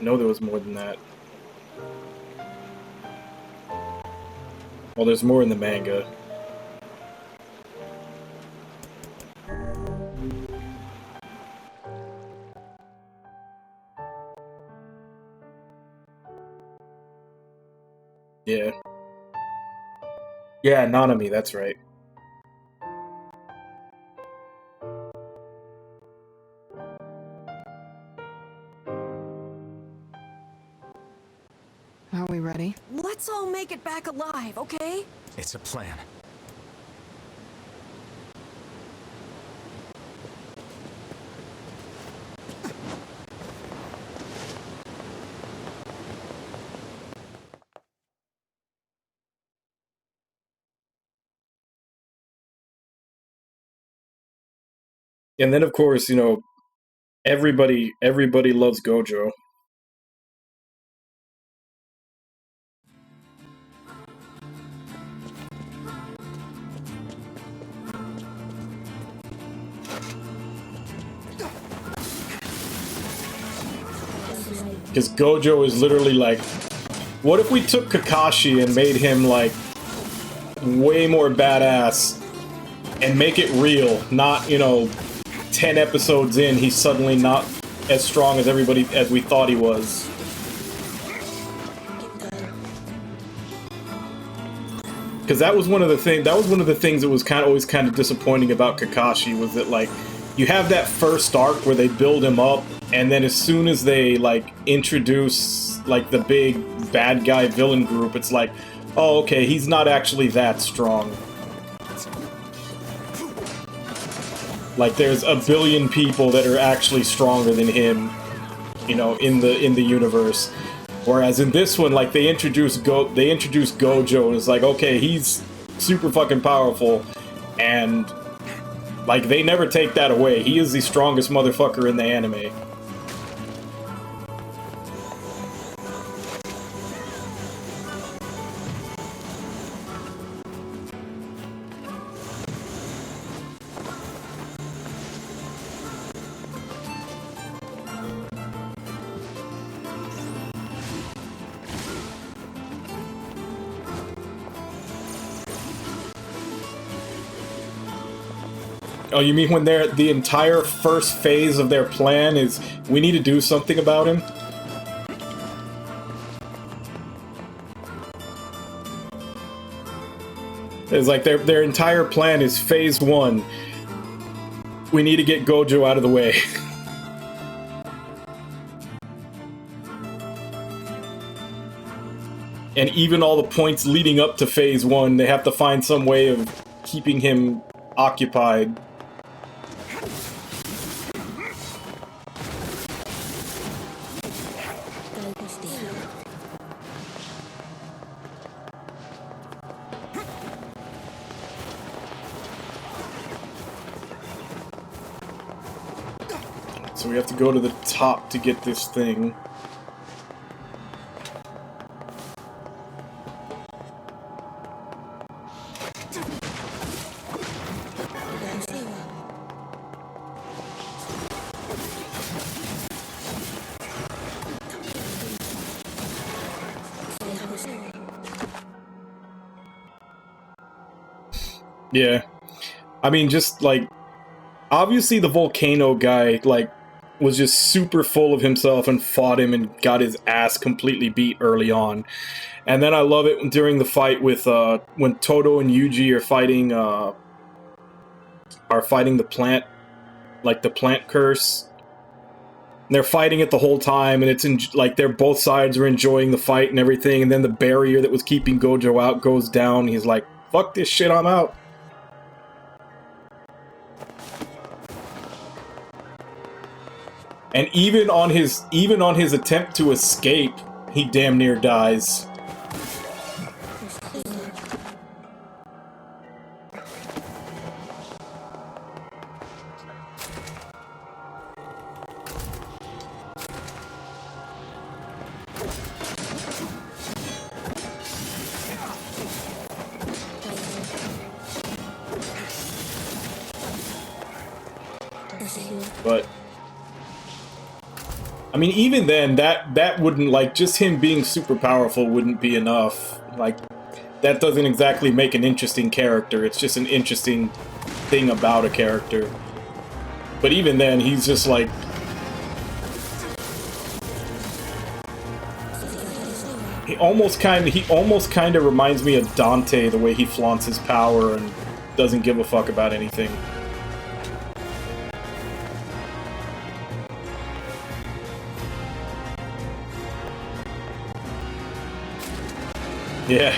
I know there was more than that. Well, there's more in the manga. Yeah. Yeah, Nanami, that's right. Are we ready? Let's all make it back alive, okay? It's a plan. And then, of course, you know, everybody loves Gojo. Because Gojo is literally like, what if we took Kakashi and made him like way more badass and make it real, not, you know, 10 episodes in, he's suddenly not as strong as we thought he was. Because that was one of the things that was always kind of disappointing about Kakashi, was that like you have that first arc where they build him up, and then as soon as they like introduce like the big bad guy villain group, it's like, oh, okay, he's not actually that strong. Like, there's a billion people that are actually stronger than him, you know, in the universe. Whereas in this one, like, they introduce Gojo, and it's like, okay, he's super fucking powerful, and like, they never take that away. He is the strongest motherfucker in the anime. Oh, you mean when the entire first phase of their plan is, we need to do something about him? It's like their entire plan is phase 1. We need to get Gojo out of the way. And even all the points leading up to phase 1, they have to find some way of keeping him occupied. So we have to go to the top to get this thing. Yeah. I mean, just, like, obviously the volcano guy, like, was just super full of himself and fought him and got his ass completely beat early on. And then I love it during the fight with, when Toto and Yuji are fighting the plant, like the plant curse. And they're fighting it the whole time, and it's like they're both sides are enjoying the fight and everything, and then the barrier that was keeping Gojo out goes down. He's like, fuck this shit, I'm out. And even on his attempt to escape, he damn near dies. But I mean, even then, that wouldn't, like, just him being super powerful wouldn't be enough. Like, that doesn't exactly make an interesting character. It's just an interesting thing about a character. But even then, he's just like... He almost kind of reminds me of Dante, the way he flaunts his power and doesn't give a fuck about anything. Yeah.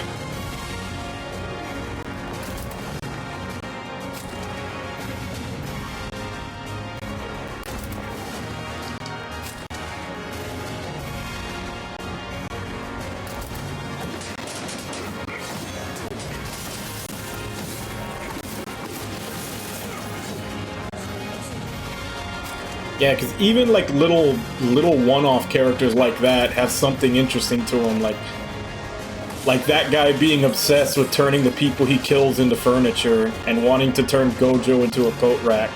Yeah, because even like little one-off characters like that have something interesting to them, like that guy being obsessed with turning the people he kills into furniture and wanting to turn Gojo into a coat rack.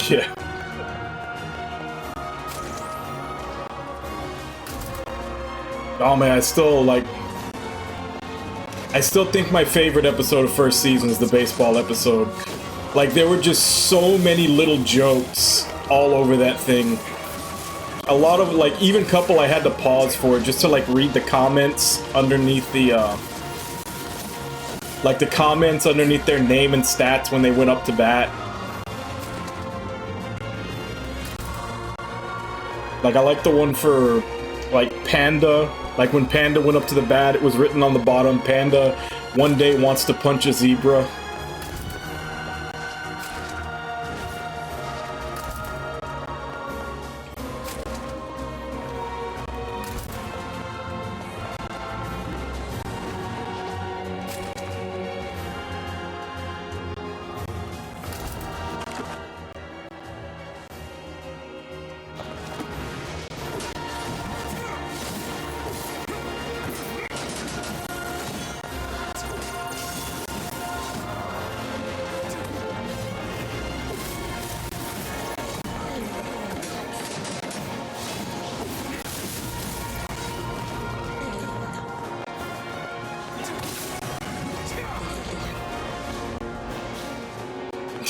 Yeah. Oh man, I still think my favorite episode of first season is the baseball episode. Like, there were just so many little jokes all over that thing. A lot of, like, even couple I had to pause for just to, like, read the comments underneath the, like, the comments underneath their name and stats when they went up to bat. Like, I like the one for, like, Panda. Like, when Panda went up to the bat, it was written on the bottom, Panda one day wants to punch a zebra.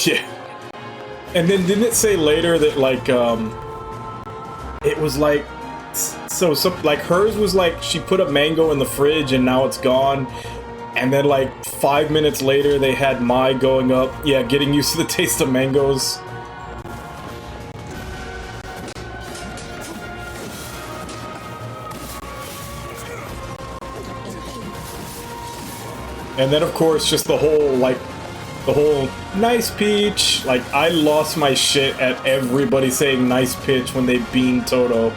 Yeah. And then didn't it say later that, like, it was like So like hers was like she put a mango in the fridge and now it's gone. And then like 5 minutes later they had my going up. Yeah, getting used to the taste of mangoes. And then of course just the whole nice peach. Like I lost my shit at everybody saying nice pitch when they beamed Toto.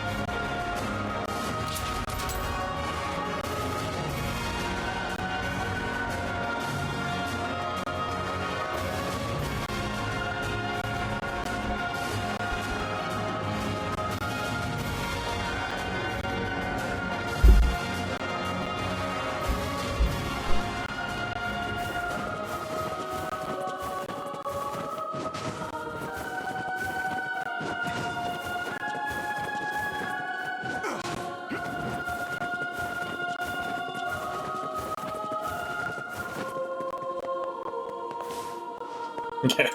Yeah.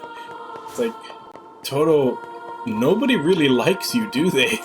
It's like, Toto, nobody really likes you, do they?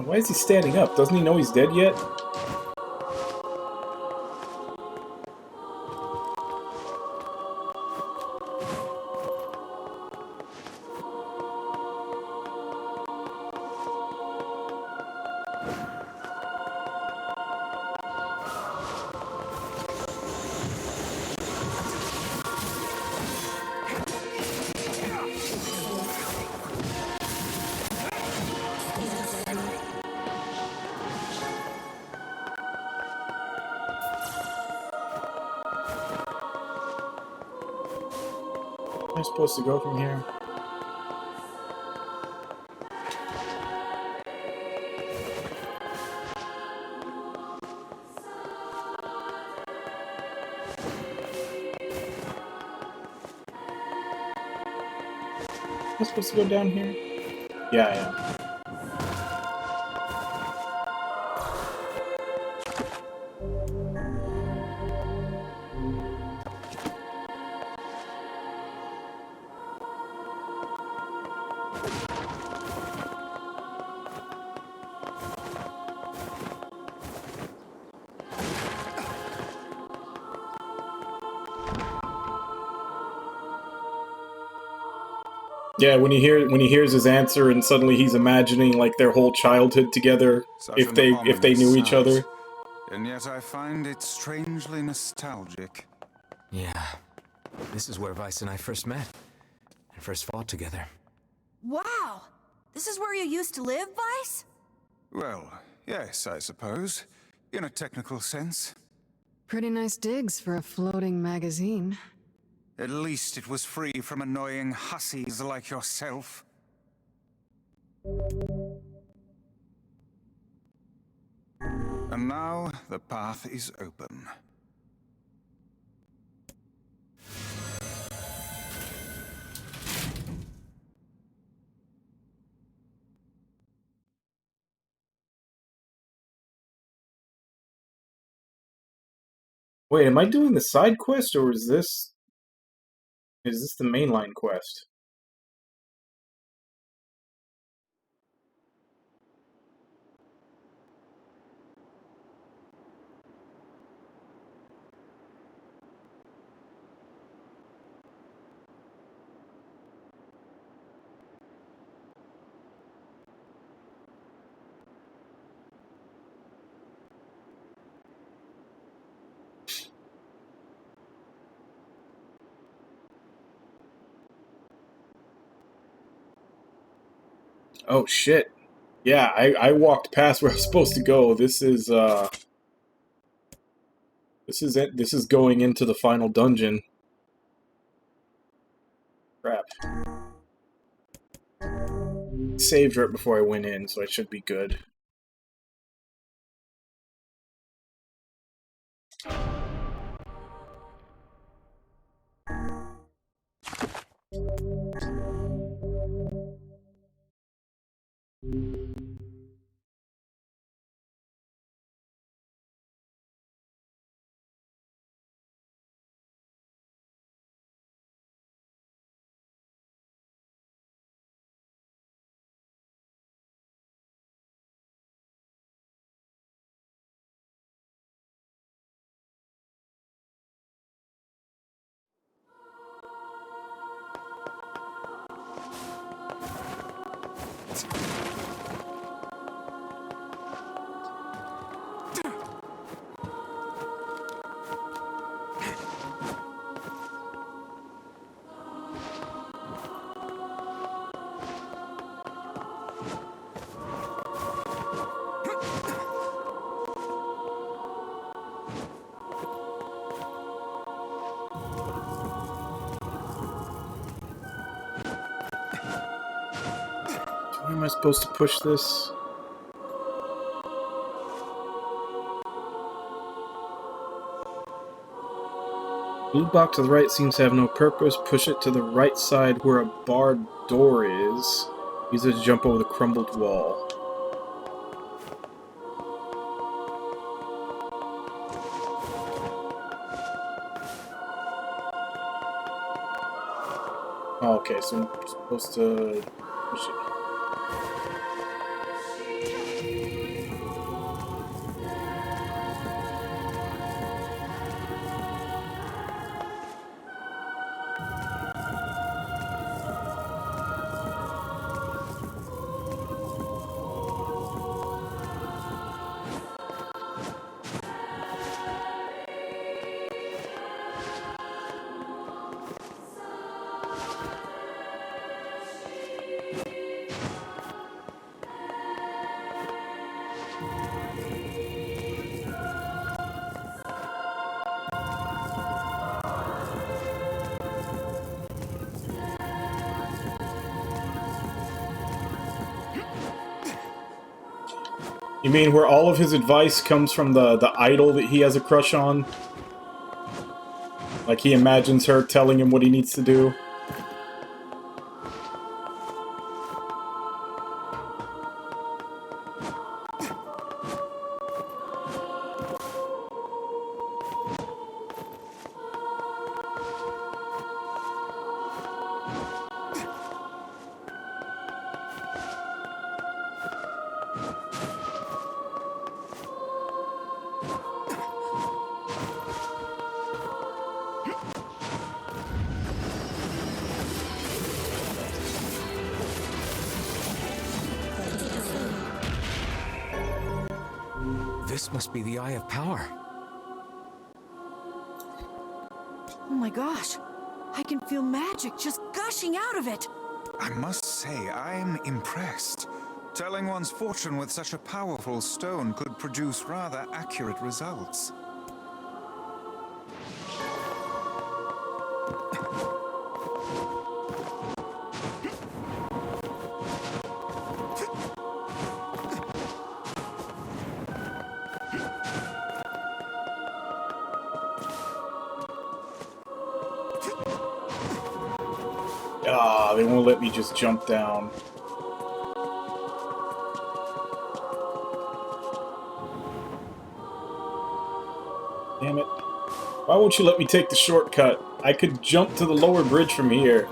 Why is he standing up? Doesn't he know he's dead yet? Am I supposed to go from here? Am I supposed to go down here? Yeah, I am. Yeah, when he hears his answer and suddenly he's imagining like their whole childhood together if they knew each other. And yet I find it strangely nostalgic. Yeah. This is where Vice and I first met. And first fought together. Wow! This is where you used to live, Vice? Well, yes, I suppose. In a technical sense. Pretty nice digs for a floating magazine. At least it was free from annoying hussies like yourself. And now, the path is open. Wait, am I doing the side quest or is this the mainline quest? Oh shit. Yeah, I walked past where I was supposed to go. This is it. This is going into the final dungeon. Crap. saved right before I went in, so I should be good. Where am I supposed to push this? Blue box to the right seems to have no purpose. Push it to the right side where a barred door is. Use it to jump over the crumbled wall. Oh, okay, so I'm supposed to push it. You mean where all of his advice comes from the idol that he has a crush on? Like he imagines her telling him what he needs to do? This must be the Eye of Power. Oh my gosh. I can feel magic just gushing out of it. I must say, I'm impressed. Telling one's fortune with such a powerful stone could produce rather accurate results. Ah, they won't let me just jump down. Damn it. Why won't you let me take the shortcut? I could jump to the lower bridge from here.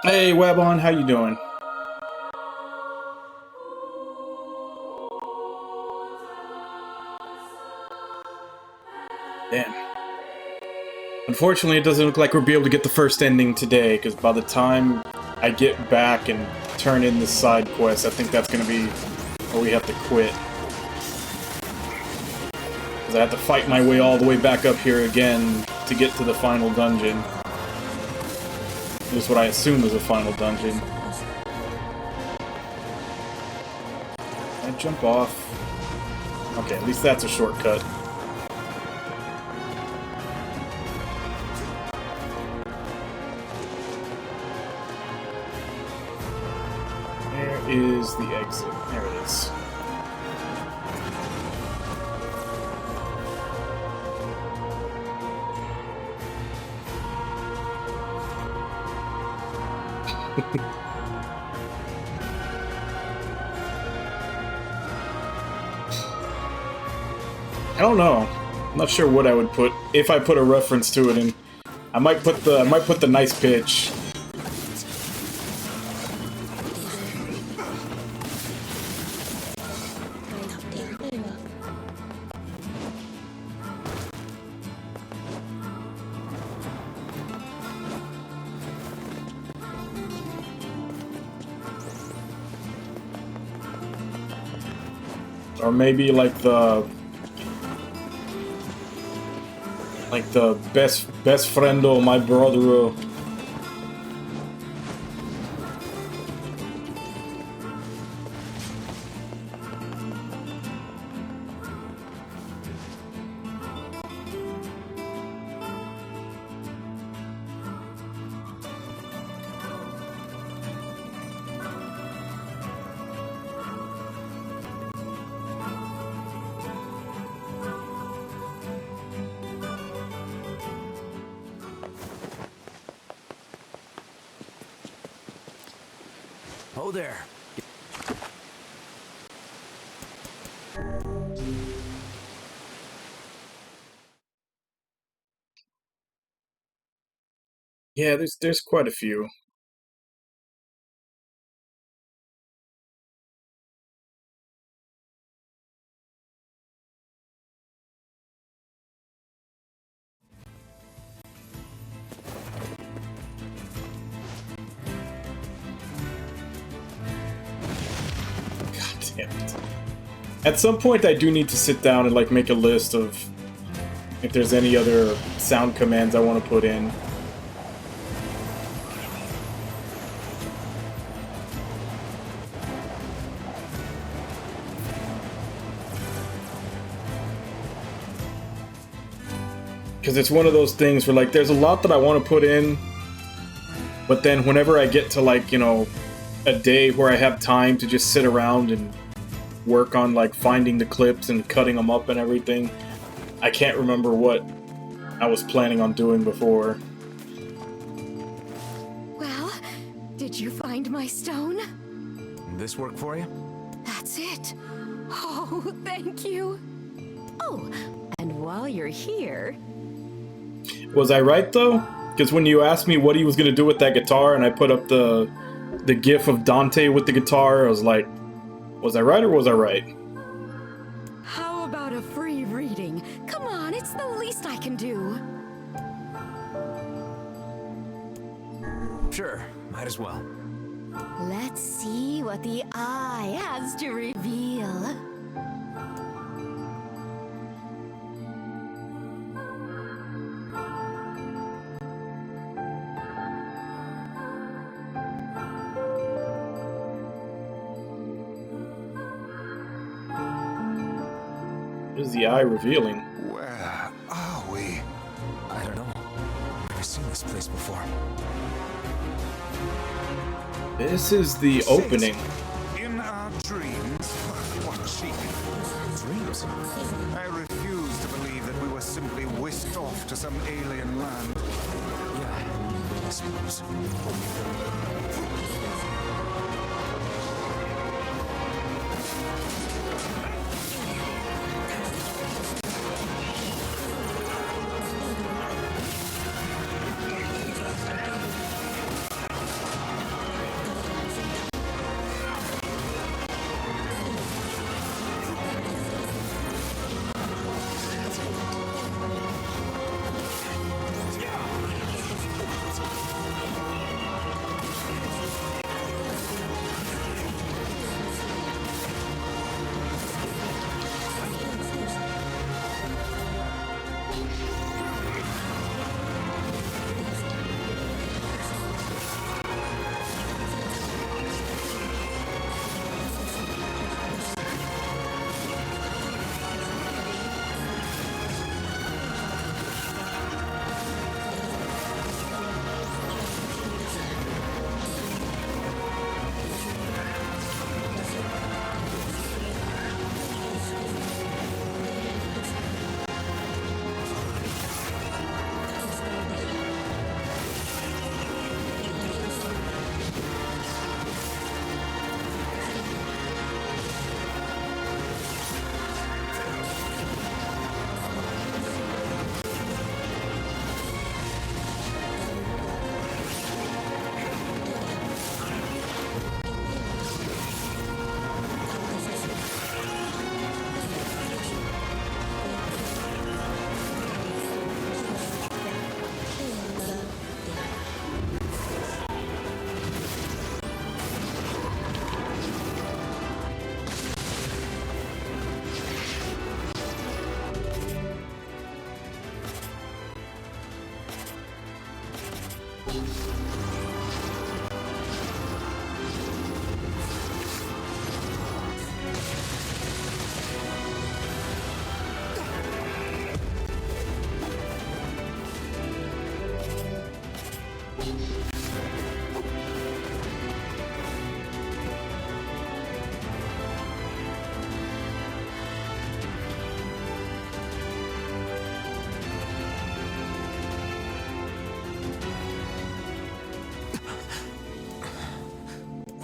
Hey, Webon, how you doing? Damn. Unfortunately, it doesn't look like we'll be able to get the first ending today, because by the time I get back and turn in the side quest, I think that's going to be where we have to quit. Because I have to fight my way all the way back up here again to to get to the final dungeon. At least what I assume is a final dungeon. Can I jump off? Okay, at least that's a shortcut. Where is the exit? There it is. I don't know. I'm not sure what I would put if I put a reference to it in. I might put the nice pitch. Or maybe like the best friend of my brother. Oh there. Yeah, there's quite a few. Damn it. At some point I do need to sit down and like make a list of if there's any other sound commands I want to put in. Because it's one of those things where like there's a lot that I want to put in, but then whenever I get to like, you know, a day where I have time to just sit around and work on like finding the clips and cutting them up and everything, I can't remember what I was planning on doing before. Well, did you find my stone? This work for you? That's it. Oh, thank you. Oh, and while you're here... Was I right though? Because when you asked me what he was going to do with that guitar and I put up the gif of Dante with the guitar, I was like, was I right or was I right? How about a free reading? Come on, it's the least I can do. Sure, might as well. Let's see what the eye has to reveal. What is the eye revealing? Where are we? I don't know. Never seen this place before. This is the opening. In our dreams? What cheek. Dreams? I refuse to believe that we were simply whisked off to some alien land. Yeah, I suppose.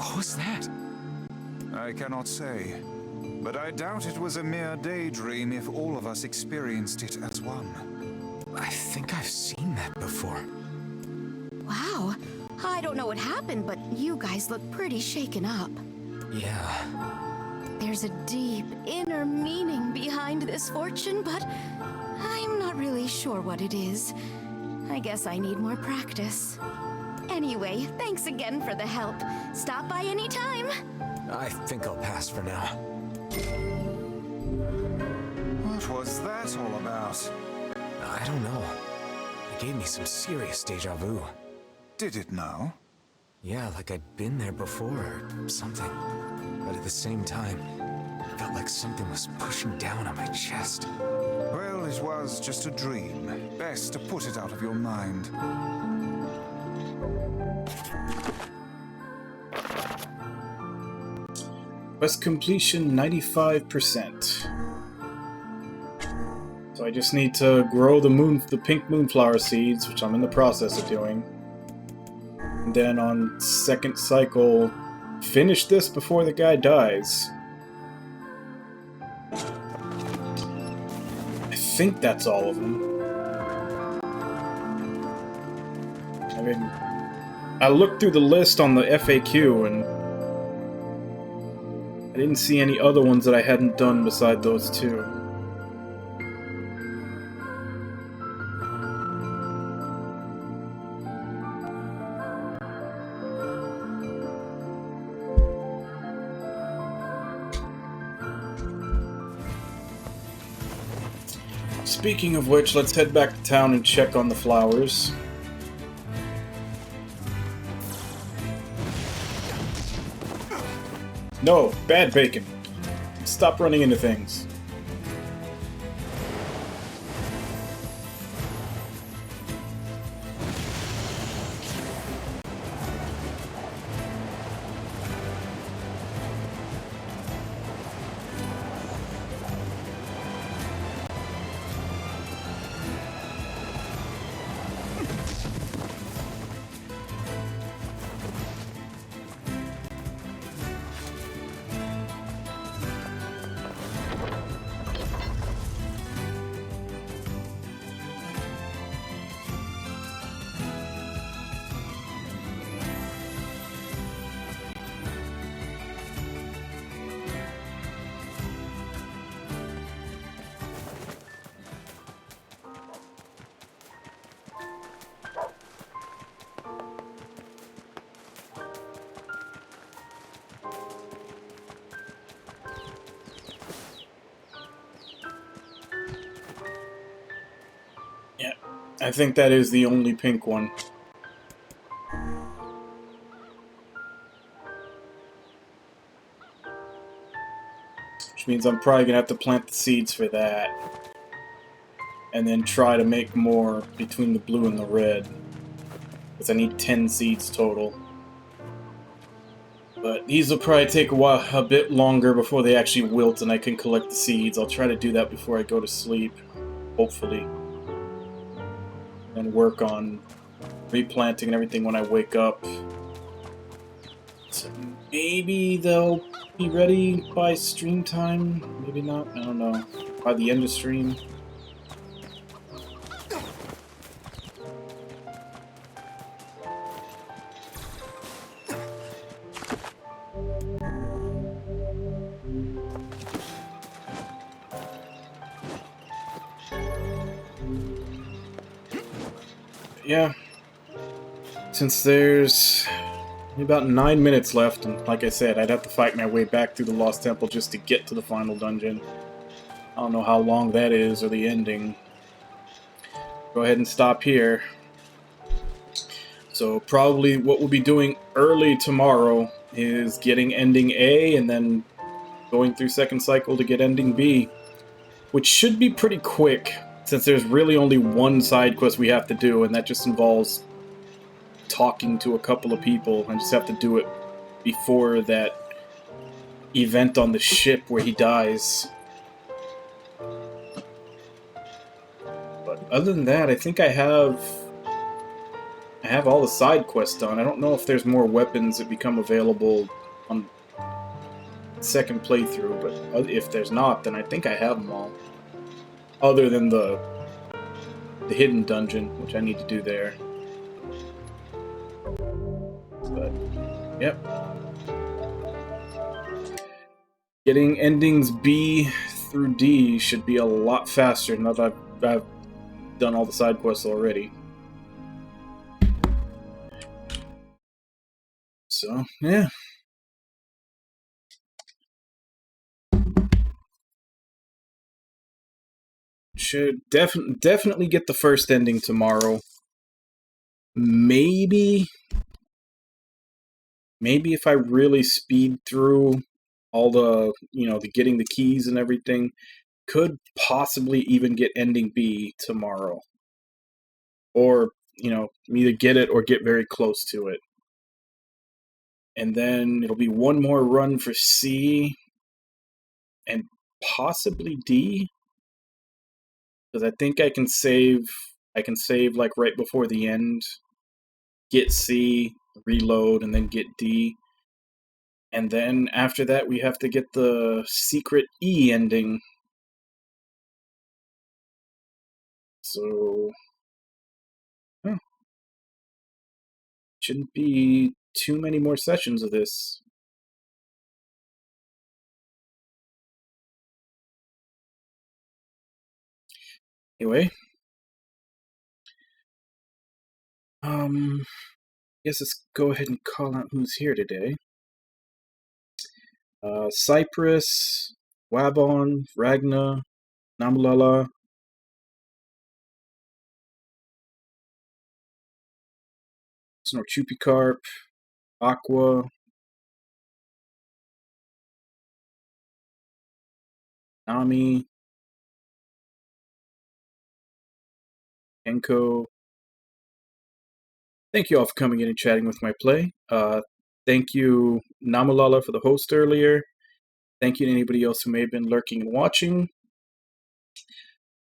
What was that? I cannot say, but I doubt it was a mere daydream if all of us experienced it as one. I think I've seen that before. Wow. I don't know what happened, but you guys look pretty shaken up. Yeah. There's a deep inner meaning behind this fortune, but I'm not really sure what it is. I guess I need more practice. Anyway, thanks again for the help. Stop by anytime. I think I'll pass for now. What was that all about? I don't know. It gave me some serious deja vu. Did it now? Yeah, like I'd been there before or something. But at the same time, it felt like something was pushing down on my chest. Well, it was just a dream. Best to put it out of your mind. Quest completion 95%. So I just need to grow the pink moonflower seeds, which I'm in the process of doing. And then on second cycle, finish this before the guy dies. I think that's all of them. I mean, I looked through the list on the FAQ and I didn't see any other ones that I hadn't done beside those two. Speaking of which, let's head back to town and check on the flowers. No, bad bacon. Stop running into things. Yeah, I think that is the only pink one. Which means I'm probably gonna have to plant the seeds for that. And then try to make more between the blue and the red. Because I need 10 seeds total. But these will probably take a bit longer before they actually wilt and I can collect the seeds. I'll try to do that before I go to sleep. Hopefully. And work on replanting and everything when I wake up. So maybe they'll be ready by stream time? Maybe not? I don't know. By the end of stream? Yeah, since there's about 9 minutes left, and like I said, I'd have to fight my way back through the Lost Temple just to get to the final dungeon. I don't know how long that is, or the ending. Go ahead and stop here. So probably what we'll be doing early tomorrow is getting ending A, and then going through second cycle to get ending B. Which should be pretty quick, since there's really only one side quest we have to do, and that just involves talking to a couple of people. I just have to do it before that event on the ship where he dies. But other than that, I think I have I have all the side quests done. I don't know if there's more weapons that become available on second playthrough, but if there's not, then I think I have them all. Other than the hidden dungeon, which I need to do there. But, yep. Getting endings B through D should be a lot faster now that I've done all the side quests already. So, yeah. Should definitely get the first ending tomorrow. Maybe if I really speed through all the, the getting the keys and everything, could possibly even get ending B tomorrow. Or, either get it or get very close to it. And then it'll be one more run for C and possibly D. Because I think I can save like right before the end, get C, reload, and then get D. And then after that we have to get the secret E ending. So shouldn't be too many more sessions of this. Anyway, guess let's go ahead and call out who's here today. Cypress, Wabon, Ragna, Namlala, Snorchupicarp, Aqua, Nami, Enko. Thank you all for coming in and chatting with my play. Thank you, Namalala, for the host earlier. Thank you to anybody else who may have been lurking and watching.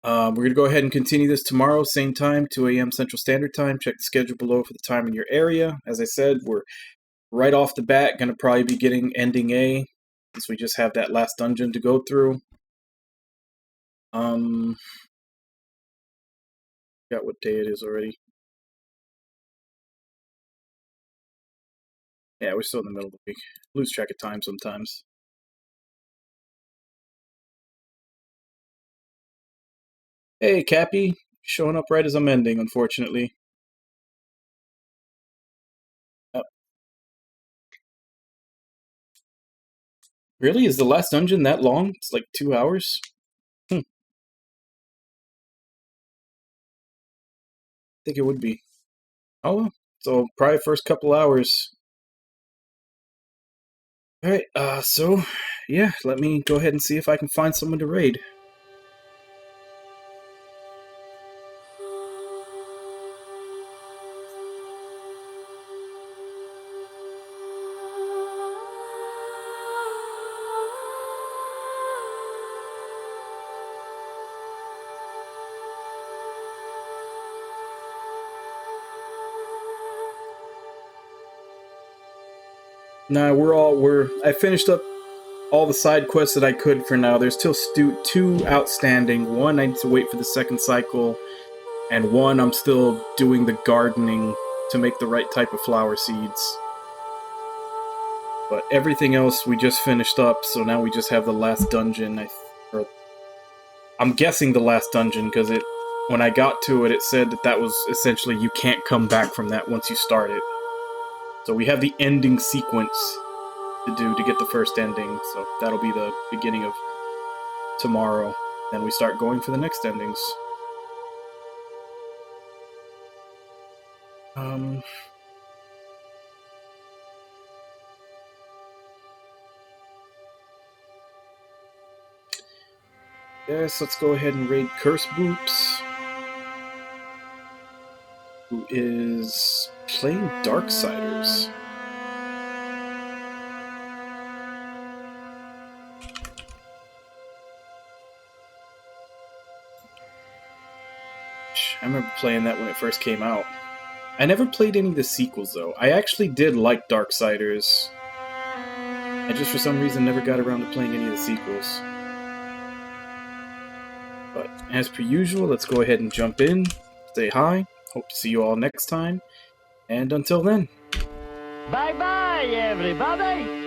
We're going to go ahead and continue this tomorrow, same time, 2 a.m. Central Standard Time. Check the schedule below for the time in your area. As I said, we're right off the bat going to probably be getting ending A, since we just have that last dungeon to go through. Got what day it is already. Yeah, we're still in the middle of the week. Lose track of time sometimes. Hey, Cappy. Showing up right as I'm ending, unfortunately. Really? Is the last dungeon that long? It's like 2 hours? I think it would be. Oh, well. So, probably first couple hours. Alright, so, yeah, let me go ahead and see if I can find someone to raid. Nah, I finished up all the side quests that I could for now. There's still two outstanding. One, I need to wait for the second cycle, and one, I'm still doing the gardening to make the right type of flower seeds. But everything else we just finished up, so now we just have the last dungeon. I'm guessing the last dungeon, because when I got to it, it said that was essentially you can't come back from that once you start it. So we have the ending sequence to do to get the first ending, so that'll be the beginning of tomorrow. Then we start going for the next endings. Yes, let's go ahead and raid Curse Boops, who is playing Darksiders. I remember playing that when it first came out. I never played any of the sequels, though. I actually did like Darksiders. I just, for some reason, never got around to playing any of the sequels. But, as per usual, let's go ahead and jump in. Say hi. Hope to see you all next time. And until then. Bye-bye, everybody!